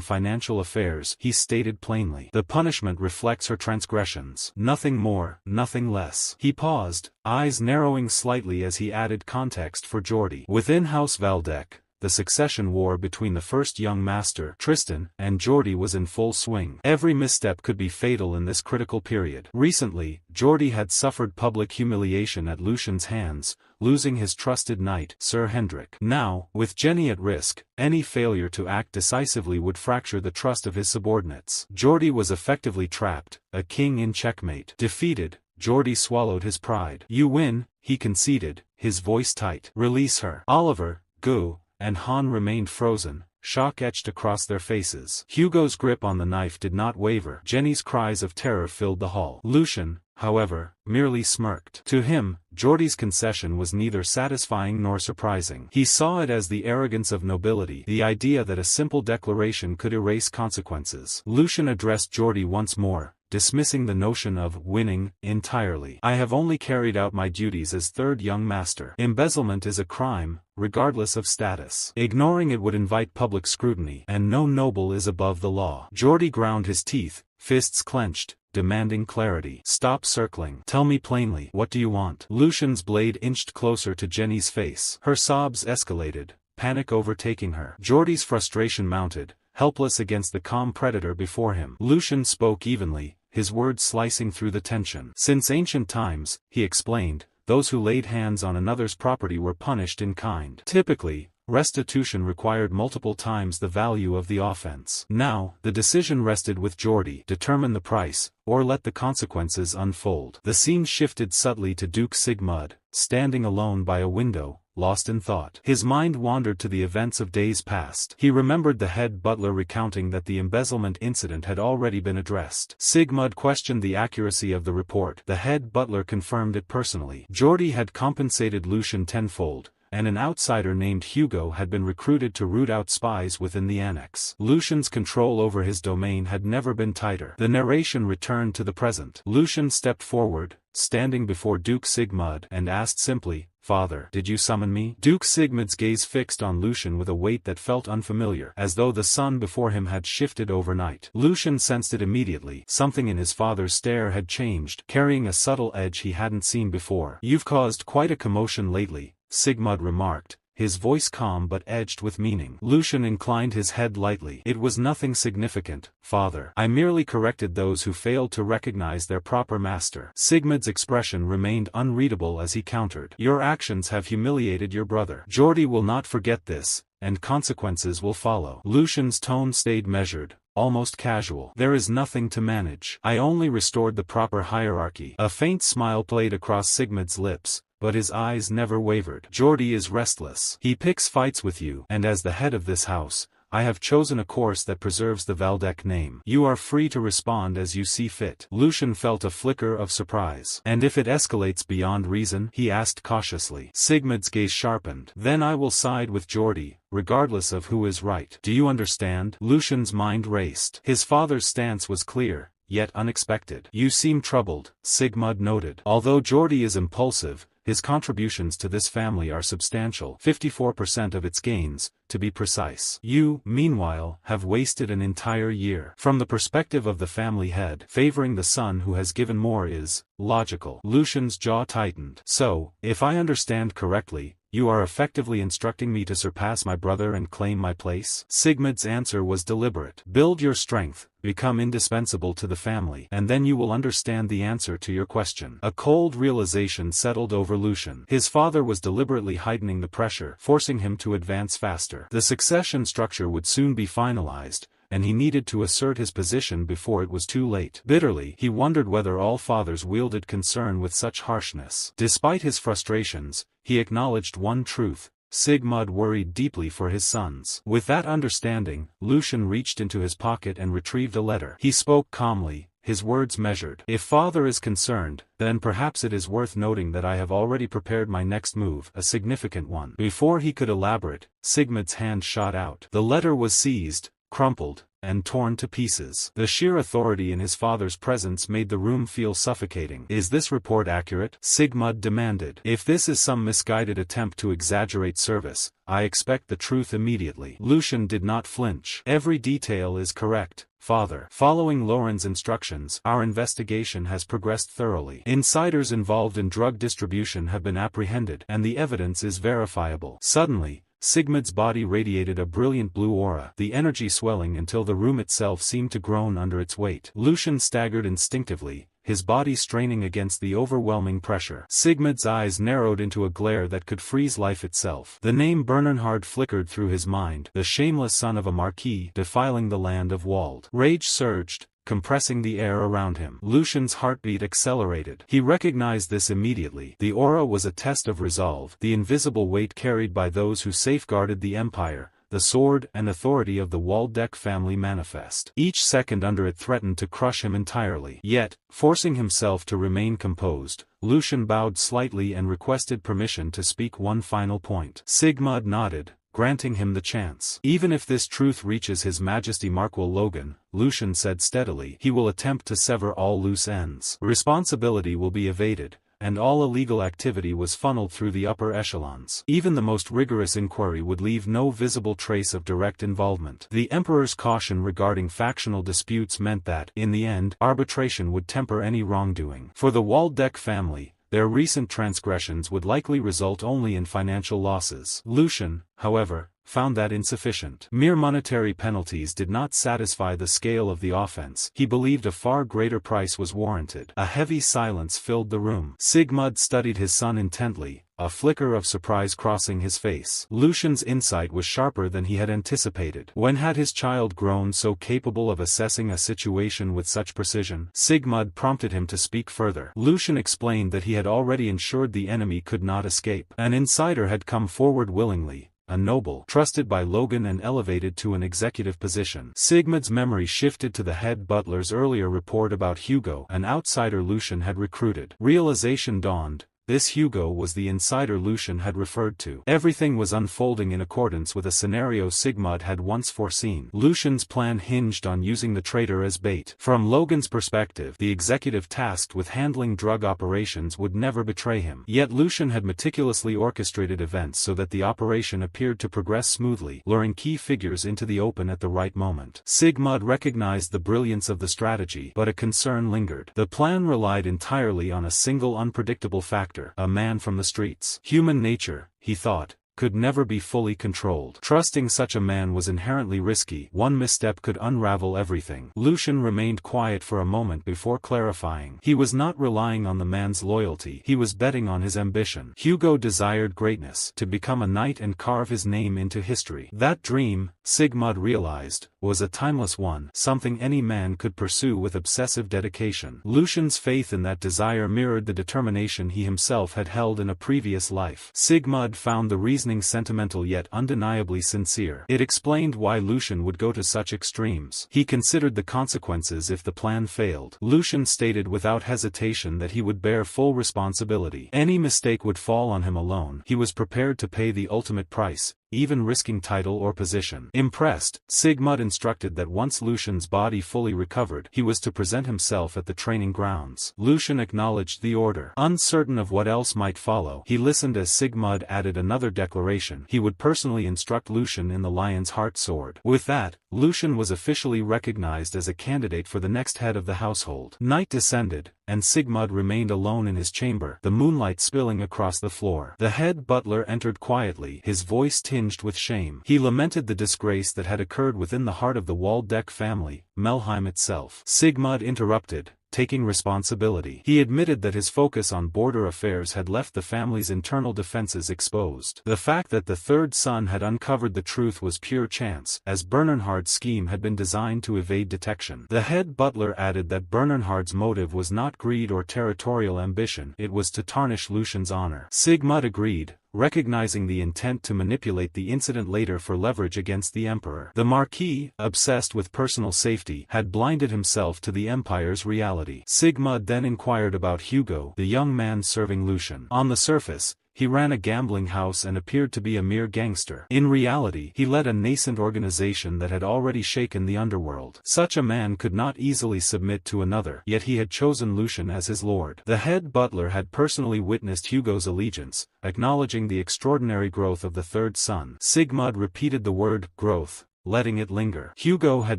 financial affairs," he stated plainly. "The punishment reflects her transgressions. Nothing more, nothing less." He paused, eyes narrowing slightly as he added context for Geordie. Within House Valdec, the succession war between the first young master, Tristan, and Geordie was in full swing. Every misstep could be fatal in this critical period. Recently, Geordie had suffered public humiliation at Lucian's hands, losing his trusted knight, Sir Hendrik. Now, with Jenny at risk, any failure to act decisively would fracture the trust of his subordinates. Geordie was effectively trapped, a king in checkmate. Defeated, Geordie swallowed his pride. "You win," he conceded, his voice tight. "Release her." Oliver, Gu, and Han remained frozen, shock etched across their faces. Hugo's grip on the knife did not waver. Jenny's cries of terror filled the hall. Lucian, however, merely smirked. To him, Geordie's concession was neither satisfying nor surprising. He saw it as the arrogance of nobility, the idea that a simple declaration could erase consequences. Lucian addressed Geordie once more, dismissing the notion of winning entirely. "I have only carried out my duties as third young master. Embezzlement is a crime, regardless of status. Ignoring it would invite public scrutiny, and no noble is above the law." Geordie ground his teeth, fists clenched, demanding clarity. "Stop circling. Tell me plainly, what do you want?" Lucian's blade inched closer to Jenny's face. Her sobs escalated, panic overtaking her. Geordie's frustration mounted, helpless against the calm predator before him. Lucian spoke evenly, his words slicing through the tension. Since ancient times, he explained, those who laid hands on another's property were punished in kind. Typically, restitution required multiple times the value of the offense. Now, the decision rested with Geordie: determine the price, or let the consequences unfold. The scene shifted subtly to Duke Sigmund, standing alone by a window, lost in thought. His mind wandered to the events of days past. He remembered the head butler recounting that the embezzlement incident had already been addressed. Sigmund questioned the accuracy of the report. The head butler confirmed it personally. Geordie had compensated Lucian tenfold, and an outsider named Hugo had been recruited to root out spies within the annex. Lucian's control over his domain had never been tighter. The narration returned to the present. Lucian stepped forward, standing before Duke Sigmund, and asked simply, "Father, did you summon me?" Duke Sigmund's gaze fixed on Lucian with a weight that felt unfamiliar, as though the sun before him had shifted overnight. Lucian sensed it immediately. Something in his father's stare had changed, carrying a subtle edge he hadn't seen before. "You've caused quite a commotion lately," Sigmund remarked, his voice calm but edged with meaning. Lucian inclined his head lightly. "It was nothing significant, father. I merely corrected those who failed to recognize their proper master." Sigmund's expression remained unreadable as he countered, "Your actions have humiliated your brother. Geordie will not forget this, and consequences will follow." Lucian's tone stayed measured, almost casual. "There is nothing to manage. I only restored the proper hierarchy." A faint smile played across Sigmund's lips, but his eyes never wavered. "Geordie is restless. He picks fights with you, and as the head of this house, I have chosen a course that preserves the Valdec name. You are free to respond as you see fit." Lucian felt a flicker of surprise. "And if it escalates beyond reason?" he asked cautiously. Sigmund's gaze sharpened. "Then I will side with Geordie, regardless of who is right. Do you understand?" Lucian's mind raced. His father's stance was clear, yet unexpected. "You seem troubled," Sigmund noted. "Although Geordie is impulsive, his contributions to this family are substantial, 54% of its gains, to be precise. You, meanwhile, have wasted an entire year. From the perspective of the family head, favoring the son who has given more is logical." Lucian's jaw tightened. "So, if I understand correctly, you are effectively instructing me to surpass my brother and claim my place?" Sigmund's answer was deliberate. "Build your strength, become indispensable to the family, and then you will understand the answer to your question." A cold realization settled over Lucian. His father was deliberately heightening the pressure, forcing him to advance faster. The succession structure would soon be finalized, and he needed to assert his position before it was too late. Bitterly, he wondered whether all fathers wielded concern with such harshness. Despite his frustrations, he acknowledged one truth: Sigmund worried deeply for his sons. With that understanding, Lucian reached into his pocket and retrieved a letter. He spoke calmly, his words measured. "If father is concerned, then perhaps it is worth noting that I have already prepared my next move, a significant one." Before he could elaborate, Sigmund's hand shot out. The letter was seized, crumpled, and torn to pieces. The sheer authority in his father's presence made the room feel suffocating. "Is this report accurate?" Sigmund demanded. "If this is some misguided attempt to exaggerate service, I expect the truth immediately." Lucian did not flinch. "Every detail is correct, father. Following Lauren's instructions, our investigation has progressed thoroughly. Insiders involved in drug distribution have been apprehended, and the evidence is verifiable." Suddenly, Sigmund's body radiated a brilliant blue aura, the energy swelling until the room itself seemed to groan under its weight. Lucian staggered instinctively, his body straining against the overwhelming pressure. Sigmund's eyes narrowed into a glare that could freeze life itself. The name Bernhard flickered through his mind, the shameless son of a marquis defiling the land of Wald. Rage surged, compressing the air around him. Lucian's heartbeat accelerated. He recognized this immediately. The aura was a test of resolve, the invisible weight carried by those who safeguarded the empire, the sword and authority of the Waldeck family manifest. Each second under it threatened to crush him entirely. Yet, forcing himself to remain composed, Lucian bowed slightly and requested permission to speak one final point. Sigmund nodded, granting him the chance. "Even if this truth reaches His Majesty Markwell Logan," Lucian said steadily, "he will attempt to sever all loose ends. Responsibility will be evaded, and all illegal activity was funneled through the upper echelons. Even the most rigorous inquiry would leave no visible trace of direct involvement." The Emperor's caution regarding factional disputes meant that, in the end, arbitration would temper any wrongdoing. For the Waldeck family, their recent transgressions would likely result only in financial losses. Lucian, however, found that insufficient. Mere monetary penalties did not satisfy the scale of the offense. He believed a far greater price was warranted. A heavy silence filled the room. Sigmund studied his son intently, a flicker of surprise crossing his face. Lucian's insight was sharper than he had anticipated. When had his child grown so capable of assessing a situation with such precision? Sigmund prompted him to speak further. Lucian explained that he had already ensured the enemy could not escape. An insider had come forward willingly, a noble, trusted by Logan and elevated to an executive position. Sigmund's memory shifted to the head butler's earlier report about Hugo, an outsider Lucian had recruited. Realization dawned. This Hugo was the insider Lucian had referred to. Everything was unfolding in accordance with a scenario Sigmund had once foreseen. Lucian's plan hinged on using the traitor as bait. From Logan's perspective, the executive tasked with handling drug operations would never betray him. Yet Lucian had meticulously orchestrated events so that the operation appeared to progress smoothly, luring key figures into the open at the right moment. Sigmund recognized the brilliance of the strategy, but a concern lingered. The plan relied entirely on a single unpredictable factor. A man from the streets. Human nature, he thought, could never be fully controlled. Trusting such a man was inherently risky. One misstep could unravel everything. Lucian remained quiet for a moment before clarifying. He was not relying on the man's loyalty. He was betting on his ambition. Hugo desired greatness, to become a knight and carve his name into history. That dream, Sigmund realized, was a timeless one, something any man could pursue with obsessive dedication. Lucian's faith in that desire mirrored the determination he himself had held in a previous life. Sigmund found the reasoning sentimental yet undeniably sincere. It explained why Lucian would go to such extremes. He considered the consequences if the plan failed. Lucian stated without hesitation that he would bear full responsibility. Any mistake would fall on him alone. He was prepared to pay the ultimate price, even risking title or position. Impressed, Sigmund instructed that once Lucian's body fully recovered, he was to present himself at the training grounds. Lucian acknowledged the order. Uncertain of what else might follow, he listened as Sigmund added another declaration. He would personally instruct Lucian in the Lion's Heart sword. With that, Lucian was officially recognized as a candidate for the next head of the household. Night descended, and Sigmund remained alone in his chamber, the moonlight spilling across the floor. The head butler entered quietly, his voice tinged with shame. He lamented the disgrace that had occurred within the heart of the Waldeck family, Melheim itself. Sigmund interrupted, taking responsibility. He admitted that his focus on border affairs had left the family's internal defenses exposed. The fact that the third son had uncovered the truth was pure chance, as Bernhard's scheme had been designed to evade detection. The head butler added that Bernhard's motive was not greed or territorial ambition, it was to tarnish Lucian's honor. Sigmund agreed, recognizing the intent to manipulate the incident later for leverage against the emperor. The Marquis, obsessed with personal safety, had blinded himself to the empire's reality. Sigmund then inquired about Hugo, the young man serving Lucian. On the surface, he ran a gambling house and appeared to be a mere gangster. In reality, he led a nascent organization that had already shaken the underworld. Such a man could not easily submit to another, yet he had chosen Lucian as his lord. The head butler had personally witnessed Hugo's allegiance, acknowledging the extraordinary growth of the third son. Sigmund repeated the word, growth, letting it linger. Hugo had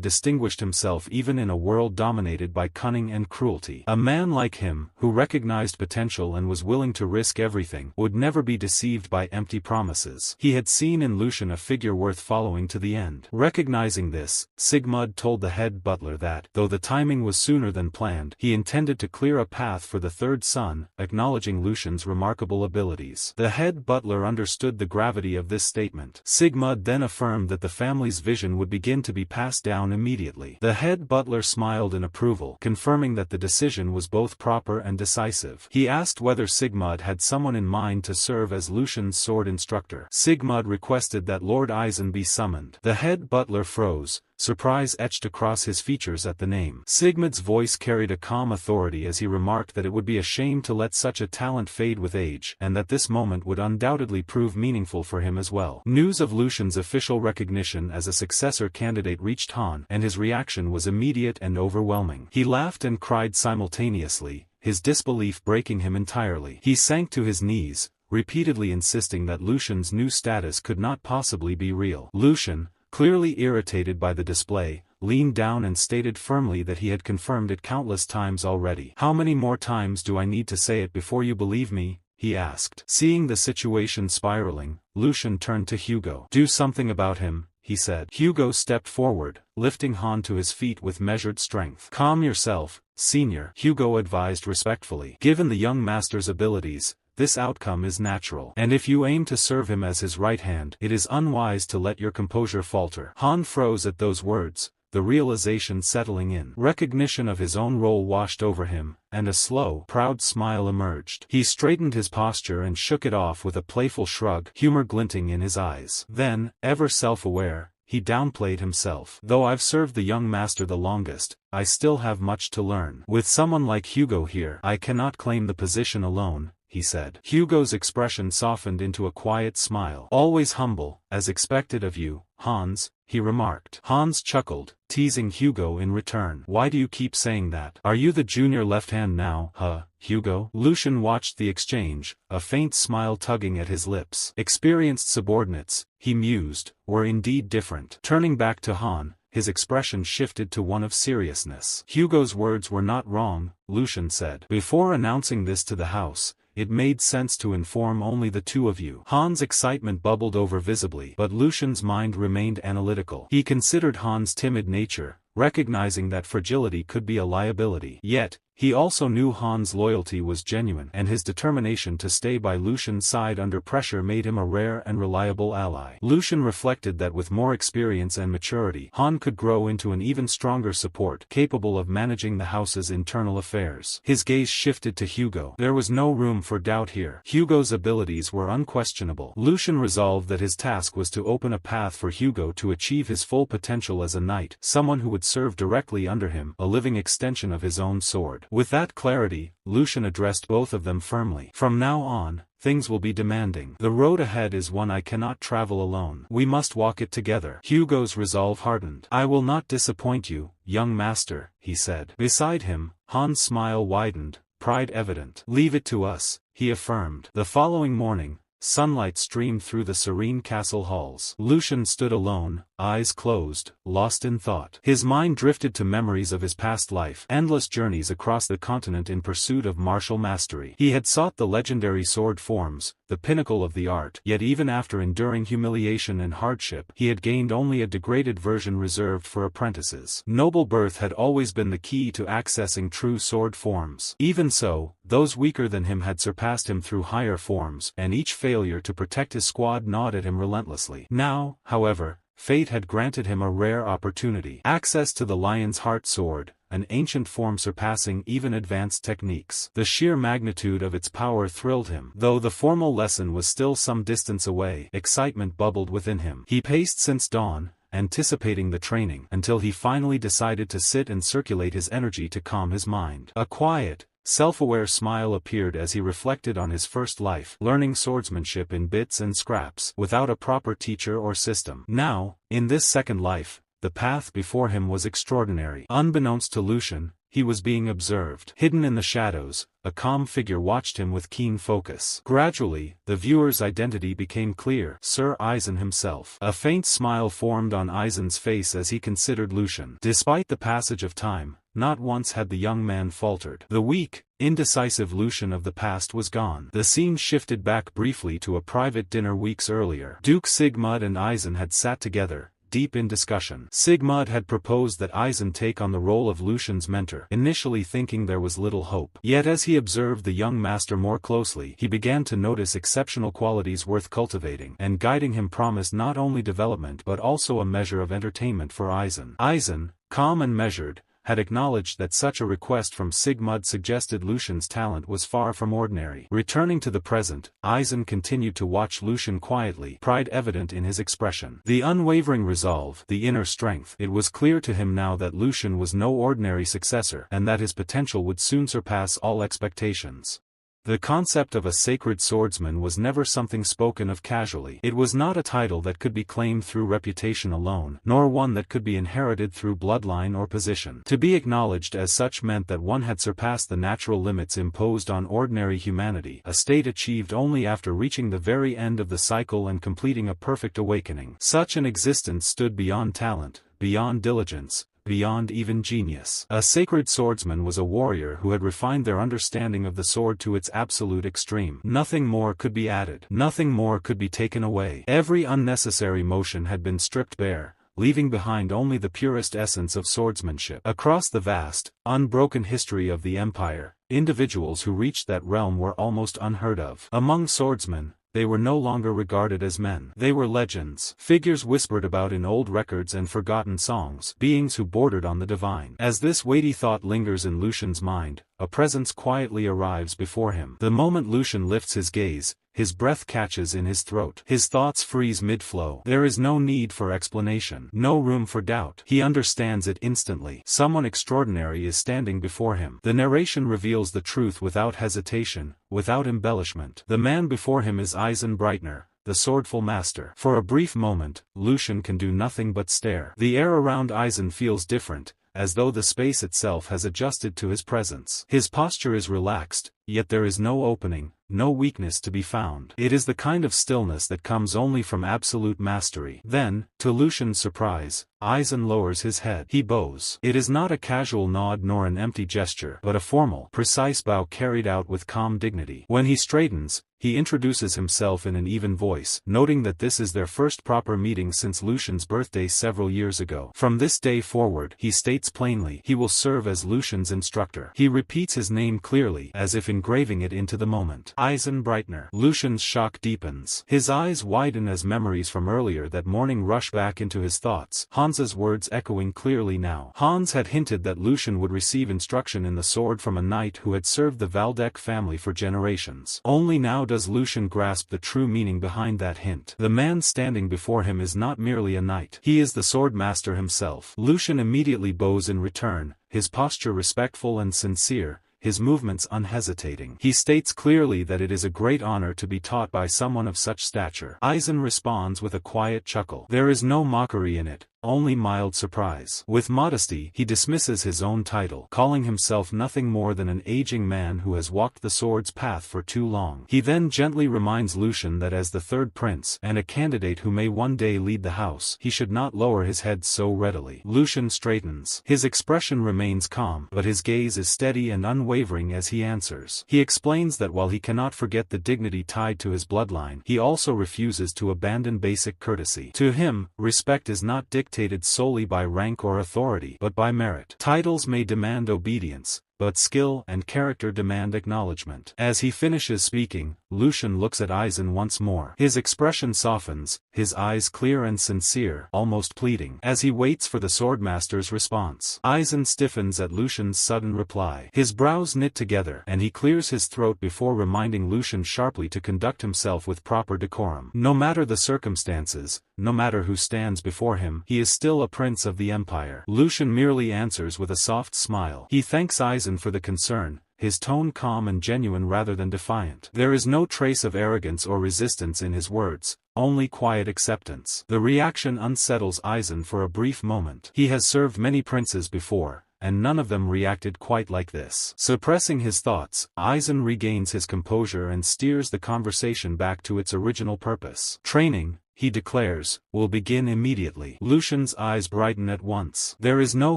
distinguished himself even in a world dominated by cunning and cruelty. A man like him, who recognized potential and was willing to risk everything, would never be deceived by empty promises. He had seen in Lucian a figure worth following to the end. Recognizing this, Sigmund told the head butler that, though the timing was sooner than planned, he intended to clear a path for the third son, acknowledging Lucian's remarkable abilities. The head butler understood the gravity of this statement. Sigmund then affirmed that the family's vision would begin to be passed down immediately. The head butler smiled in approval, confirming that the decision was both proper and decisive. He asked whether Sigmund had someone in mind to serve as Lucian's sword instructor. Sigmund requested that Lord Eisen be summoned. The head butler froze, surprise etched across his features at the name. Sigmund's voice carried a calm authority as he remarked that it would be a shame to let such a talent fade with age, and that this moment would undoubtedly prove meaningful for him as well. News of Lucian's official recognition as a successor candidate reached Han, and his reaction was immediate and overwhelming. He laughed and cried simultaneously, his disbelief breaking him entirely. He sank to his knees, repeatedly insisting that Lucian's new status could not possibly be real. Lucian, clearly irritated by the display, leaned down and stated firmly that he had confirmed it countless times already. "How many more times do I need to say it before you believe me?" he asked. Seeing the situation spiraling, Lucian turned to Hugo. Do something about him, he said. Hugo stepped forward, lifting Han to his feet with measured strength. Calm yourself, senior, Hugo advised respectfully. Given the young master's abilities, this outcome is natural. And if you aim to serve him as his right hand, it is unwise to let your composure falter. Han froze at those words, the realization settling in. Recognition of his own role washed over him, and a slow, proud smile emerged. He straightened his posture and shook it off with a playful shrug, humor glinting in his eyes. Then, ever self-aware, he downplayed himself. Though I've served the young master the longest, I still have much to learn. With someone like Hugo here, I cannot claim the position alone, he said. Hugo's expression softened into a quiet smile. Always humble, as expected of you, Hans, he remarked. Hans chuckled, teasing Hugo in return. Why do you keep saying that? Are you the junior left hand now, huh, Hugo? Lucian watched the exchange, a faint smile tugging at his lips. Experienced subordinates, he mused, were indeed different. Turning back to Han, his expression shifted to one of seriousness. Hugo's words were not wrong, Lucian said. Before announcing this to the house, it made sense to inform only the two of you. Han's excitement bubbled over visibly, but Lucian's mind remained analytical. He considered Han's timid nature, recognizing that fragility could be a liability. Yet, he also knew Han's loyalty was genuine, and his determination to stay by Lucian's side under pressure made him a rare and reliable ally. Lucian reflected that with more experience and maturity, Han could grow into an even stronger support capable of managing the house's internal affairs. His gaze shifted to Hugo. There was no room for doubt here. Hugo's abilities were unquestionable. Lucian resolved that his task was to open a path for Hugo to achieve his full potential as a knight, someone who would serve directly under him, a living extension of his own sword. With that clarity, Lucian addressed both of them firmly. From now on, things will be demanding. The road ahead is one I cannot travel alone. We must walk it together. Hugo's resolve hardened. I will not disappoint you, young master, he said. Beside him, Han's smile widened, pride evident. Leave it to us, he affirmed. The following morning, sunlight streamed through the serene castle halls. Lucian stood alone, eyes closed, lost in thought. His mind drifted to memories of his past life, endless journeys across the continent in pursuit of martial mastery. He had sought the legendary sword forms, the pinnacle of the art, yet even after enduring humiliation and hardship, he had gained only a degraded version reserved for apprentices. Noble birth had always been the key to accessing true sword forms. Even so, those weaker than him had surpassed him through higher forms, and each failure to protect his squad gnawed at him relentlessly. Now, however, fate had granted him a rare opportunity. Access to the Lion's Heart Sword, an ancient form surpassing even advanced techniques. The sheer magnitude of its power thrilled him. Though the formal lesson was still some distance away, excitement bubbled within him. He paced since dawn, anticipating the training, until he finally decided to sit and circulate his energy to calm his mind. A quiet, self-aware smile appeared as he reflected on his first life, learning swordsmanship in bits and scraps, without a proper teacher or system. Now, in this second life, the path before him was extraordinary. Unbeknownst to Lucian, he was being observed. Hidden in the shadows, a calm figure watched him with keen focus. Gradually, the viewer's identity became clear. Sir Eisen himself. A faint smile formed on Eisen's face as he considered Lucian. Despite the passage of time, not once had the young man faltered. The weak, indecisive Lucian of the past was gone. The scene shifted back briefly to a private dinner weeks earlier. Duke Sigmund and Eisen had sat together, deep in discussion. Sigmund had proposed that Eisen take on the role of Lucian's mentor, initially thinking there was little hope. Yet as he observed the young master more closely, he began to notice exceptional qualities worth cultivating, and guiding him promised not only development but also a measure of entertainment for Eisen. Eisen, calm and measured, had acknowledged that such a request from Sigmund suggested Lucian's talent was far from ordinary. Returning to the present, Eisen continued to watch Lucian quietly, pride evident in his expression. The unwavering resolve, the inner strength. It was clear to him now that Lucian was no ordinary successor, and that his potential would soon surpass all expectations. The concept of a sacred swordsman was never something spoken of casually. It was not a title that could be claimed through reputation alone, nor one that could be inherited through bloodline or position. To be acknowledged as such meant that one had surpassed the natural limits imposed on ordinary humanity, a state achieved only after reaching the very end of the cycle and completing a perfect awakening. Such an existence stood beyond talent, beyond diligence, beyond even genius. A sacred swordsman was a warrior who had refined their understanding of the sword to its absolute extreme. Nothing more could be added. Nothing more could be taken away. Every unnecessary motion had been stripped bare, leaving behind only the purest essence of swordsmanship. Across the vast, unbroken history of the empire, individuals who reached that realm were almost unheard of. Among swordsmen, they were no longer regarded as men. They were legends, figures whispered about in old records and forgotten songs, beings who bordered on the divine. As this weighty thought lingers in Lucian's mind, a presence quietly arrives before him. The moment Lucian lifts his gaze, his breath catches in his throat. His thoughts freeze mid-flow. There is no need for explanation, no room for doubt. He understands it instantly. Someone extraordinary is standing before him. The narration reveals the truth without hesitation, without embellishment. The man before him is Eisenbreitner, the swordful master. For a brief moment, Lucian can do nothing but stare. The air around Eisen feels different, as though the space itself has adjusted to his presence. His posture is relaxed, yet there is no opening, no weakness to be found. It is the kind of stillness that comes only from absolute mastery. Then, to Lucian's surprise, Eisen lowers his head. He bows. It is not a casual nod nor an empty gesture, but a formal, precise bow carried out with calm dignity. When he straightens, he introduces himself in an even voice, noting that this is their first proper meeting since Lucian's birthday several years ago. From this day forward, he states plainly, he will serve as Lucian's instructor. He repeats his name clearly, as if engraving it into the moment. Eisenbreitner. Lucian's shock deepens. His eyes widen as memories from earlier that morning rush back into his thoughts. Hans's words echoing clearly now. Hans had hinted that Lucian would receive instruction in the sword from a knight who had served the Waldeck family for generations. Only now does Lucian grasp the true meaning behind that hint. The man standing before him is not merely a knight. He is the sword master himself. Lucian immediately bows in return, his posture respectful and sincere, his movements unhesitating. He states clearly that it is a great honor to be taught by someone of such stature. Eisen responds with a quiet chuckle. There is no mockery in it, only mild surprise. With modesty, he dismisses his own title, calling himself nothing more than an aging man who has walked the sword's path for too long. He then gently reminds Lucian that as the third prince, and a candidate who may one day lead the house, he should not lower his head so readily. Lucian straightens. His expression remains calm, but his gaze is steady and unwavering as he answers. He explains that while he cannot forget the dignity tied to his bloodline, he also refuses to abandon basic courtesy. To him, respect is not dictated solely by rank or authority, but by merit. Titles may demand obedience, but skill and character demand acknowledgement. As he finishes speaking, Lucian looks at Eisen once more. His expression softens, his eyes clear and sincere, almost pleading. As he waits for the swordmaster's response, Eisen stiffens at Lucian's sudden reply. His brows knit together, and he clears his throat before reminding Lucian sharply to conduct himself with proper decorum. No matter the circumstances, no matter who stands before him, he is still a prince of the empire. Lucian merely answers with a soft smile. He thanks Eisen for the concern, his tone calm and genuine rather than defiant. There is no trace of arrogance or resistance in his words, only quiet acceptance. The reaction unsettles Eisen for a brief moment. He has served many princes before, and none of them reacted quite like this. Suppressing his thoughts, Eisen regains his composure and steers the conversation back to its original purpose. Training, he declares, will begin immediately. Lucian's eyes brighten at once. There is no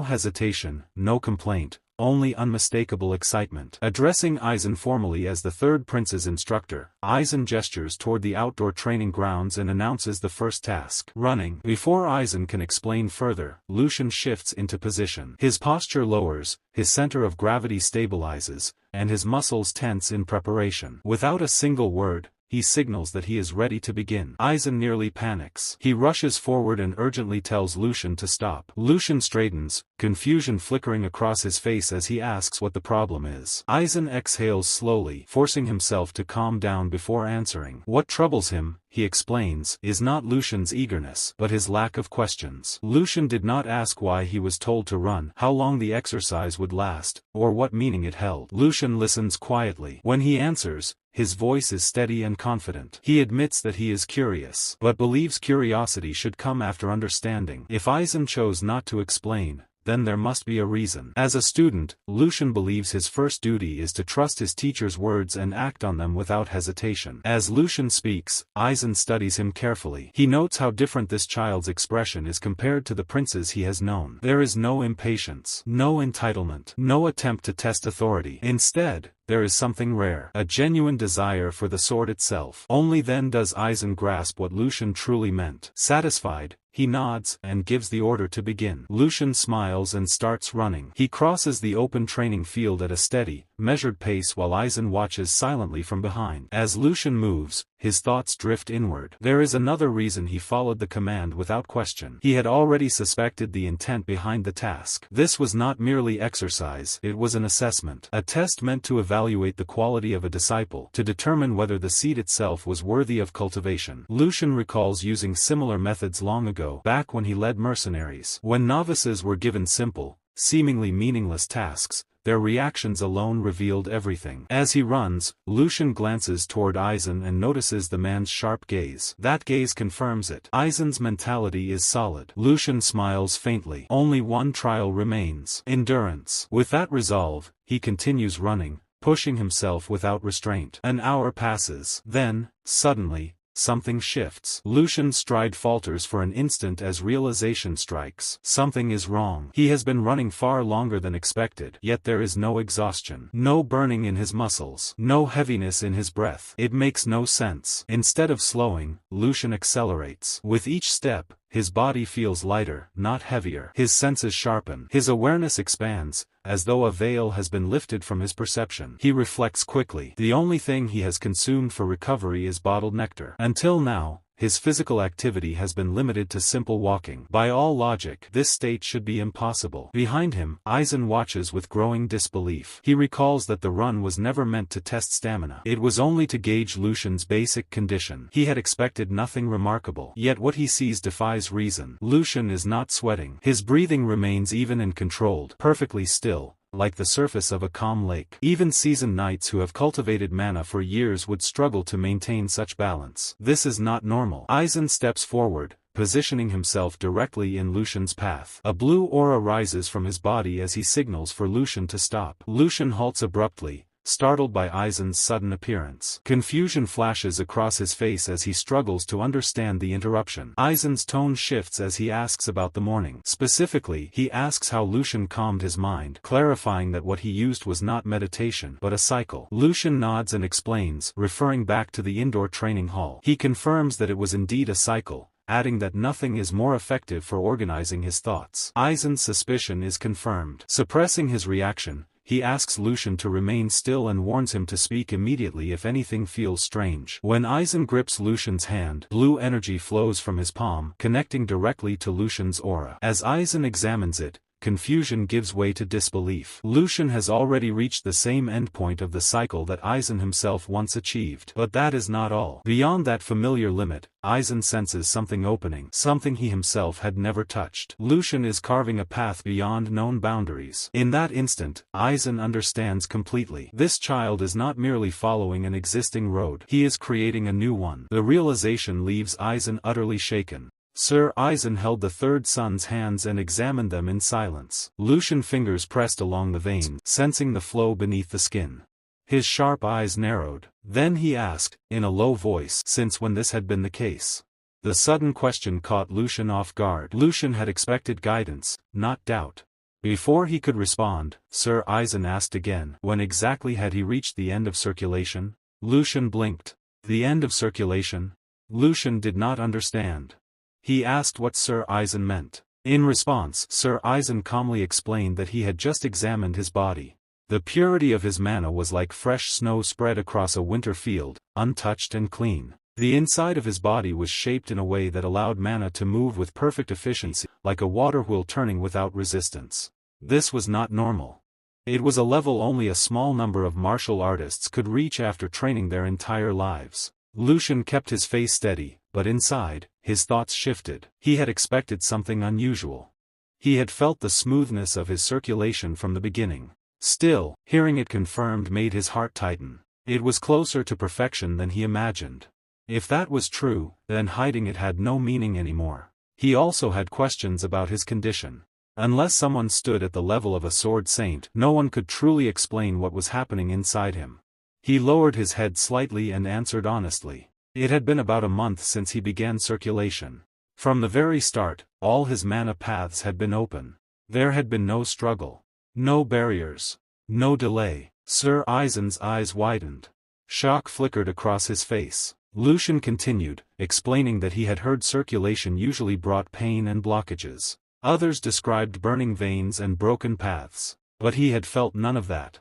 hesitation, no complaint, only unmistakable excitement. Addressing Eisen formally as the third prince's instructor, Eisen gestures toward the outdoor training grounds and announces the first task: running. Before Eisen can explain further, Lucian shifts into position. His posture lowers, his center of gravity stabilizes, and his muscles tense in preparation. Without a single word, he signals that he is ready to begin. Eisen nearly panics. He rushes forward and urgently tells Lucian to stop. Lucian straightens, confusion flickering across his face as he asks what the problem is. Eisen exhales slowly, forcing himself to calm down before answering. What troubles him, he explains, is not Lucian's eagerness, but his lack of questions. Lucian did not ask why he was told to run, how long the exercise would last, or what meaning it held. Lucian listens quietly. When he answers, his voice is steady and confident. He admits that he is curious, but believes curiosity should come after understanding. If Eisen chose not to explain, then there must be a reason. As a student, Lucian believes his first duty is to trust his teacher's words and act on them without hesitation. As Lucian speaks, Aizen studies him carefully. He notes how different this child's expression is compared to the princes he has known. There is no impatience, no entitlement, no attempt to test authority. Instead, there is something rare, a genuine desire for the sword itself. Only then does Aizen grasp what Lucian truly meant. Satisfied, he nods and gives the order to begin. Lucian smiles and starts running. He crosses the open training field at a steady, measured pace while Aizen watches silently from behind. As Lucian moves, his thoughts drift inward. There is another reason he followed the command without question. He had already suspected the intent behind the task. This was not merely exercise, it was an assessment. A test meant to evaluate the quality of a disciple, to determine whether the seed itself was worthy of cultivation. Lucian recalls using similar methods long ago, back when he led mercenaries. When novices were given simple, seemingly meaningless tasks, their reactions alone revealed everything. As he runs, Lucian glances toward Aizen and notices the man's sharp gaze. That gaze confirms it. Aizen's mentality is solid. Lucian smiles faintly. Only one trial remains: endurance. With that resolve, he continues running, pushing himself without restraint. An hour passes. Then, suddenly, something shifts. Lucian's stride falters for an instant as realization strikes. Something is wrong. He has been running far longer than expected, yet there is no exhaustion, no burning in his muscles, no heaviness in his breath. It makes no sense. Instead of slowing, Lucian accelerates. With each step, his body feels lighter, not heavier. His senses sharpen. His awareness expands, as though a veil has been lifted from his perception. He reflects quickly. The only thing he has consumed for recovery is bottled nectar. Until now, his physical activity has been limited to simple walking. By all logic, this state should be impossible. Behind him, Aizen watches with growing disbelief. He recalls that the run was never meant to test stamina. It was only to gauge Lucian's basic condition. He had expected nothing remarkable. Yet what he sees defies reason. Lucian is not sweating. His breathing remains even and controlled, perfectly still, like the surface of a calm lake. Even seasoned knights who have cultivated mana for years would struggle to maintain such balance. This is not normal. Aizen steps forward, positioning himself directly in Lucian's path. A blue aura rises from his body as he signals for Lucian to stop. Lucian halts abruptly, startled by Aizen's sudden appearance. Confusion flashes across his face as he struggles to understand the interruption. Aizen's tone shifts as he asks about the morning. Specifically, he asks how Lucian calmed his mind, clarifying that what he used was not meditation but a cycle. Lucian nods and explains, referring back to the indoor training hall. He confirms that it was indeed a cycle, adding that nothing is more effective for organizing his thoughts. Aizen's suspicion is confirmed. Suppressing his reaction, he asks Lucian to remain still and warns him to speak immediately if anything feels strange. When Aizen grips Lucian's hand, blue energy flows from his palm, connecting directly to Lucian's aura. As Aizen examines it, confusion gives way to disbelief. Lucian has already reached the same endpoint of the cycle that Aizen himself once achieved. But that is not all. Beyond that familiar limit, Aizen senses something opening, something he himself had never touched. Lucian is carving a path beyond known boundaries. In that instant, Aizen understands completely. This child is not merely following an existing road. He is creating a new one. The realization leaves Aizen utterly shaken. Sir Aizen held the third son's hands and examined them in silence. Lucian's fingers pressed along the veins, sensing the flow beneath the skin. His sharp eyes narrowed. Then he asked, in a low voice, since when this had been the case. The sudden question caught Lucian off guard. Lucian had expected guidance, not doubt. Before he could respond, Sir Aizen asked again, when exactly had he reached the end of circulation? Lucian blinked. The end of circulation? Lucian did not understand. He asked what Sir Aizen meant. In response, Sir Aizen calmly explained that he had just examined his body. The purity of his mana was like fresh snow spread across a winter field, untouched and clean. The inside of his body was shaped in a way that allowed mana to move with perfect efficiency, like a water wheel turning without resistance. This was not normal. It was a level only a small number of martial artists could reach after training their entire lives. Lucian kept his face steady, but inside, his thoughts shifted. He had expected something unusual. He had felt the smoothness of his circulation from the beginning. Still, hearing it confirmed made his heart tighten. It was closer to perfection than he imagined. If that was true, then hiding it had no meaning anymore. He also had questions about his condition. Unless someone stood at the level of a sword saint, no one could truly explain what was happening inside him. He lowered his head slightly and answered honestly. It had been about a month since he began circulation. From the very start, all his mana paths had been open. There had been no struggle. No barriers. No delay. Sir Aizen's eyes widened. Shock flickered across his face. Lucian continued, explaining that he had heard circulation usually brought pain and blockages. Others described burning veins and broken paths. But he had felt none of that.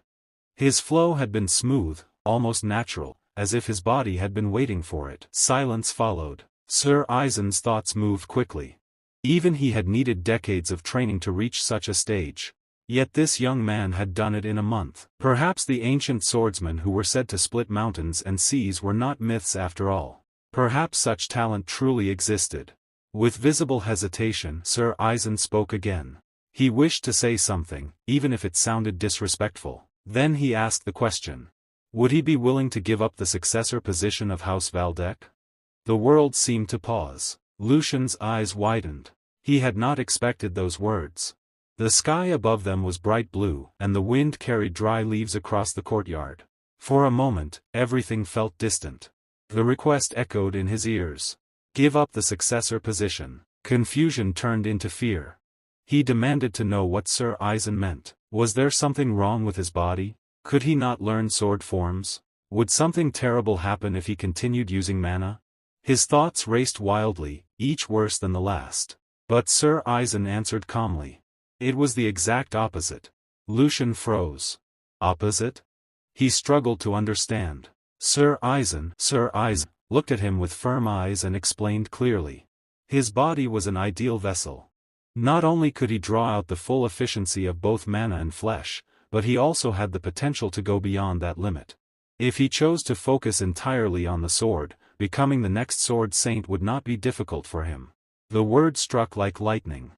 His flow had been smooth, almost natural, as if his body had been waiting for it. Silence followed. Sir Aizen's thoughts moved quickly. Even he had needed decades of training to reach such a stage. Yet this young man had done it in a month. Perhaps the ancient swordsmen who were said to split mountains and seas were not myths after all. Perhaps such talent truly existed. With visible hesitation, Sir Aizen spoke again. He wished to say something, even if it sounded disrespectful. Then he asked the question. Would he be willing to give up the successor position of House Valdek? The world seemed to pause. Lucian's eyes widened. He had not expected those words. The sky above them was bright blue, and the wind carried dry leaves across the courtyard. For a moment, everything felt distant. The request echoed in his ears. Give up the successor position. Confusion turned into fear. He demanded to know what Sir Aizen meant. Was there something wrong with his body? Could he not learn sword forms? Would something terrible happen if he continued using mana? His thoughts raced wildly, each worse than the last. But Sir Aizen answered calmly. It was the exact opposite. Lucian froze. Opposite? He struggled to understand. Sir Aizen looked at him with firm eyes and explained clearly. His body was an ideal vessel. Not only could he draw out the full efficiency of both mana and flesh, but he also had the potential to go beyond that limit. If he chose to focus entirely on the sword, becoming the next sword saint would not be difficult for him. The word struck like lightning.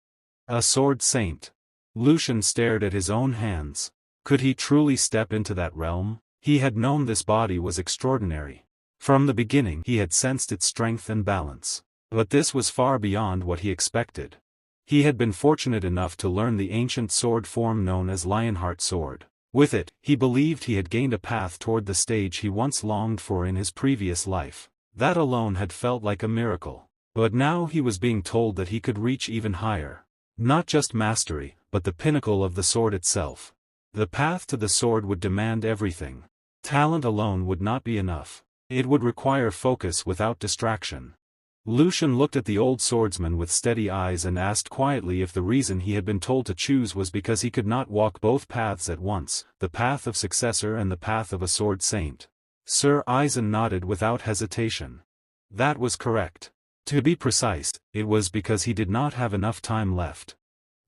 A sword saint. Lucian stared at his own hands. Could he truly step into that realm? He had known this body was extraordinary. From the beginning he had sensed its strength and balance. But this was far beyond what he expected. He had been fortunate enough to learn the ancient sword form known as Lionheart Sword. With it, he believed he had gained a path toward the stage he once longed for in his previous life. That alone had felt like a miracle. But now he was being told that he could reach even higher. Not just mastery, but the pinnacle of the sword itself. The path to the sword would demand everything. Talent alone would not be enough. It would require focus without distraction. Lucian looked at the old swordsman with steady eyes and asked quietly if the reason he had been told to choose was because he could not walk both paths at once, the path of successor and the path of a sword saint. Sir Aizen nodded without hesitation. That was correct. To be precise, it was because he did not have enough time left.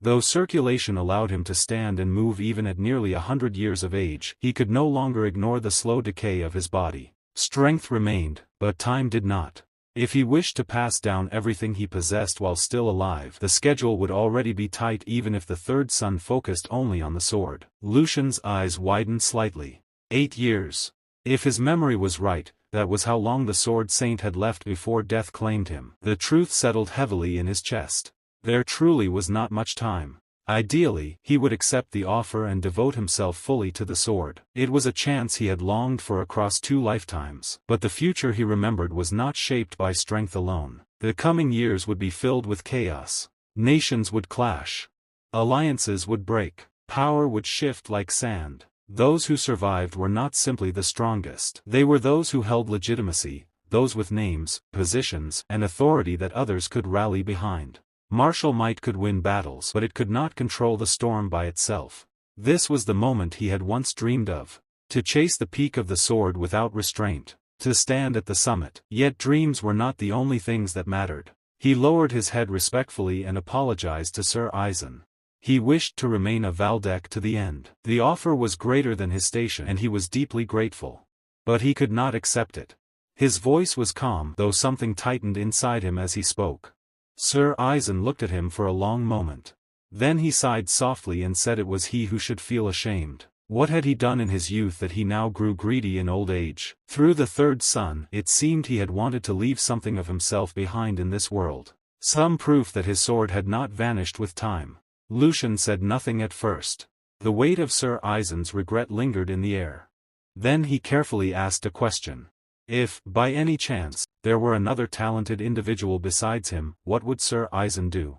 Though circulation allowed him to stand and move even at nearly 100 years of age, he could no longer ignore the slow decay of his body. Strength remained, but time did not. If he wished to pass down everything he possessed while still alive, the schedule would already be tight even if the third son focused only on the sword. Lucian's eyes widened slightly. 8 years. If his memory was right, that was how long the sword saint had left before death claimed him. The truth settled heavily in his chest. There truly was not much time. Ideally, he would accept the offer and devote himself fully to the sword. It was a chance he had longed for across 2 lifetimes. But the future he remembered was not shaped by strength alone. The coming years would be filled with chaos. Nations would clash. Alliances would break. Power would shift like sand. Those who survived were not simply the strongest. They were those who held legitimacy, those with names, positions, and authority that others could rally behind. Martial might could win battles, but it could not control the storm by itself. This was the moment he had once dreamed of. To chase the peak of the sword without restraint. To stand at the summit. Yet dreams were not the only things that mattered. He lowered his head respectfully and apologized to Sir Aizen. He wished to remain a Valdek to the end. The offer was greater than his station and he was deeply grateful. But he could not accept it. His voice was calm, though something tightened inside him as he spoke. Sir Aizen looked at him for a long moment. Then he sighed softly and said it was he who should feel ashamed. What had he done in his youth that he now grew greedy in old age? Through the third son, it seemed he had wanted to leave something of himself behind in this world. Some proof that his sword had not vanished with time. Lucian said nothing at first. The weight of Sir Eisen's regret lingered in the air. Then he carefully asked a question. If, by any chance, there were another talented individual besides him, what would Sir Eisen do?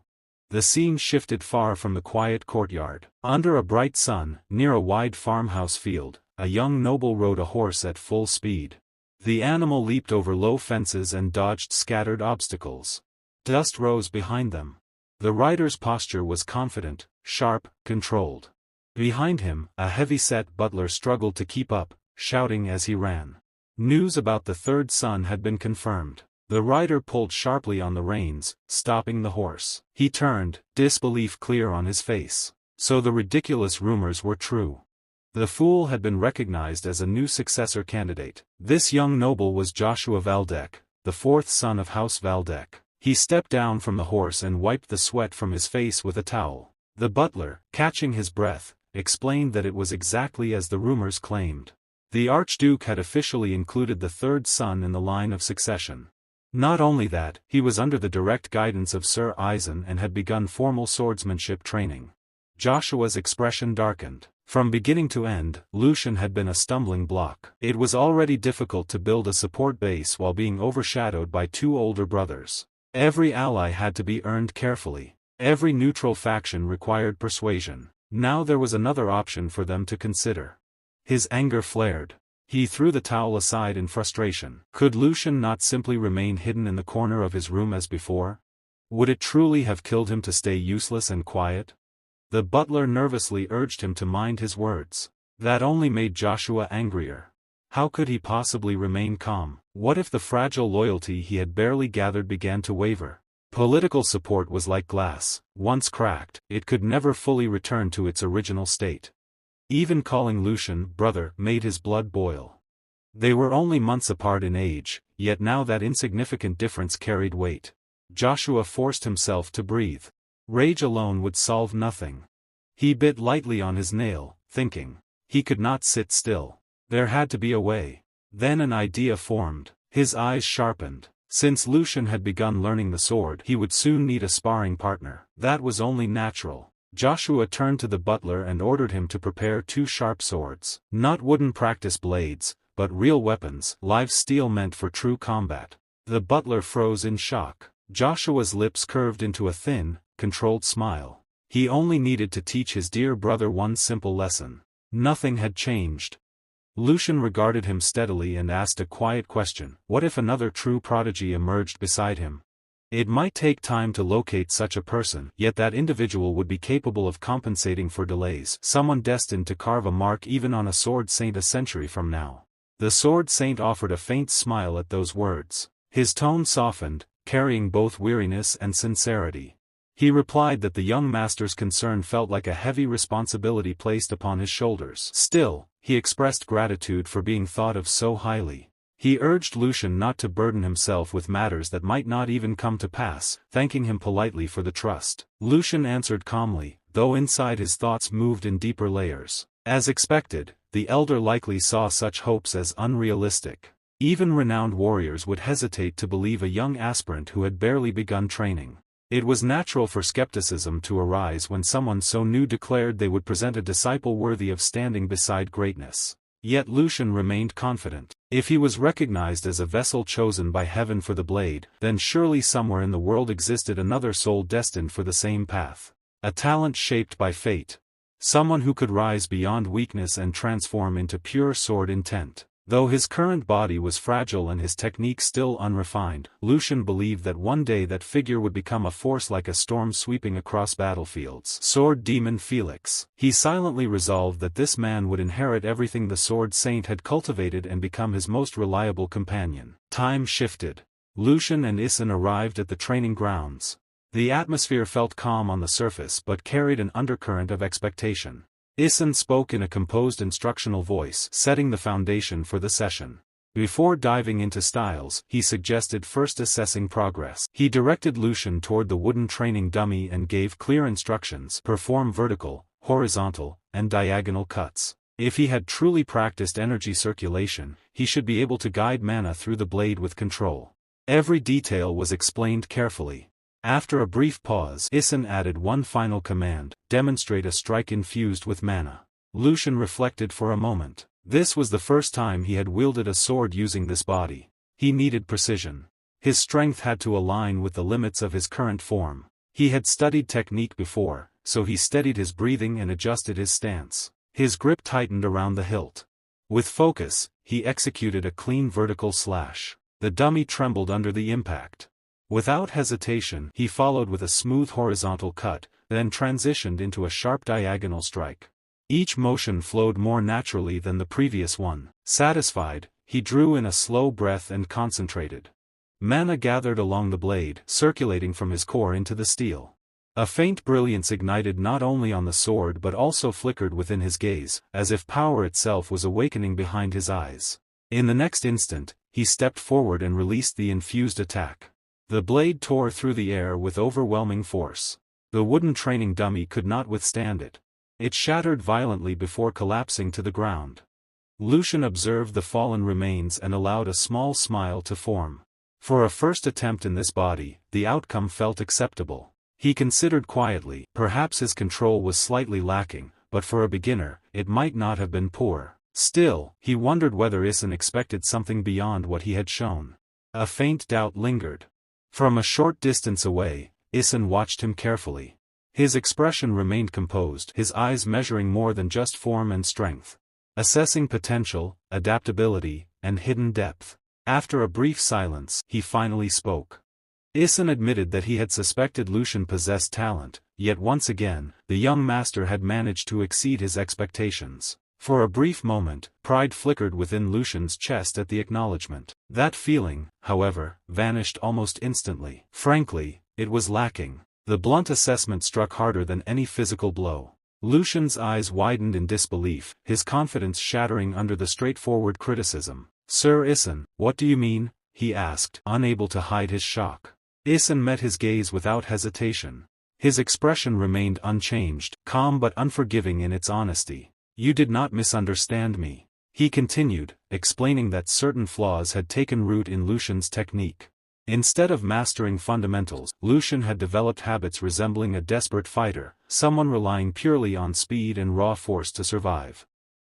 The scene shifted far from the quiet courtyard. Under a bright sun, near a wide farmhouse field, a young noble rode a horse at full speed. The animal leaped over low fences and dodged scattered obstacles. Dust rose behind them. The rider's posture was confident, sharp, controlled. Behind him, a heavy-set butler struggled to keep up, shouting as he ran. News about the third son had been confirmed. The rider pulled sharply on the reins, stopping the horse. He turned, disbelief clear on his face. So the ridiculous rumors were true. The fool had been recognized as a new successor candidate. This young noble was Joshua Valdek, the fourth son of House Valdek. He stepped down from the horse and wiped the sweat from his face with a towel. The butler, catching his breath, explained that it was exactly as the rumors claimed. The Archduke had officially included the third son in the line of succession. Not only that, he was under the direct guidance of Sir Eisen and had begun formal swordsmanship training. Joshua's expression darkened. From beginning to end, Lucian had been a stumbling block. It was already difficult to build a support base while being overshadowed by two older brothers. Every ally had to be earned carefully. Every neutral faction required persuasion. Now there was another option for them to consider. His anger flared. He threw the towel aside in frustration. Could Lucian not simply remain hidden in the corner of his room as before? Would it truly have killed him to stay useless and quiet? The butler nervously urged him to mind his words. That only made Joshua angrier. How could he possibly remain calm? What if the fragile loyalty he had barely gathered began to waver? Political support was like glass. Once cracked, it could never fully return to its original state. Even calling Lucian brother made his blood boil. They were only months apart in age, yet now that insignificant difference carried weight. Joshua forced himself to breathe. Rage alone would solve nothing. He bit lightly on his nail, thinking. He could not sit still. There had to be a way. Then an idea formed. His eyes sharpened. Since Lucian had begun learning the sword, he would soon need a sparring partner. That was only natural. Joshua turned to the butler and ordered him to prepare 2 sharp swords. Not wooden practice blades, but real weapons, live steel meant for true combat. The butler froze in shock. Joshua's lips curved into a thin, controlled smile. He only needed to teach his dear brother one simple lesson. Nothing had changed. Lucian regarded him steadily and asked a quiet question. What if another true prodigy emerged beside him? It might take time to locate such a person, yet that individual would be capable of compensating for delays. Someone destined to carve a mark even on a sword saint a century from now. The sword saint offered a faint smile at those words. His tone softened, carrying both weariness and sincerity. He replied that the young master's concern felt like a heavy responsibility placed upon his shoulders. Still, he expressed gratitude for being thought of so highly. He urged Lucian not to burden himself with matters that might not even come to pass, thanking him politely for the trust. Lucian answered calmly, though inside his thoughts moved in deeper layers. As expected, the elder likely saw such hopes as unrealistic. Even renowned warriors would hesitate to believe a young aspirant who had barely begun training. It was natural for skepticism to arise when someone so new declared they would present a disciple worthy of standing beside greatness. Yet Lucian remained confident. If he was recognized as a vessel chosen by heaven for the blade, then surely somewhere in the world existed another soul destined for the same path. A talent shaped by fate. Someone who could rise beyond weakness and transform into pure sword intent. Though his current body was fragile and his technique still unrefined, Lucian believed that one day that figure would become a force like a storm sweeping across battlefields. Sword Demon Felix. He silently resolved that this man would inherit everything the Sword Saint had cultivated and become his most reliable companion. Time shifted. Lucian and Issen arrived at the training grounds. The atmosphere felt calm on the surface but carried an undercurrent of expectation. Issen spoke in a composed instructional voice, setting the foundation for the session. Before diving into styles, he suggested first assessing progress. He directed Lucian toward the wooden training dummy and gave clear instructions: perform vertical, horizontal, and diagonal cuts. If he had truly practiced energy circulation, he should be able to guide mana through the blade with control. Every detail was explained carefully. After a brief pause, Isin added one final command: demonstrate a strike infused with mana. Lucian reflected for a moment. This was the first time he had wielded a sword using this body. He needed precision. His strength had to align with the limits of his current form. He had studied technique before, so he steadied his breathing and adjusted his stance. His grip tightened around the hilt. With focus, he executed a clean vertical slash. The dummy trembled under the impact. Without hesitation, he followed with a smooth horizontal cut, then transitioned into a sharp diagonal strike. Each motion flowed more naturally than the previous one. Satisfied, he drew in a slow breath and concentrated. Mana gathered along the blade, circulating from his core into the steel. A faint brilliance ignited not only on the sword but also flickered within his gaze, as if power itself was awakening behind his eyes. In the next instant, he stepped forward and released the infused attack. The blade tore through the air with overwhelming force. The wooden training dummy could not withstand it. It shattered violently before collapsing to the ground. Lucian observed the fallen remains and allowed a small smile to form. For a first attempt in this body, the outcome felt acceptable. He considered quietly, perhaps his control was slightly lacking, but for a beginner, it might not have been poor. Still, he wondered whether Isin expected something beyond what he had shown. A faint doubt lingered. From a short distance away, Isin watched him carefully. His expression remained composed, his eyes measuring more than just form and strength. Assessing potential, adaptability, and hidden depth. After a brief silence, he finally spoke. Isin admitted that he had suspected Lucian possessed talent, yet once again, the young master had managed to exceed his expectations. For a brief moment, pride flickered within Lucian's chest at the acknowledgement. That feeling, however, vanished almost instantly. Frankly, it was lacking. The blunt assessment struck harder than any physical blow. Lucian's eyes widened in disbelief, his confidence shattering under the straightforward criticism. "Sir Isin, what do you mean?" he asked, unable to hide his shock. Isin met his gaze without hesitation. His expression remained unchanged, calm but unforgiving in its honesty. "You did not misunderstand me," he continued, explaining that certain flaws had taken root in Lucian's technique. Instead of mastering fundamentals, Lucian had developed habits resembling a desperate fighter, someone relying purely on speed and raw force to survive.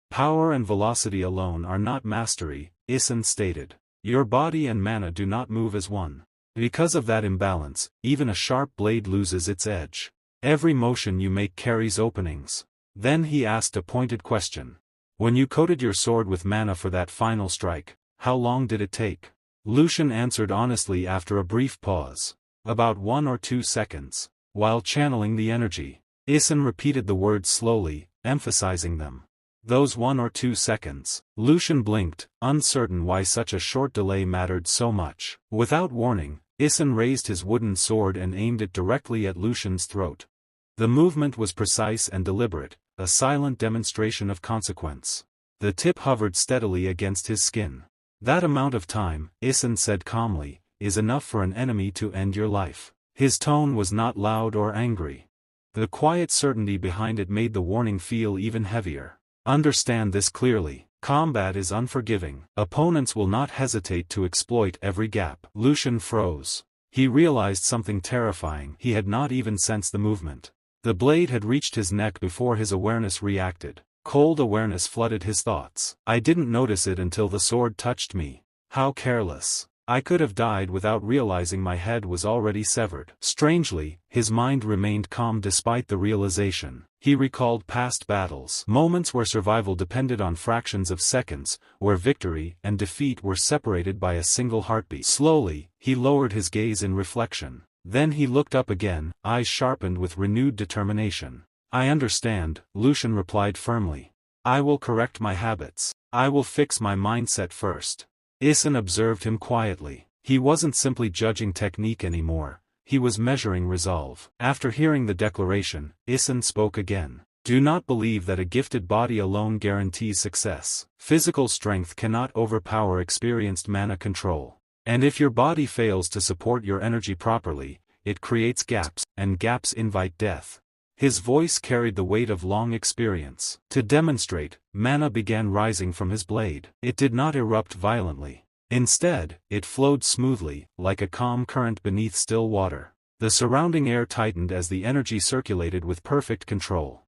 "Power and velocity alone are not mastery," Isin stated. "Your body and mana do not move as one. Because of that imbalance, even a sharp blade loses its edge. Every motion you make carries openings." Then he asked a pointed question. "When you coated your sword with mana for that final strike, how long did it take?" Lucian answered honestly after a brief pause. "About 1 or 2 seconds." While channeling the energy, Isin repeated the words slowly, emphasizing them. "Those 1 or 2 seconds." Lucian blinked, uncertain why such a short delay mattered so much. Without warning, Isin raised his wooden sword and aimed it directly at Lucian's throat. The movement was precise and deliberate, a silent demonstration of consequence. The tip hovered steadily against his skin. "That amount of time," Isin said calmly, "is enough for an enemy to end your life." His tone was not loud or angry. The quiet certainty behind it made the warning feel even heavier. "Understand this clearly. Combat is unforgiving. Opponents will not hesitate to exploit every gap." Lucian froze. He realized something terrifying. He had not even sensed the movement. The blade had reached his neck before his awareness reacted. Cold awareness flooded his thoughts. "I didn't notice it until the sword touched me. How careless. I could have died without realizing my head was already severed." Strangely, his mind remained calm despite the realization. He recalled past battles, moments where survival depended on fractions of seconds, where victory and defeat were separated by a single heartbeat. Slowly, he lowered his gaze in reflection. Then he looked up again, eyes sharpened with renewed determination. "I understand," Lucian replied firmly. "I will correct my habits. I will fix my mindset first." Isin observed him quietly. He wasn't simply judging technique anymore, he was measuring resolve. After hearing the declaration, Isin spoke again. "Do not believe that a gifted body alone guarantees success. Physical strength cannot overpower experienced mana control. And if your body fails to support your energy properly, it creates gaps, and gaps invite death." His voice carried the weight of long experience. To demonstrate, mana began rising from his blade. It did not erupt violently. Instead, it flowed smoothly, like a calm current beneath still water. The surrounding air tightened as the energy circulated with perfect control.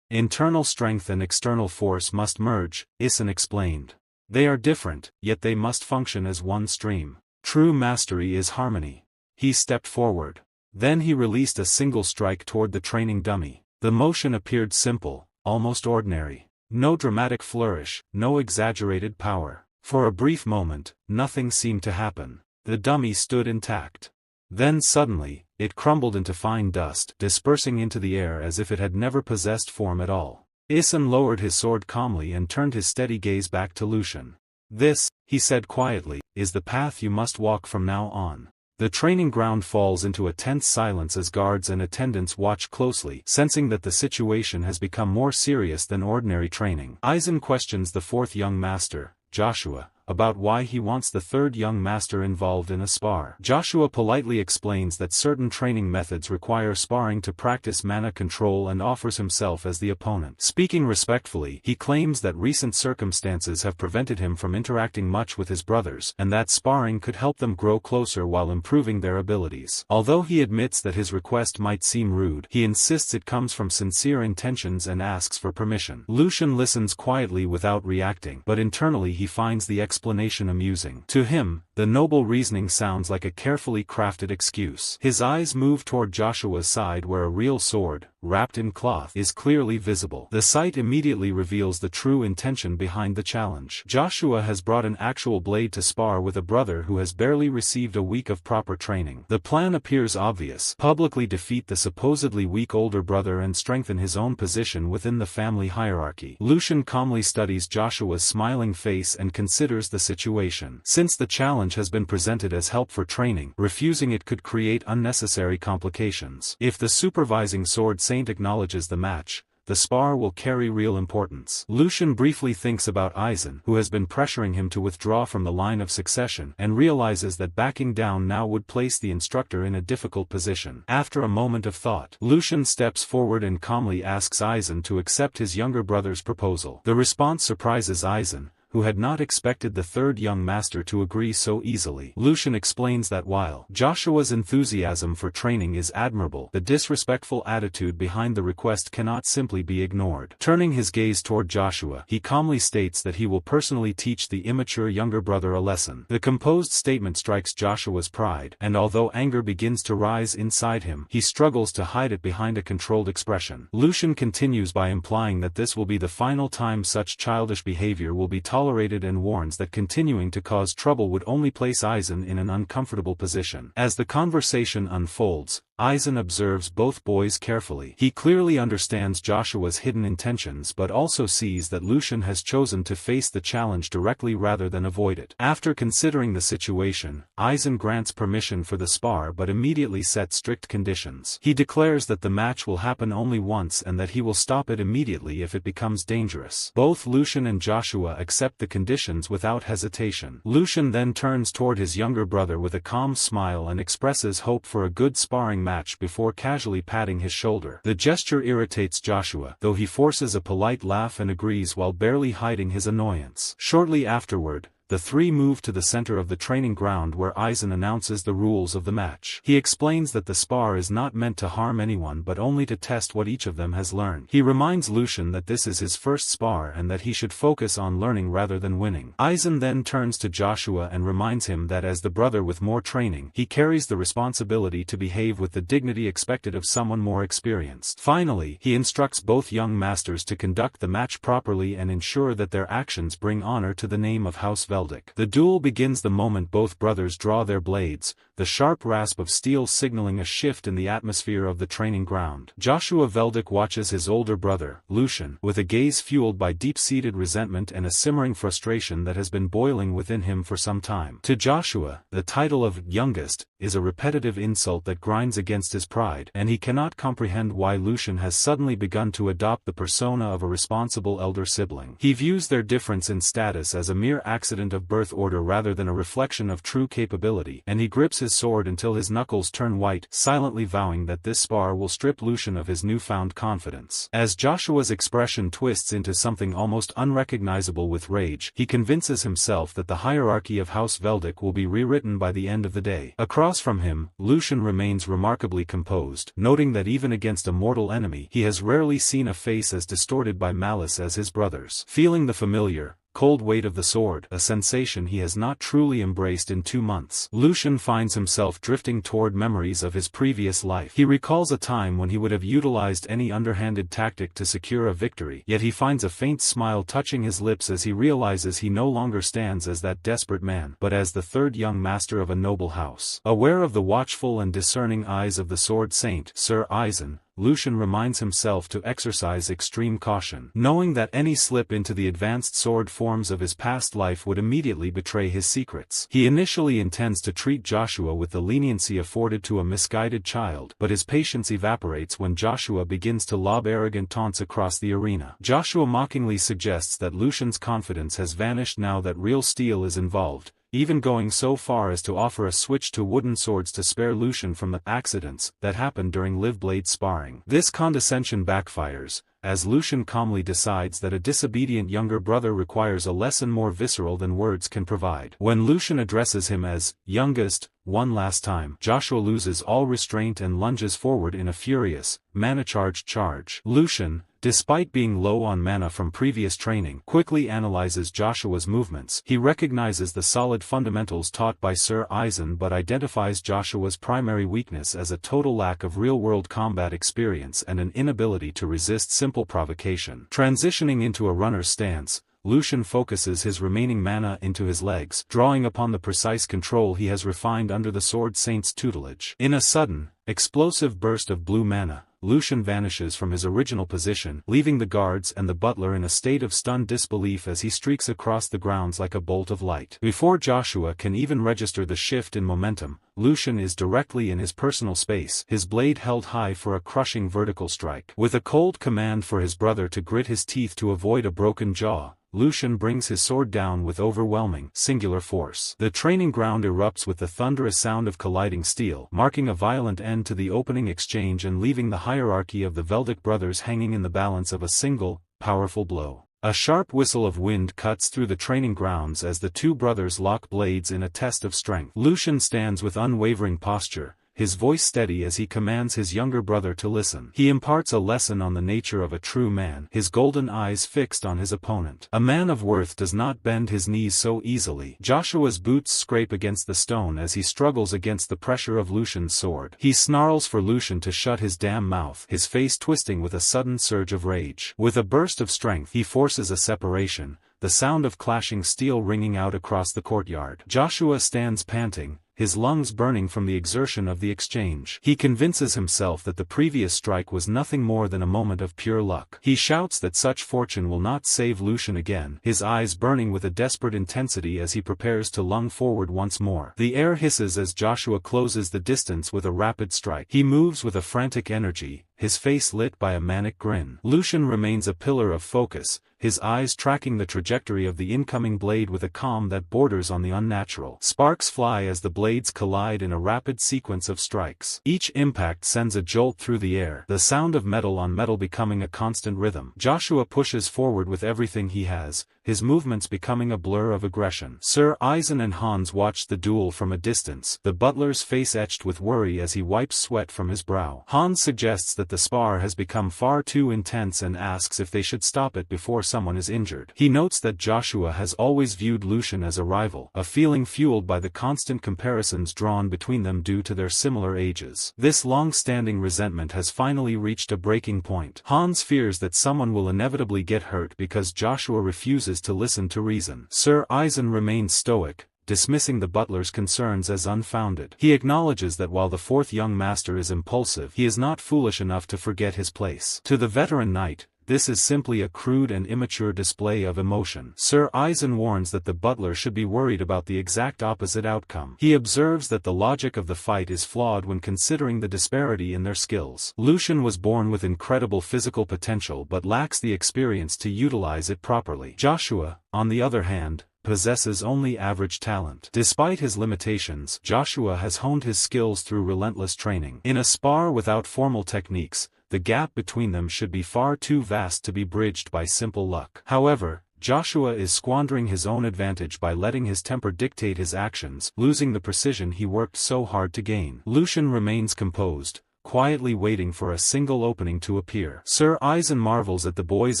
Internal strength and external force must merge, Isen explained. They are different, yet they must function as one stream. True mastery is harmony. He stepped forward. Then he released a single strike toward the training dummy. The motion appeared simple, almost ordinary. No dramatic flourish, no exaggerated power. For a brief moment, nothing seemed to happen. The dummy stood intact. Then suddenly, it crumbled into fine dust, dispersing into the air as if it had never possessed form at all. Isen lowered his sword calmly and turned his steady gaze back to Lucian. "This," he said quietly, "is the path you must walk from now on." The training ground falls into a tense silence as guards and attendants watch closely, sensing that the situation has become more serious than ordinary training. Isen questions the fourth young master, Joshua, about why he wants the third young master involved in a spar. Joshua politely explains that certain training methods require sparring to practice mana control and offers himself as the opponent. Speaking respectfully, he claims that recent circumstances have prevented him from interacting much with his brothers, and that sparring could help them grow closer while improving their abilities. Although he admits that his request might seem rude, he insists it comes from sincere intentions and asks for permission. Lucian listens quietly without reacting, but internally he finds the explanation amusing. To him, the noble reasoning sounds like a carefully crafted excuse. His eyes move toward Joshua's side where a real sword, wrapped in cloth, is clearly visible. The sight immediately reveals the true intention behind the challenge. Joshua has brought an actual blade to spar with a brother who has barely received a week of proper training. The plan appears obvious: publicly defeat the supposedly weak older brother and strengthen his own position within the family hierarchy. Lucian calmly studies Joshua's smiling face and considers the situation. Since the challenge has been presented as help for training, refusing it could create unnecessary complications. If the supervising sword saint acknowledges the match, the spar will carry real importance. Lucian briefly thinks about Isen, who has been pressuring him to withdraw from the line of succession, and realizes that backing down now would place the instructor in a difficult position. After a moment of thought, Lucian steps forward and calmly asks Isen to accept his younger brother's proposal. The response surprises Isen, who had not expected the third young master to agree so easily. Lucian explains that while Joshua's enthusiasm for training is admirable, the disrespectful attitude behind the request cannot simply be ignored. Turning his gaze toward Joshua, he calmly states that he will personally teach the immature younger brother a lesson. The composed statement strikes Joshua's pride, and although anger begins to rise inside him, he struggles to hide it behind a controlled expression. Lucian continues by implying that this will be the final time such childish behavior will be tolerated and warns that continuing to cause trouble would only place Isen in an uncomfortable position. As the conversation unfolds, Isen observes both boys carefully. He clearly understands Joshua's hidden intentions but also sees that Lucian has chosen to face the challenge directly rather than avoid it. After considering the situation, Isen grants permission for the spar but immediately sets strict conditions. He declares that the match will happen only once and that he will stop it immediately if it becomes dangerous. Both Lucian and Joshua accept the conditions without hesitation. Lucian then turns toward his younger brother with a calm smile and expresses hope for a good sparring match before casually patting his shoulder. The gesture irritates Joshua, though he forces a polite laugh and agrees while barely hiding his annoyance. Shortly afterward, the three move to the center of the training ground where Isen announces the rules of the match. He explains that the spar is not meant to harm anyone but only to test what each of them has learned. He reminds Lucian that this is his first spar and that he should focus on learning rather than winning. Isen then turns to Joshua and reminds him that as the brother with more training, he carries the responsibility to behave with the dignity expected of someone more experienced. Finally, he instructs both young masters to conduct the match properly and ensure that their actions bring honor to the name of House Veldic. The duel begins the moment both brothers draw their blades, the sharp rasp of steel signaling a shift in the atmosphere of the training ground. Joshua Veldic watches his older brother, Lucian, with a gaze fueled by deep-seated resentment and a simmering frustration that has been boiling within him for some time. To Joshua, the title of youngest is a repetitive insult that grinds against his pride, and he cannot comprehend why Lucian has suddenly begun to adopt the persona of a responsible elder sibling. He views their difference in status as a mere accident accident of birth order rather than a reflection of true capability, and he grips his sword until his knuckles turn white, silently vowing that this spar will strip Lucian of his newfound confidence. As Joshua's expression twists into something almost unrecognizable with rage, he convinces himself that the hierarchy of House Veldic will be rewritten by the end of the day. Across from him, Lucian remains remarkably composed, noting that even against a mortal enemy, he has rarely seen a face as distorted by malice as his brother's. Feeling the familiar, cold weight of the sword, a sensation he has not truly embraced in 2 months, Lucian finds himself drifting toward memories of his previous life. He recalls a time when he would have utilized any underhanded tactic to secure a victory, yet he finds a faint smile touching his lips as he realizes he no longer stands as that desperate man, but as the third young master of a noble house. Aware of the watchful and discerning eyes of the Sword Saint, Sir Eisen, Lucian reminds himself to exercise extreme caution, knowing that any slip into the advanced sword forms of his past life would immediately betray his secrets. He initially intends to treat Joshua with the leniency afforded to a misguided child, but his patience evaporates when Joshua begins to lob arrogant taunts across the arena. Joshua mockingly suggests that Lucian's confidence has vanished now that real steel is involved, even going so far as to offer a switch to wooden swords to spare Lucian from the accidents that happened during live blade sparring. This condescension backfires, as Lucian calmly decides that a disobedient younger brother requires a lesson more visceral than words can provide. When Lucian addresses him as youngest one last time, Joshua loses all restraint and lunges forward in a furious, mana-charged charge. Lucian, despite being low on mana from previous training, quickly analyzes Joshua's movements. He recognizes the solid fundamentals taught by Sir Eisen but identifies Joshua's primary weakness as a total lack of real-world combat experience and an inability to resist simple provocation. Transitioning into a runner's stance, Lucian focuses his remaining mana into his legs, drawing upon the precise control he has refined under the Sword Saint's tutelage. In a sudden, explosive burst of blue mana, Lucian vanishes from his original position, leaving the guards and the butler in a state of stunned disbelief as he streaks across the grounds like a bolt of light. Before Joshua can even register the shift in momentum, Lucian is directly in his personal space, his blade held high for a crushing vertical strike. With a cold command for his brother to grit his teeth to avoid a broken jaw, Lucian brings his sword down with overwhelming, singular force. The training ground erupts with the thunderous sound of colliding steel, marking a violent end to the opening exchange and leaving the hierarchy of the Veldic brothers hanging in the balance of a single, powerful blow. A sharp whistle of wind cuts through the training grounds as the two brothers lock blades in a test of strength. Lucian stands with unwavering posture, his voice steady as he commands his younger brother to listen. He imparts a lesson on the nature of a true man, his golden eyes fixed on his opponent. A man of worth does not bend his knees so easily. Joshua's boots scrape against the stone as he struggles against the pressure of Lucian's sword. He snarls for Lucian to shut his damn mouth, his face twisting with a sudden surge of rage. With a burst of strength, he forces a separation, the sound of clashing steel ringing out across the courtyard. Joshua stands panting, his lungs burning from the exertion of the exchange. He convinces himself that the previous strike was nothing more than a moment of pure luck. He shouts that such fortune will not save Lucian again, his eyes burning with a desperate intensity as he prepares to lunge forward once more. The air hisses as Joshua closes the distance with a rapid strike. He moves with a frantic energy, his face lit by a manic grin. Lucian remains a pillar of focus, his eyes tracking the trajectory of the incoming blade with a calm that borders on the unnatural. Sparks fly as the blades collide in a rapid sequence of strikes. Each impact sends a jolt through the air, the sound of metal on metal becoming a constant rhythm. Joshua pushes forward with everything he has, his movements becoming a blur of aggression. Sir Eisen and Hans watch the duel from a distance, the butler's face etched with worry as he wipes sweat from his brow. Hans suggests that the spar has become far too intense and asks if they should stop it before someone is injured. He notes that Joshua has always viewed Lucian as a rival, a feeling fueled by the constant comparisons drawn between them due to their similar ages. This long-standing resentment has finally reached a breaking point. Hans fears that someone will inevitably get hurt because Joshua refuses to listen to reason. Sir Eisen remains stoic, dismissing the butler's concerns as unfounded. He acknowledges that while the fourth young master is impulsive, he is not foolish enough to forget his place. To the veteran knight, this is simply a crude and immature display of emotion. Sir Eisen warns that the butler should be worried about the exact opposite outcome. He observes that the logic of the fight is flawed when considering the disparity in their skills. Lucian was born with incredible physical potential but lacks the experience to utilize it properly. Joshua, on the other hand, possesses only average talent. Despite his limitations, Joshua has honed his skills through relentless training. In a spar without formal techniques, the gap between them should be far too vast to be bridged by simple luck. However, Joshua is squandering his own advantage by letting his temper dictate his actions, losing the precision he worked so hard to gain. Lucian remains composed, quietly waiting for a single opening to appear. Sir Eisen marvels at the boy's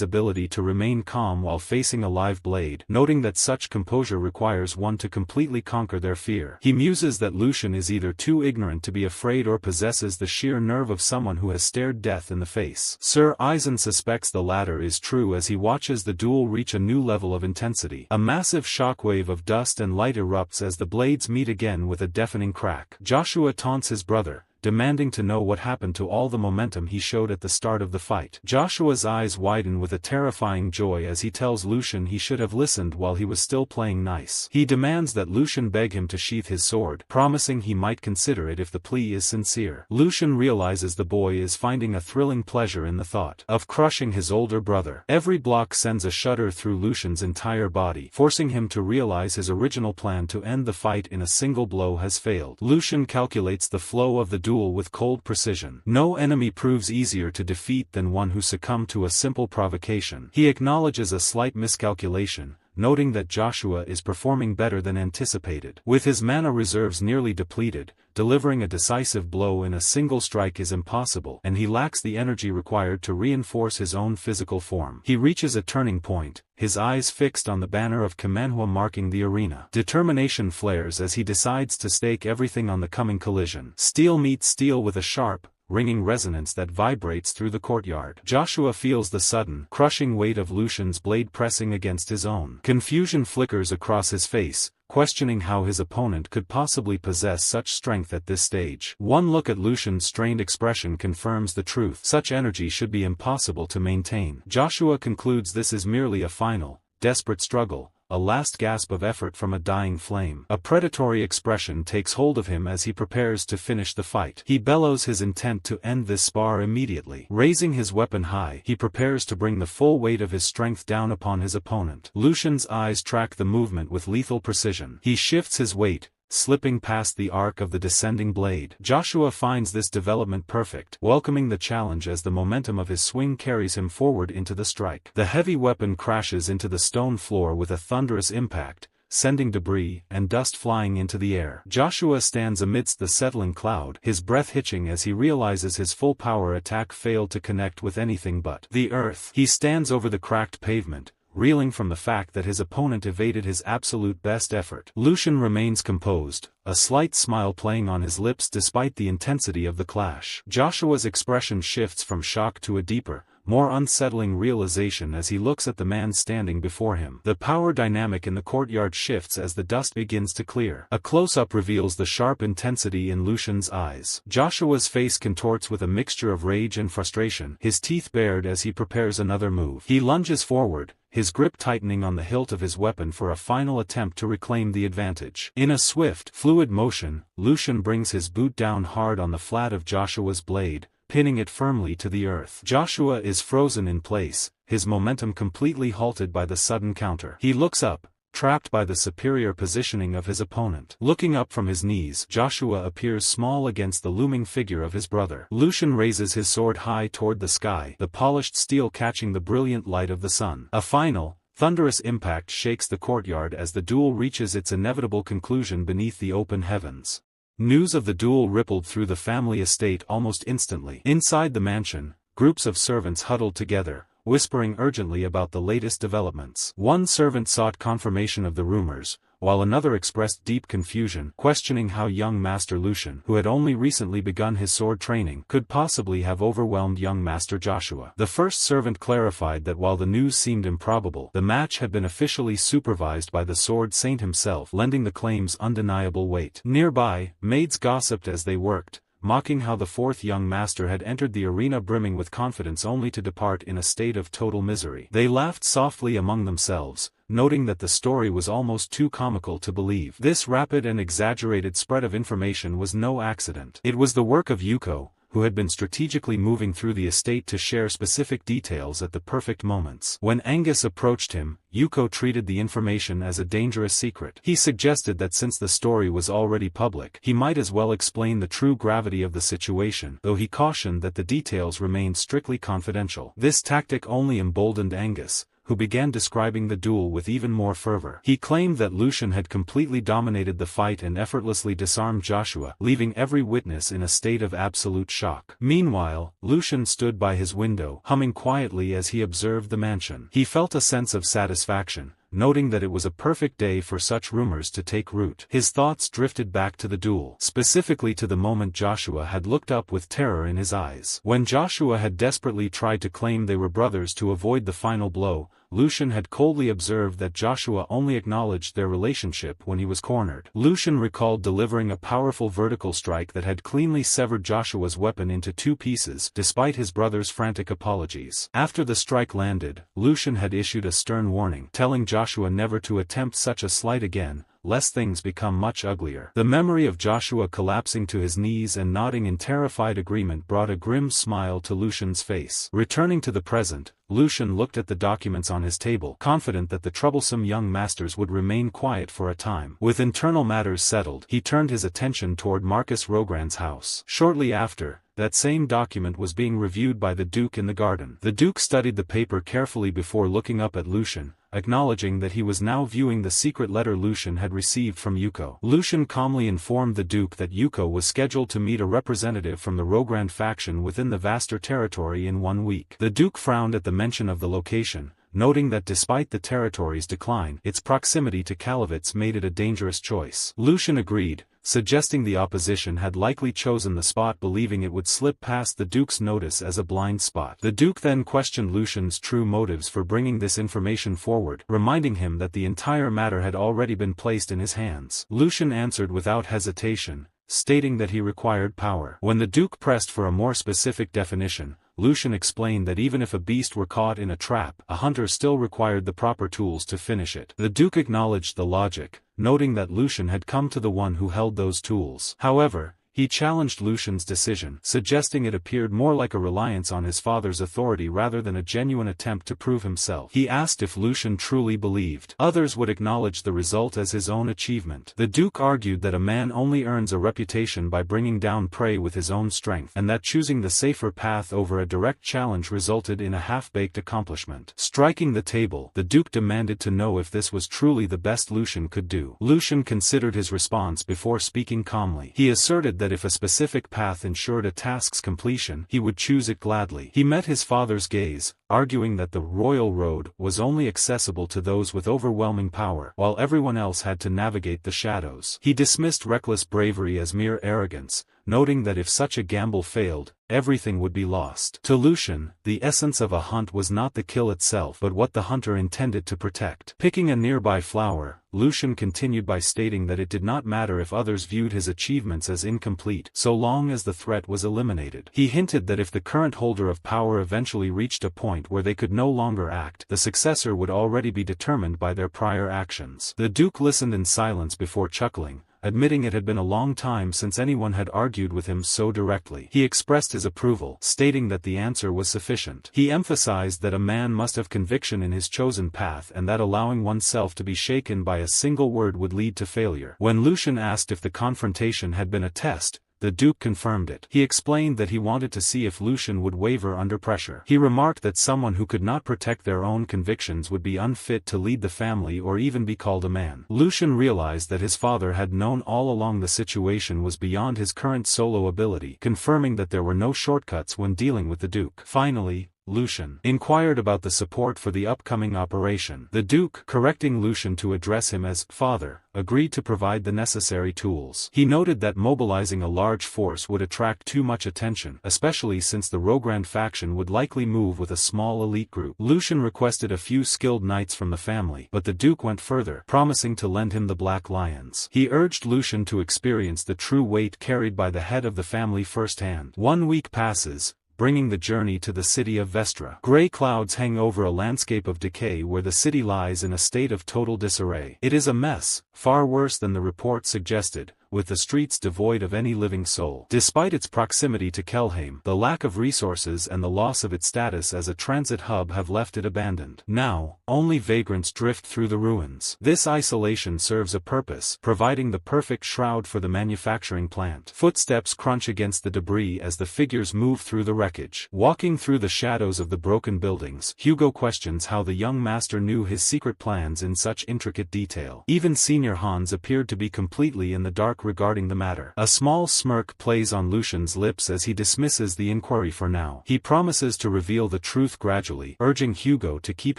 ability to remain calm while facing a live blade, noting that such composure requires one to completely conquer their fear. He muses that Lucian is either too ignorant to be afraid or possesses the sheer nerve of someone who has stared death in the face. Sir Eisen suspects the latter is true as he watches the duel reach a new level of intensity. A massive shockwave of dust and light erupts as the blades meet again with a deafening crack. Joshua taunts his brother, demanding to know what happened to all the momentum he showed at the start of the fight. Joshua's eyes widen with a terrifying joy as he tells Lucian he should have listened while he was still playing nice. He demands that Lucian beg him to sheath his sword, promising he might consider it if the plea is sincere. Lucian realizes the boy is finding a thrilling pleasure in the thought of crushing his older brother. Every block sends a shudder through Lucian's entire body, forcing him to realize his original plan to end the fight in a single blow has failed. Lucian calculates the flow of the duel with cold precision. No enemy proves easier to defeat than one who succumbed to a simple provocation. He acknowledges a slight miscalculation, noting that Joshua is performing better than anticipated. With his mana reserves nearly depleted, delivering a decisive blow in a single strike is impossible, and he lacks the energy required to reinforce his own physical form. He reaches a turning point, his eyes fixed on the banner of Manhwa marking the arena. Determination flares as he decides to stake everything on the coming collision. Steel meets steel with a sharp, ringing resonance that vibrates through the courtyard. Joshua feels the sudden, crushing weight of Lucian's blade pressing against his own. Confusion flickers across his face, questioning how his opponent could possibly possess such strength at this stage. One look at Lucian's strained expression confirms the truth. Such energy should be impossible to maintain. Joshua concludes this is merely a final, desperate struggle, a last gasp of effort from a dying flame. A predatory expression takes hold of him as he prepares to finish the fight. He bellows his intent to end this spar immediately. Raising his weapon high, he prepares to bring the full weight of his strength down upon his opponent. Lucian's eyes track the movement with lethal precision. He shifts his weight, slipping past the arc of the descending blade. Joshua finds this development perfect, welcoming the challenge as the momentum of his swing carries him forward into the strike. The heavy weapon crashes into the stone floor with a thunderous impact, sending debris and dust flying into the air. Joshua stands amidst the settling cloud, his breath hitching as he realizes his full power attack failed to connect with anything but the earth. He stands over the cracked pavement, reeling from the fact that his opponent evaded his absolute best effort. Lucian remains composed, a slight smile playing on his lips despite the intensity of the clash. Joshua's expression shifts from shock to a deeper, more unsettling realization as he looks at the man standing before him. The power dynamic in the courtyard shifts as the dust begins to clear. A close-up reveals the sharp intensity in Lucian's eyes. Joshua's face contorts with a mixture of rage and frustration, his teeth bared as he prepares another move. He lunges forward, his grip tightening on the hilt of his weapon for a final attempt to reclaim the advantage. In a swift, fluid motion, Lucian brings his boot down hard on the flat of Joshua's blade, pinning it firmly to the earth. Joshua is frozen in place, his momentum completely halted by the sudden counter. He looks up, trapped by the superior positioning of his opponent. Looking up from his knees, Joshua appears small against the looming figure of his brother. Lucian raises his sword high toward the sky, the polished steel catching the brilliant light of the sun. A final, thunderous impact shakes the courtyard as the duel reaches its inevitable conclusion beneath the open heavens. News of the duel rippled through the family estate almost instantly. Inside the mansion, groups of servants huddled together, whispering urgently about the latest developments. One servant sought confirmation of the rumors, while another expressed deep confusion, questioning how young Master Lucian, who had only recently begun his sword training, could possibly have overwhelmed young Master Joshua. The first servant clarified that while the news seemed improbable, the match had been officially supervised by the Sword Saint himself, lending the claims undeniable weight. Nearby, maids gossiped as they worked, mocking how the fourth young master had entered the arena brimming with confidence only to depart in a state of total misery. They laughed softly among themselves, noting that the story was almost too comical to believe. This rapid and exaggerated spread of information was no accident. It was the work of Yuko, who had been strategically moving through the estate to share specific details at the perfect moments. When Angus approached him, Yuko treated the information as a dangerous secret. He suggested that since the story was already public, he might as well explain the true gravity of the situation, though he cautioned that the details remained strictly confidential. This tactic only emboldened Angus, who began describing the duel with even more fervor. He claimed that Lucian had completely dominated the fight and effortlessly disarmed Joshua, leaving every witness in a state of absolute shock. Meanwhile, Lucian stood by his window, humming quietly as he observed the mansion. He felt a sense of satisfaction, noting that it was a perfect day for such rumors to take root. His thoughts drifted back to the duel, specifically to the moment Joshua had looked up with terror in his eyes. When Joshua had desperately tried to claim they were brothers to avoid the final blow, Lucian had coldly observed that Joshua only acknowledged their relationship when he was cornered. Lucian recalled delivering a powerful vertical strike that had cleanly severed Joshua's weapon into 2 pieces, despite his brother's frantic apologies. After the strike landed, Lucian had issued a stern warning, telling Joshua never to attempt such a sleight again, lest things become much uglier. The memory of Joshua collapsing to his knees and nodding in terrified agreement brought a grim smile to Lucian's face. Returning to the present, Lucian looked at the documents on his table, confident that the troublesome young masters would remain quiet for a time. With internal matters settled, he turned his attention toward Marcus Rogran's house. Shortly after, that same document was being reviewed by the Duke in the garden. The Duke studied the paper carefully before looking up at Lucian, acknowledging that he was now viewing the secret letter Lucian had received from Yuko. Lucian calmly informed the Duke that Yuko was scheduled to meet a representative from the Rogran faction within the vaster territory in 1 week. The Duke frowned at the mention of the location, noting that despite the territory's decline, its proximity to Kalavitz made it a dangerous choice. Lucian agreed, suggesting the opposition had likely chosen the spot believing it would slip past the Duke's notice as a blind spot. The Duke then questioned Lucian's true motives for bringing this information forward, reminding him that the entire matter had already been placed in his hands. Lucian answered without hesitation, stating that he required power. When the Duke pressed for a more specific definition, Lucian explained that even if a beast were caught in a trap, a hunter still required the proper tools to finish it. The Duke acknowledged the logic, noting that Lucian had come to the one who held those tools. However, he challenged Lucian's decision, suggesting it appeared more like a reliance on his father's authority rather than a genuine attempt to prove himself. He asked if Lucian truly believed others would acknowledge the result as his own achievement. The Duke argued that a man only earns a reputation by bringing down prey with his own strength, and that choosing the safer path over a direct challenge resulted in a half-baked accomplishment. Striking the table, the Duke demanded to know if this was truly the best Lucian could do. Lucian considered his response before speaking calmly. He asserted that if a specific path ensured a task's completion, he would choose it gladly. He met his father's gaze, arguing that the royal road was only accessible to those with overwhelming power, while everyone else had to navigate the shadows. He dismissed reckless bravery as mere arrogance, noting that if such a gamble failed, everything would be lost. To Lucian, the essence of a hunt was not the kill itself but what the hunter intended to protect. Picking a nearby flower, Lucian continued by stating that it did not matter if others viewed his achievements as incomplete, so long as the threat was eliminated. He hinted that if the current holder of power eventually reached a point where they could no longer act, the successor would already be determined by their prior actions. The Duke listened in silence before chuckling, admitting it had been a long time since anyone had argued with him so directly. He expressed his approval, stating that the answer was sufficient. He emphasized that a man must have conviction in his chosen path and that allowing oneself to be shaken by a single word would lead to failure. When Lucian asked if the confrontation had been a test, the Duke confirmed it. He explained that he wanted to see if Lucian would waver under pressure. He remarked that someone who could not protect their own convictions would be unfit to lead the family or even be called a man. Lucian realized that his father had known all along the situation was beyond his current solo ability, confirming that there were no shortcuts when dealing with the Duke. Finally, Lucian inquired about the support for the upcoming operation. The Duke, correcting Lucian to address him as father, agreed to provide the necessary tools. He noted that mobilizing a large force would attract too much attention, especially since the Rogran faction would likely move with a small elite group. Lucian requested a few skilled knights from the family, but the Duke went further, promising to lend him the Black Lions. He urged Lucian to experience the true weight carried by the head of the family firsthand. 1 week passes, bringing the journey to the city of Vestra. Gray clouds hang over a landscape of decay where the city lies in a state of total disarray. It is a mess, far worse than the report suggested, with the streets devoid of any living soul. Despite its proximity to Kelheim, the lack of resources and the loss of its status as a transit hub have left it abandoned. Now, only vagrants drift through the ruins. This isolation serves a purpose, providing the perfect shroud for the manufacturing plant. Footsteps crunch against the debris as the figures move through the wreckage. Walking through the shadows of the broken buildings, Hugo questions how the young master knew his secret plans in such intricate detail. Even Senior Hans appeared to be completely in the dark regarding the matter. A small smirk plays on Lucian's lips as he dismisses the inquiry for now. He promises to reveal the truth gradually, urging Hugo to keep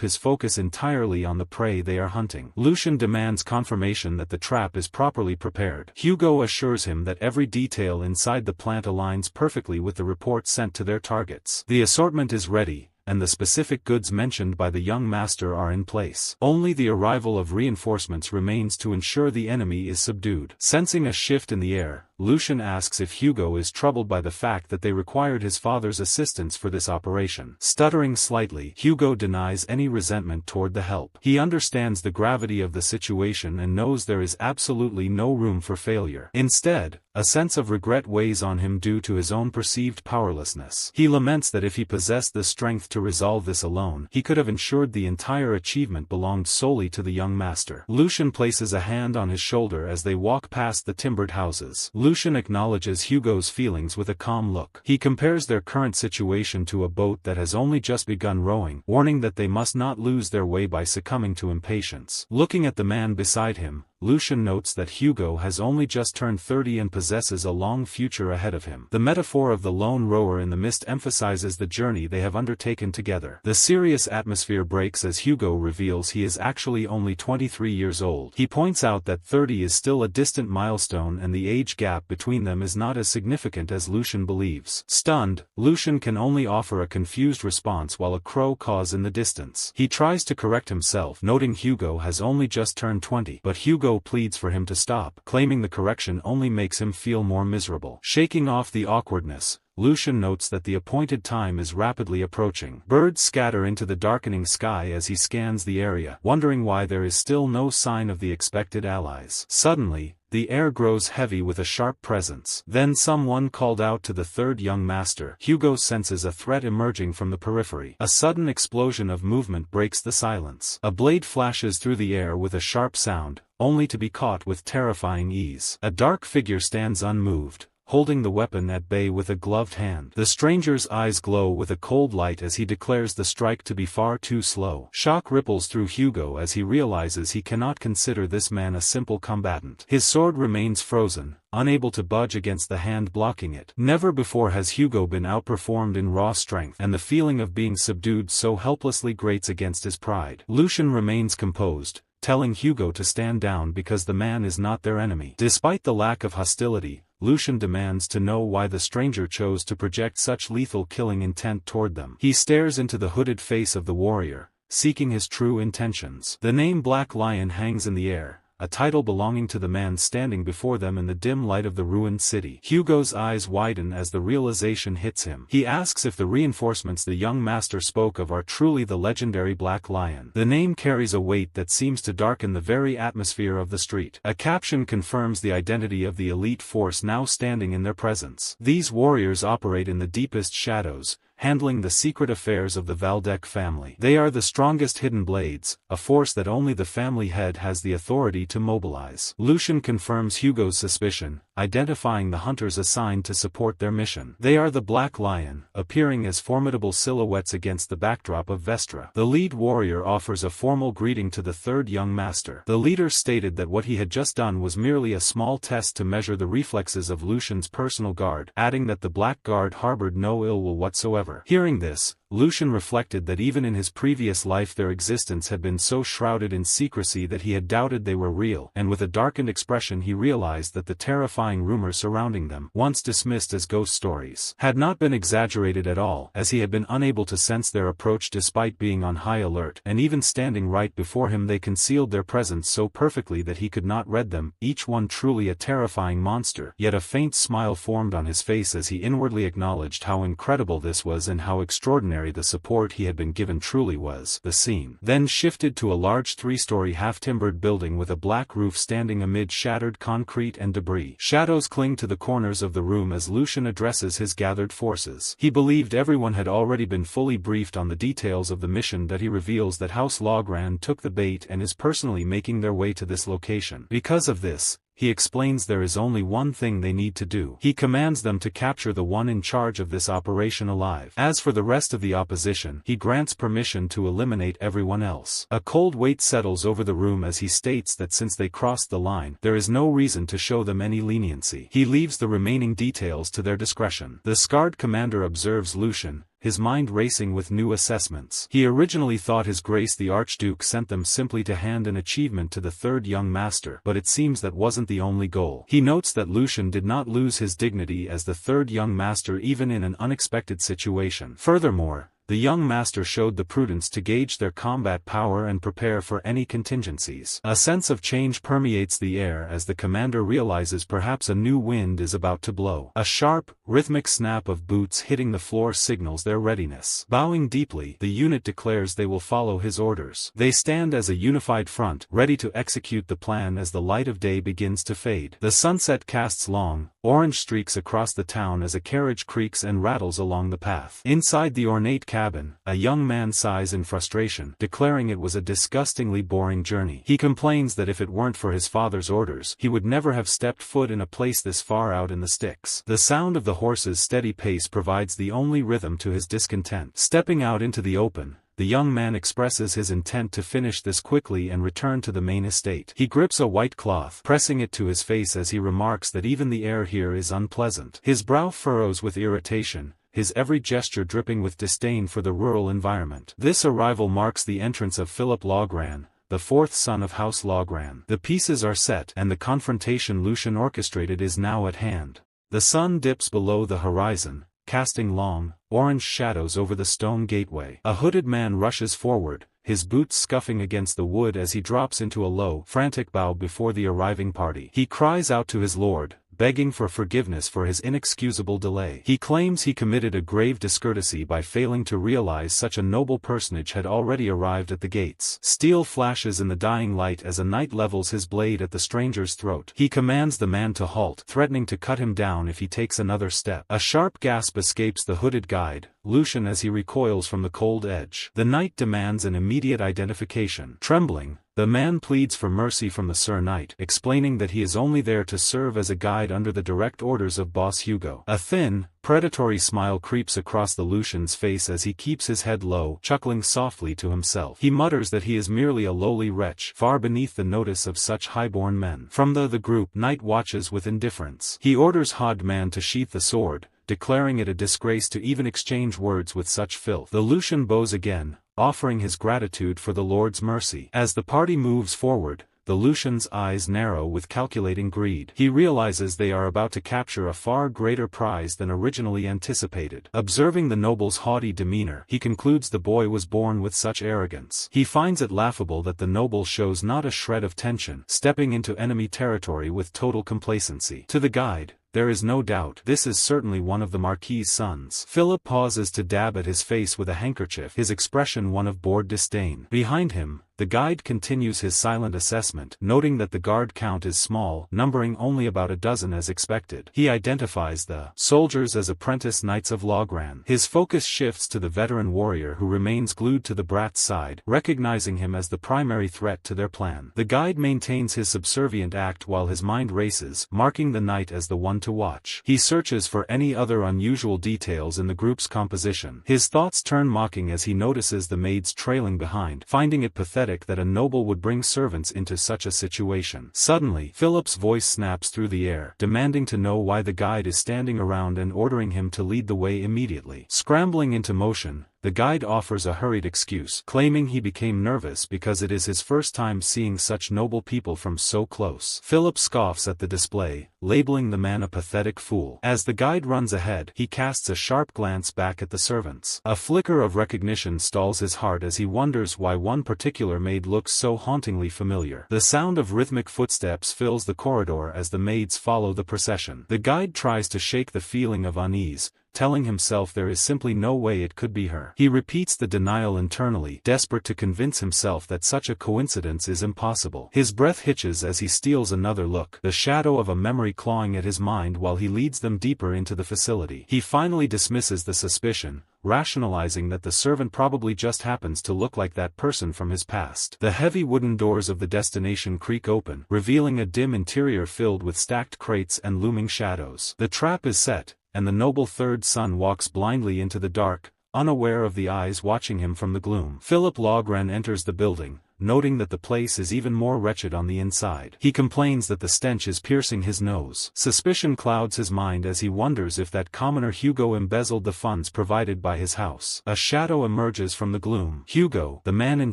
his focus entirely on the prey they are hunting. Lucian demands confirmation that the trap is properly prepared. Hugo assures him that every detail inside the plant aligns perfectly with the report sent to their targets. The assortment is ready, and the specific goods mentioned by the young master are in place. Only the arrival of reinforcements remains to ensure the enemy is subdued. Sensing a shift in the air, Lucian asks if Hugo is troubled by the fact that they required his father's assistance for this operation. Stuttering slightly, Hugo denies any resentment toward the help. He understands the gravity of the situation and knows there is absolutely no room for failure. Instead, a sense of regret weighs on him due to his own perceived powerlessness. He laments that if he possessed the strength to resolve this alone, he could have ensured the entire achievement belonged solely to the young master. Lucian places a hand on his shoulder as they walk past the timbered houses. Lucian acknowledges Hugo's feelings with a calm look. He compares their current situation to a boat that has only just begun rowing, warning that they must not lose their way by succumbing to impatience. Looking at the man beside him, Lucian notes that Hugo has only just turned 30 and possesses a long future ahead of him. The metaphor of the lone rower in the mist emphasizes the journey they have undertaken together. The serious atmosphere breaks as Hugo reveals he is actually only 23 years old. He points out that 30 is still a distant milestone and the age gap between them is not as significant as Lucian believes. Stunned, Lucian can only offer a confused response while a crow caws in the distance. He tries to correct himself, noting Hugo has only just turned 20, but Hugo pleads for him to stop, claiming the correction only makes him feel more miserable. Shaking off the awkwardness, Lucian notes that the appointed time is rapidly approaching. Birds scatter into the darkening sky as he scans the area, wondering why there is still no sign of the expected allies. Suddenly, the air grows heavy with a sharp presence. Then someone called out to the third young master. Hugo senses a threat emerging from the periphery. A sudden explosion of movement breaks the silence. A blade flashes through the air with a sharp sound, only to be caught with terrifying ease. A dark figure stands unmoved, holding the weapon at bay with a gloved hand. The stranger's eyes glow with a cold light as he declares the strike to be far too slow. Shock ripples through Hugo as he realizes he cannot consider this man a simple combatant. His sword remains frozen, unable to budge against the hand blocking it. Never before has Hugo been outperformed in raw strength, and the feeling of being subdued so helplessly grates against his pride. Lucian remains composed, telling Hugo to stand down because the man is not their enemy. Despite the lack of hostility, Lucian demands to know why the stranger chose to project such lethal killing intent toward them. He stares into the hooded face of the warrior, seeking his true intentions. The name Black Lion hangs in the air, a title belonging to the man standing before them in the dim light of the ruined city. Hugo's eyes widen as the realization hits him. He asks if the reinforcements the young master spoke of are truly the legendary Black Lion. The name carries a weight that seems to darken the very atmosphere of the street. A caption confirms the identity of the elite force now standing in their presence. These warriors operate in the deepest shadows, handling the secret affairs of the Valdec family. They are the strongest hidden blades, a force that only the family head has the authority to mobilize. Lucian confirms Hugo's suspicion, identifying the hunters assigned to support their mission. They are the Black Lion, appearing as formidable silhouettes against the backdrop of Vestra. The lead warrior offers a formal greeting to the third young master. The leader stated that what he had just done was merely a small test to measure the reflexes of Lucian's personal guard, adding that the Black Guard harbored no ill will whatsoever. Hearing this, Lucian reflected that even in his previous life their existence had been so shrouded in secrecy that he had doubted they were real, and with a darkened expression he realized that the terrifying rumors surrounding them, once dismissed as ghost stories, had not been exaggerated at all, as he had been unable to sense their approach despite being on high alert, and even standing right before him they concealed their presence so perfectly that he could not read them, each one truly a terrifying monster. Yet a faint smile formed on his face as he inwardly acknowledged how incredible this was and how extraordinary mercenary the support he had been given truly was. The scene then shifted to a large 3-story half-timbered building with a black roof standing amid shattered concrete and debris. Shadows cling to the corners of the room as Lucian addresses his gathered forces. He believed everyone had already been fully briefed on the details of the mission, that he reveals that House Logran took the bait and is personally making their way to this location. Because of this, he explains there is only one thing they need to do. He commands them to capture the one in charge of this operation alive. As for the rest of the opposition, he grants permission to eliminate everyone else. A cold weight settles over the room as he states that since they crossed the line, there is no reason to show them any leniency. He leaves the remaining details to their discretion. The scarred commander observes Lucian, his mind racing with new assessments. He originally thought His Grace the Archduke sent them simply to hand an achievement to the third young master, but it seems that wasn't the only goal. He notes that Lucian did not lose his dignity as the third young master even in an unexpected situation. Furthermore, the young master showed the prudence to gauge their combat power and prepare for any contingencies. A sense of change permeates the air as the commander realizes perhaps a new wind is about to blow. A sharp, rhythmic snap of boots hitting the floor signals their readiness. Bowing deeply, the unit declares they will follow his orders. They stand as a unified front, ready to execute the plan as the light of day begins to fade. The sunset casts long, orange streaks across the town as a carriage creaks and rattles along the path. Inside the ornate cabin, a young man sighs in frustration, declaring it was a disgustingly boring journey. He complains that if it weren't for his father's orders, he would never have stepped foot in a place this far out in the sticks. The sound of the horse's steady pace provides the only rhythm to his discontent. Stepping out into the open, the young man expresses his intent to finish this quickly and return to the main estate. He grips a white cloth, pressing it to his face as he remarks that even the air here is unpleasant. His brow furrows with irritation, his every gesture dripping with disdain for the rural environment. This arrival marks the entrance of Philip Logran, the fourth son of House Logran. The pieces are set, and the confrontation Lucian orchestrated is now at hand. The sun dips below the horizon, casting long, orange shadows over the stone gateway. A hooded man rushes forward, his boots scuffing against the wood as he drops into a low, frantic bow before the arriving party. He cries out to his lord, begging for forgiveness for his inexcusable delay. He claims he committed a grave discourtesy by failing to realize such a noble personage had already arrived at the gates. Steel flashes in the dying light as a knight levels his blade at the stranger's throat. He commands the man to halt, threatening to cut him down if he takes another step. A sharp gasp escapes the hooded guide, Lucian, as he recoils from the cold edge. The knight demands an immediate identification. Trembling, the man pleads for mercy from the Sir Knight, explaining that he is only there to serve as a guide under the direct orders of Boss Hugo. A thin, predatory smile creeps across the Lucian's face as he keeps his head low, chuckling softly to himself. He mutters that he is merely a lowly wretch, far beneath the notice of such highborn men. From the group, Knight watches with indifference. He orders Hodman to sheath the sword, declaring it a disgrace to even exchange words with such filth. The Lucian bows again, offering his gratitude for the Lord's mercy. As the party moves forward, the Lucian's eyes narrow with calculating greed. He realizes they are about to capture a far greater prize than originally anticipated. Observing the noble's haughty demeanor, he concludes the boy was born with such arrogance. He finds it laughable that the noble shows not a shred of tension, stepping into enemy territory with total complacency. To the guide, there is no doubt this is certainly one of the Marquis's sons. Philip pauses to dab at his face with a handkerchief, his expression one of bored disdain. Behind him, the guide continues his silent assessment, noting that the guard count is small, numbering only about a dozen as expected. He identifies the soldiers as apprentice knights of Logran. His focus shifts to the veteran warrior who remains glued to the brat's side, recognizing him as the primary threat to their plan. The guide maintains his subservient act while his mind races, marking the knight as the one to watch. He searches for any other unusual details in the group's composition. His thoughts turn mocking as he notices the maids trailing behind, finding it pathetic that a noble would bring servants into such a situation. Suddenly, Philip's voice snaps through the air, demanding to know why the guide is standing around and ordering him to lead the way immediately. Scrambling into motion, the guide offers a hurried excuse, claiming he became nervous because it is his first time seeing such noble people from so close. Philip scoffs at the display, labeling the man a pathetic fool. As the guide runs ahead, he casts a sharp glance back at the servants. A flicker of recognition stalls his heart as he wonders why one particular maid looks so hauntingly familiar. The sound of rhythmic footsteps fills the corridor as the maids follow the procession. The guide tries to shake the feeling of unease, telling himself there is simply no way it could be her. He repeats the denial internally, desperate to convince himself that such a coincidence is impossible. His breath hitches as he steals another look, the shadow of a memory clawing at his mind while he leads them deeper into the facility. He finally dismisses the suspicion, rationalizing that the servant probably just happens to look like that person from his past. The heavy wooden doors of the destination creak open, revealing a dim interior filled with stacked crates and looming shadows. The trap is set, and the noble third son walks blindly into the dark, unaware of the eyes watching him from the gloom. Philip Logran enters the building, noting that the place is even more wretched on the inside. He complains that the stench is piercing his nose. Suspicion clouds his mind as he wonders if that commoner Hugo embezzled the funds provided by his house. A shadow emerges from the gloom. Hugo, the man in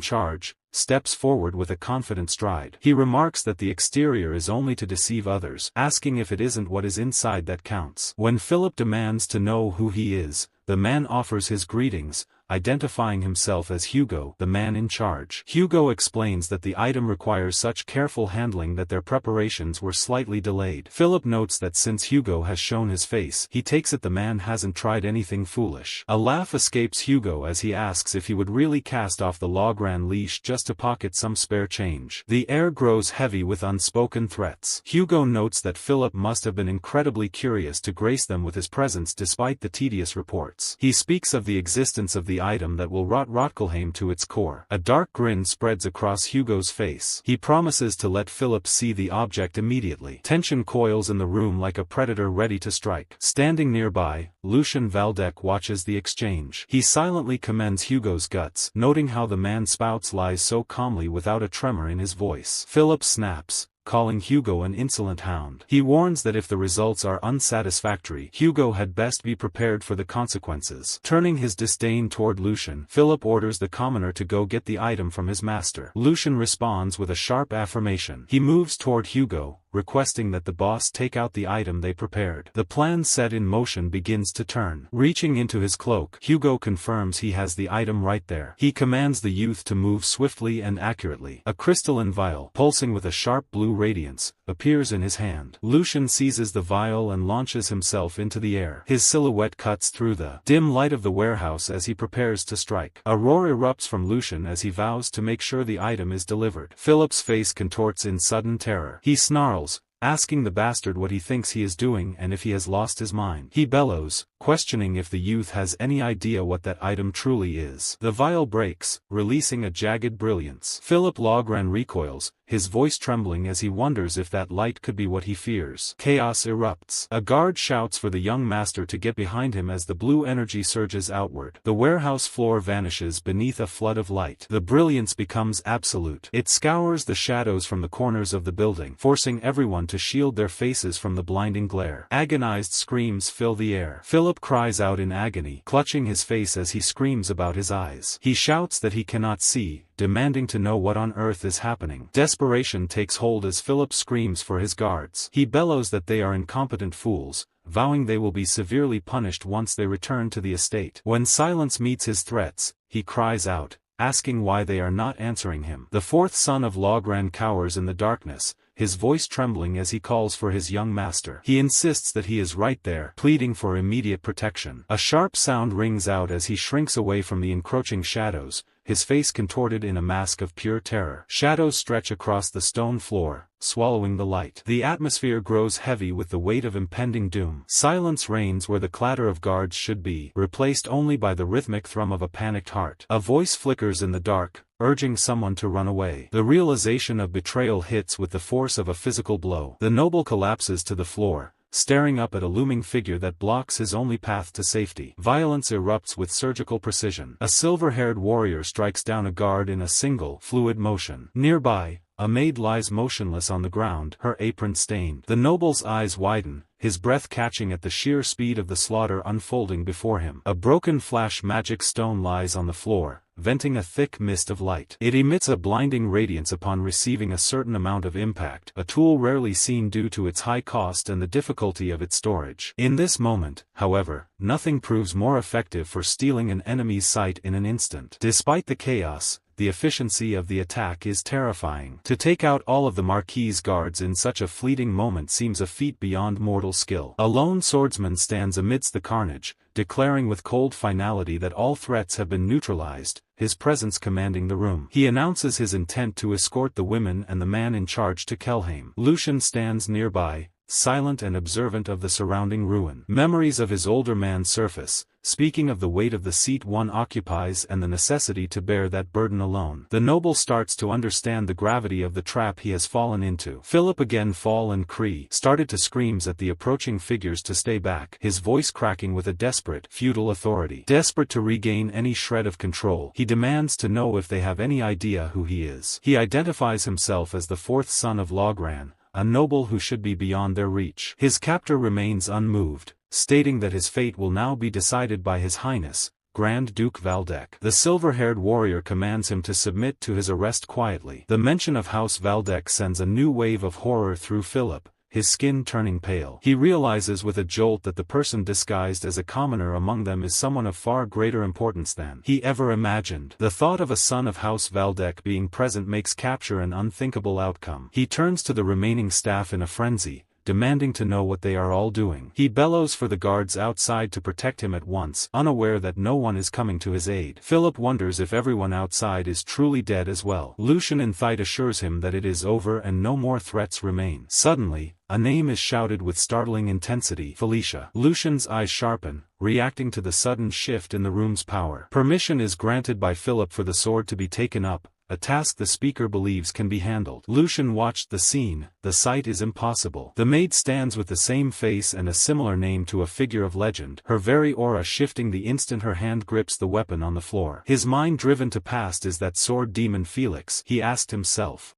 charge, steps forward with a confident stride. He remarks that the exterior is only to deceive others, asking if it isn't what is inside that counts. When Philip demands to know who he is, the man offers his greetings, identifying himself as Hugo, the man in charge. Hugo explains that the item requires such careful handling that their preparations were slightly delayed. Philip notes that since Hugo has shown his face, he takes it the man hasn't tried anything foolish. A laugh escapes Hugo as he asks if he would really cast off the Logran leash just to pocket some spare change. The air grows heavy with unspoken threats. Hugo notes that Philip must have been incredibly curious to grace them with his presence despite the tedious reports. He speaks of the existence of the item that will rot Rotkelheim to its core. A dark grin spreads across Hugo's face. He promises to let Philip see the object immediately. Tension coils in the room like a predator ready to strike. Standing nearby, Lucian Valdek watches the exchange. He silently commends Hugo's guts, noting how the man spouts lies so calmly without a tremor in his voice. Philip snaps, calling Hugo an insolent hound. He warns that if the results are unsatisfactory, Hugo had best be prepared for the consequences. Turning his disdain toward Lucian, Philip orders the commoner to go get the item from his master. Lucian responds with a sharp affirmation. He moves toward Hugo, requesting that the boss take out the item they prepared. The plan set in motion begins to turn. Reaching into his cloak, Hugo confirms he has the item right there. He commands the youth to move swiftly and accurately. A crystalline vial, pulsing with a sharp blue radiance, appears in his hand. Lucian seizes the vial and launches himself into the air. His silhouette cuts through the dim light of the warehouse as he prepares to strike. A roar erupts from Lucian as he vows to make sure the item is delivered. Philip's face contorts in sudden terror. He snarls, asking the bastard what he thinks he is doing and if he has lost his mind. He bellows, questioning if the youth has any idea what that item truly is. The vial breaks, releasing a jagged brilliance. Philip Logran recoils, his voice trembling as he wonders if that light could be what he fears. Chaos erupts. A guard shouts for the young master to get behind him as the blue energy surges outward. The warehouse floor vanishes beneath a flood of light. The brilliance becomes absolute. It scours the shadows from the corners of the building, forcing everyone to shield their faces from the blinding glare. Agonized screams fill the air. Philip cries out in agony, clutching his face as he screams about his eyes. He shouts that he cannot see, demanding to know what on earth is happening. Desperation takes hold as Philip screams for his guards. He bellows that they are incompetent fools, vowing they will be severely punished once they return to the estate. When silence meets his threats, he cries out, asking why they are not answering him. The fourth son of Logran cowers in the darkness, his voice trembling as he calls for his young master. He insists that he is right there, pleading for immediate protection. A sharp sound rings out as he shrinks away from the encroaching shadows, his face contorted in a mask of pure terror. Shadows stretch across the stone floor, swallowing the light. The atmosphere grows heavy with the weight of impending doom. Silence reigns where the clatter of guards should be, replaced only by the rhythmic thrum of a panicked heart. A voice flickers in the dark, urging someone to run away. The realization of betrayal hits with the force of a physical blow. The noble collapses to the floor, staring up at a looming figure that blocks his only path to safety. Violence erupts with surgical precision. A silver-haired warrior strikes down a guard in a single, fluid motion. Nearby, a maid lies motionless on the ground, her apron stained. The noble's eyes widen, his breath catching at the sheer speed of the slaughter unfolding before him. A broken flash magic stone lies on the floor, venting a thick mist of light. It emits a blinding radiance upon receiving a certain amount of impact, a tool rarely seen due to its high cost and the difficulty of its storage. In this moment, however, nothing proves more effective for stealing an enemy's sight in an instant. Despite the chaos, the efficiency of the attack is terrifying. To take out all of the Marquis's guards in such a fleeting moment seems a feat beyond mortal skill. A lone swordsman stands amidst the carnage, declaring with cold finality that all threats have been neutralized, his presence commanding the room. He announces his intent to escort the women and the man in charge to Kelheim. Lucian stands nearby, silent and observant of the surrounding ruin. Memories of his older man surface, speaking of the weight of the seat one occupies and the necessity to bear that burden alone. The noble starts to understand the gravity of the trap he has fallen into. Philip again fall and Cree started to screams at the approaching figures to stay back, his voice cracking with a desperate, feudal authority. Desperate to regain any shred of control, he demands to know if they have any idea who he is. He identifies himself as the fourth son of Logran, a noble who should be beyond their reach. His captor remains unmoved, stating that his fate will now be decided by His Highness, Grand Duke Valdec. The silver-haired warrior commands him to submit to his arrest quietly. The mention of House Valdec sends a new wave of horror through Philip, his skin turning pale. He realizes with a jolt that the person disguised as a commoner among them is someone of far greater importance than he ever imagined. The thought of a son of House Valdec being present makes capture an unthinkable outcome. He turns to the remaining staff in a frenzy, demanding to know what they are all doing. He bellows for the guards outside to protect him at once, unaware that no one is coming to his aid. Philip wonders if everyone outside is truly dead as well. Lucian in Thite assures him that it is over and no more threats remain. Suddenly, a name is shouted with startling intensity: Felicia. Lucian's eyes sharpen, reacting to the sudden shift in the room's power. Permission is granted by Philip for the sword to be taken up, a task the speaker believes can be handled. Lucian watched the scene. The sight is impossible. The maid stands with the same face and a similar name to a figure of legend, her very aura shifting the instant her hand grips the weapon on the floor. His mind driven to past is that sword demon Felix, he asked himself.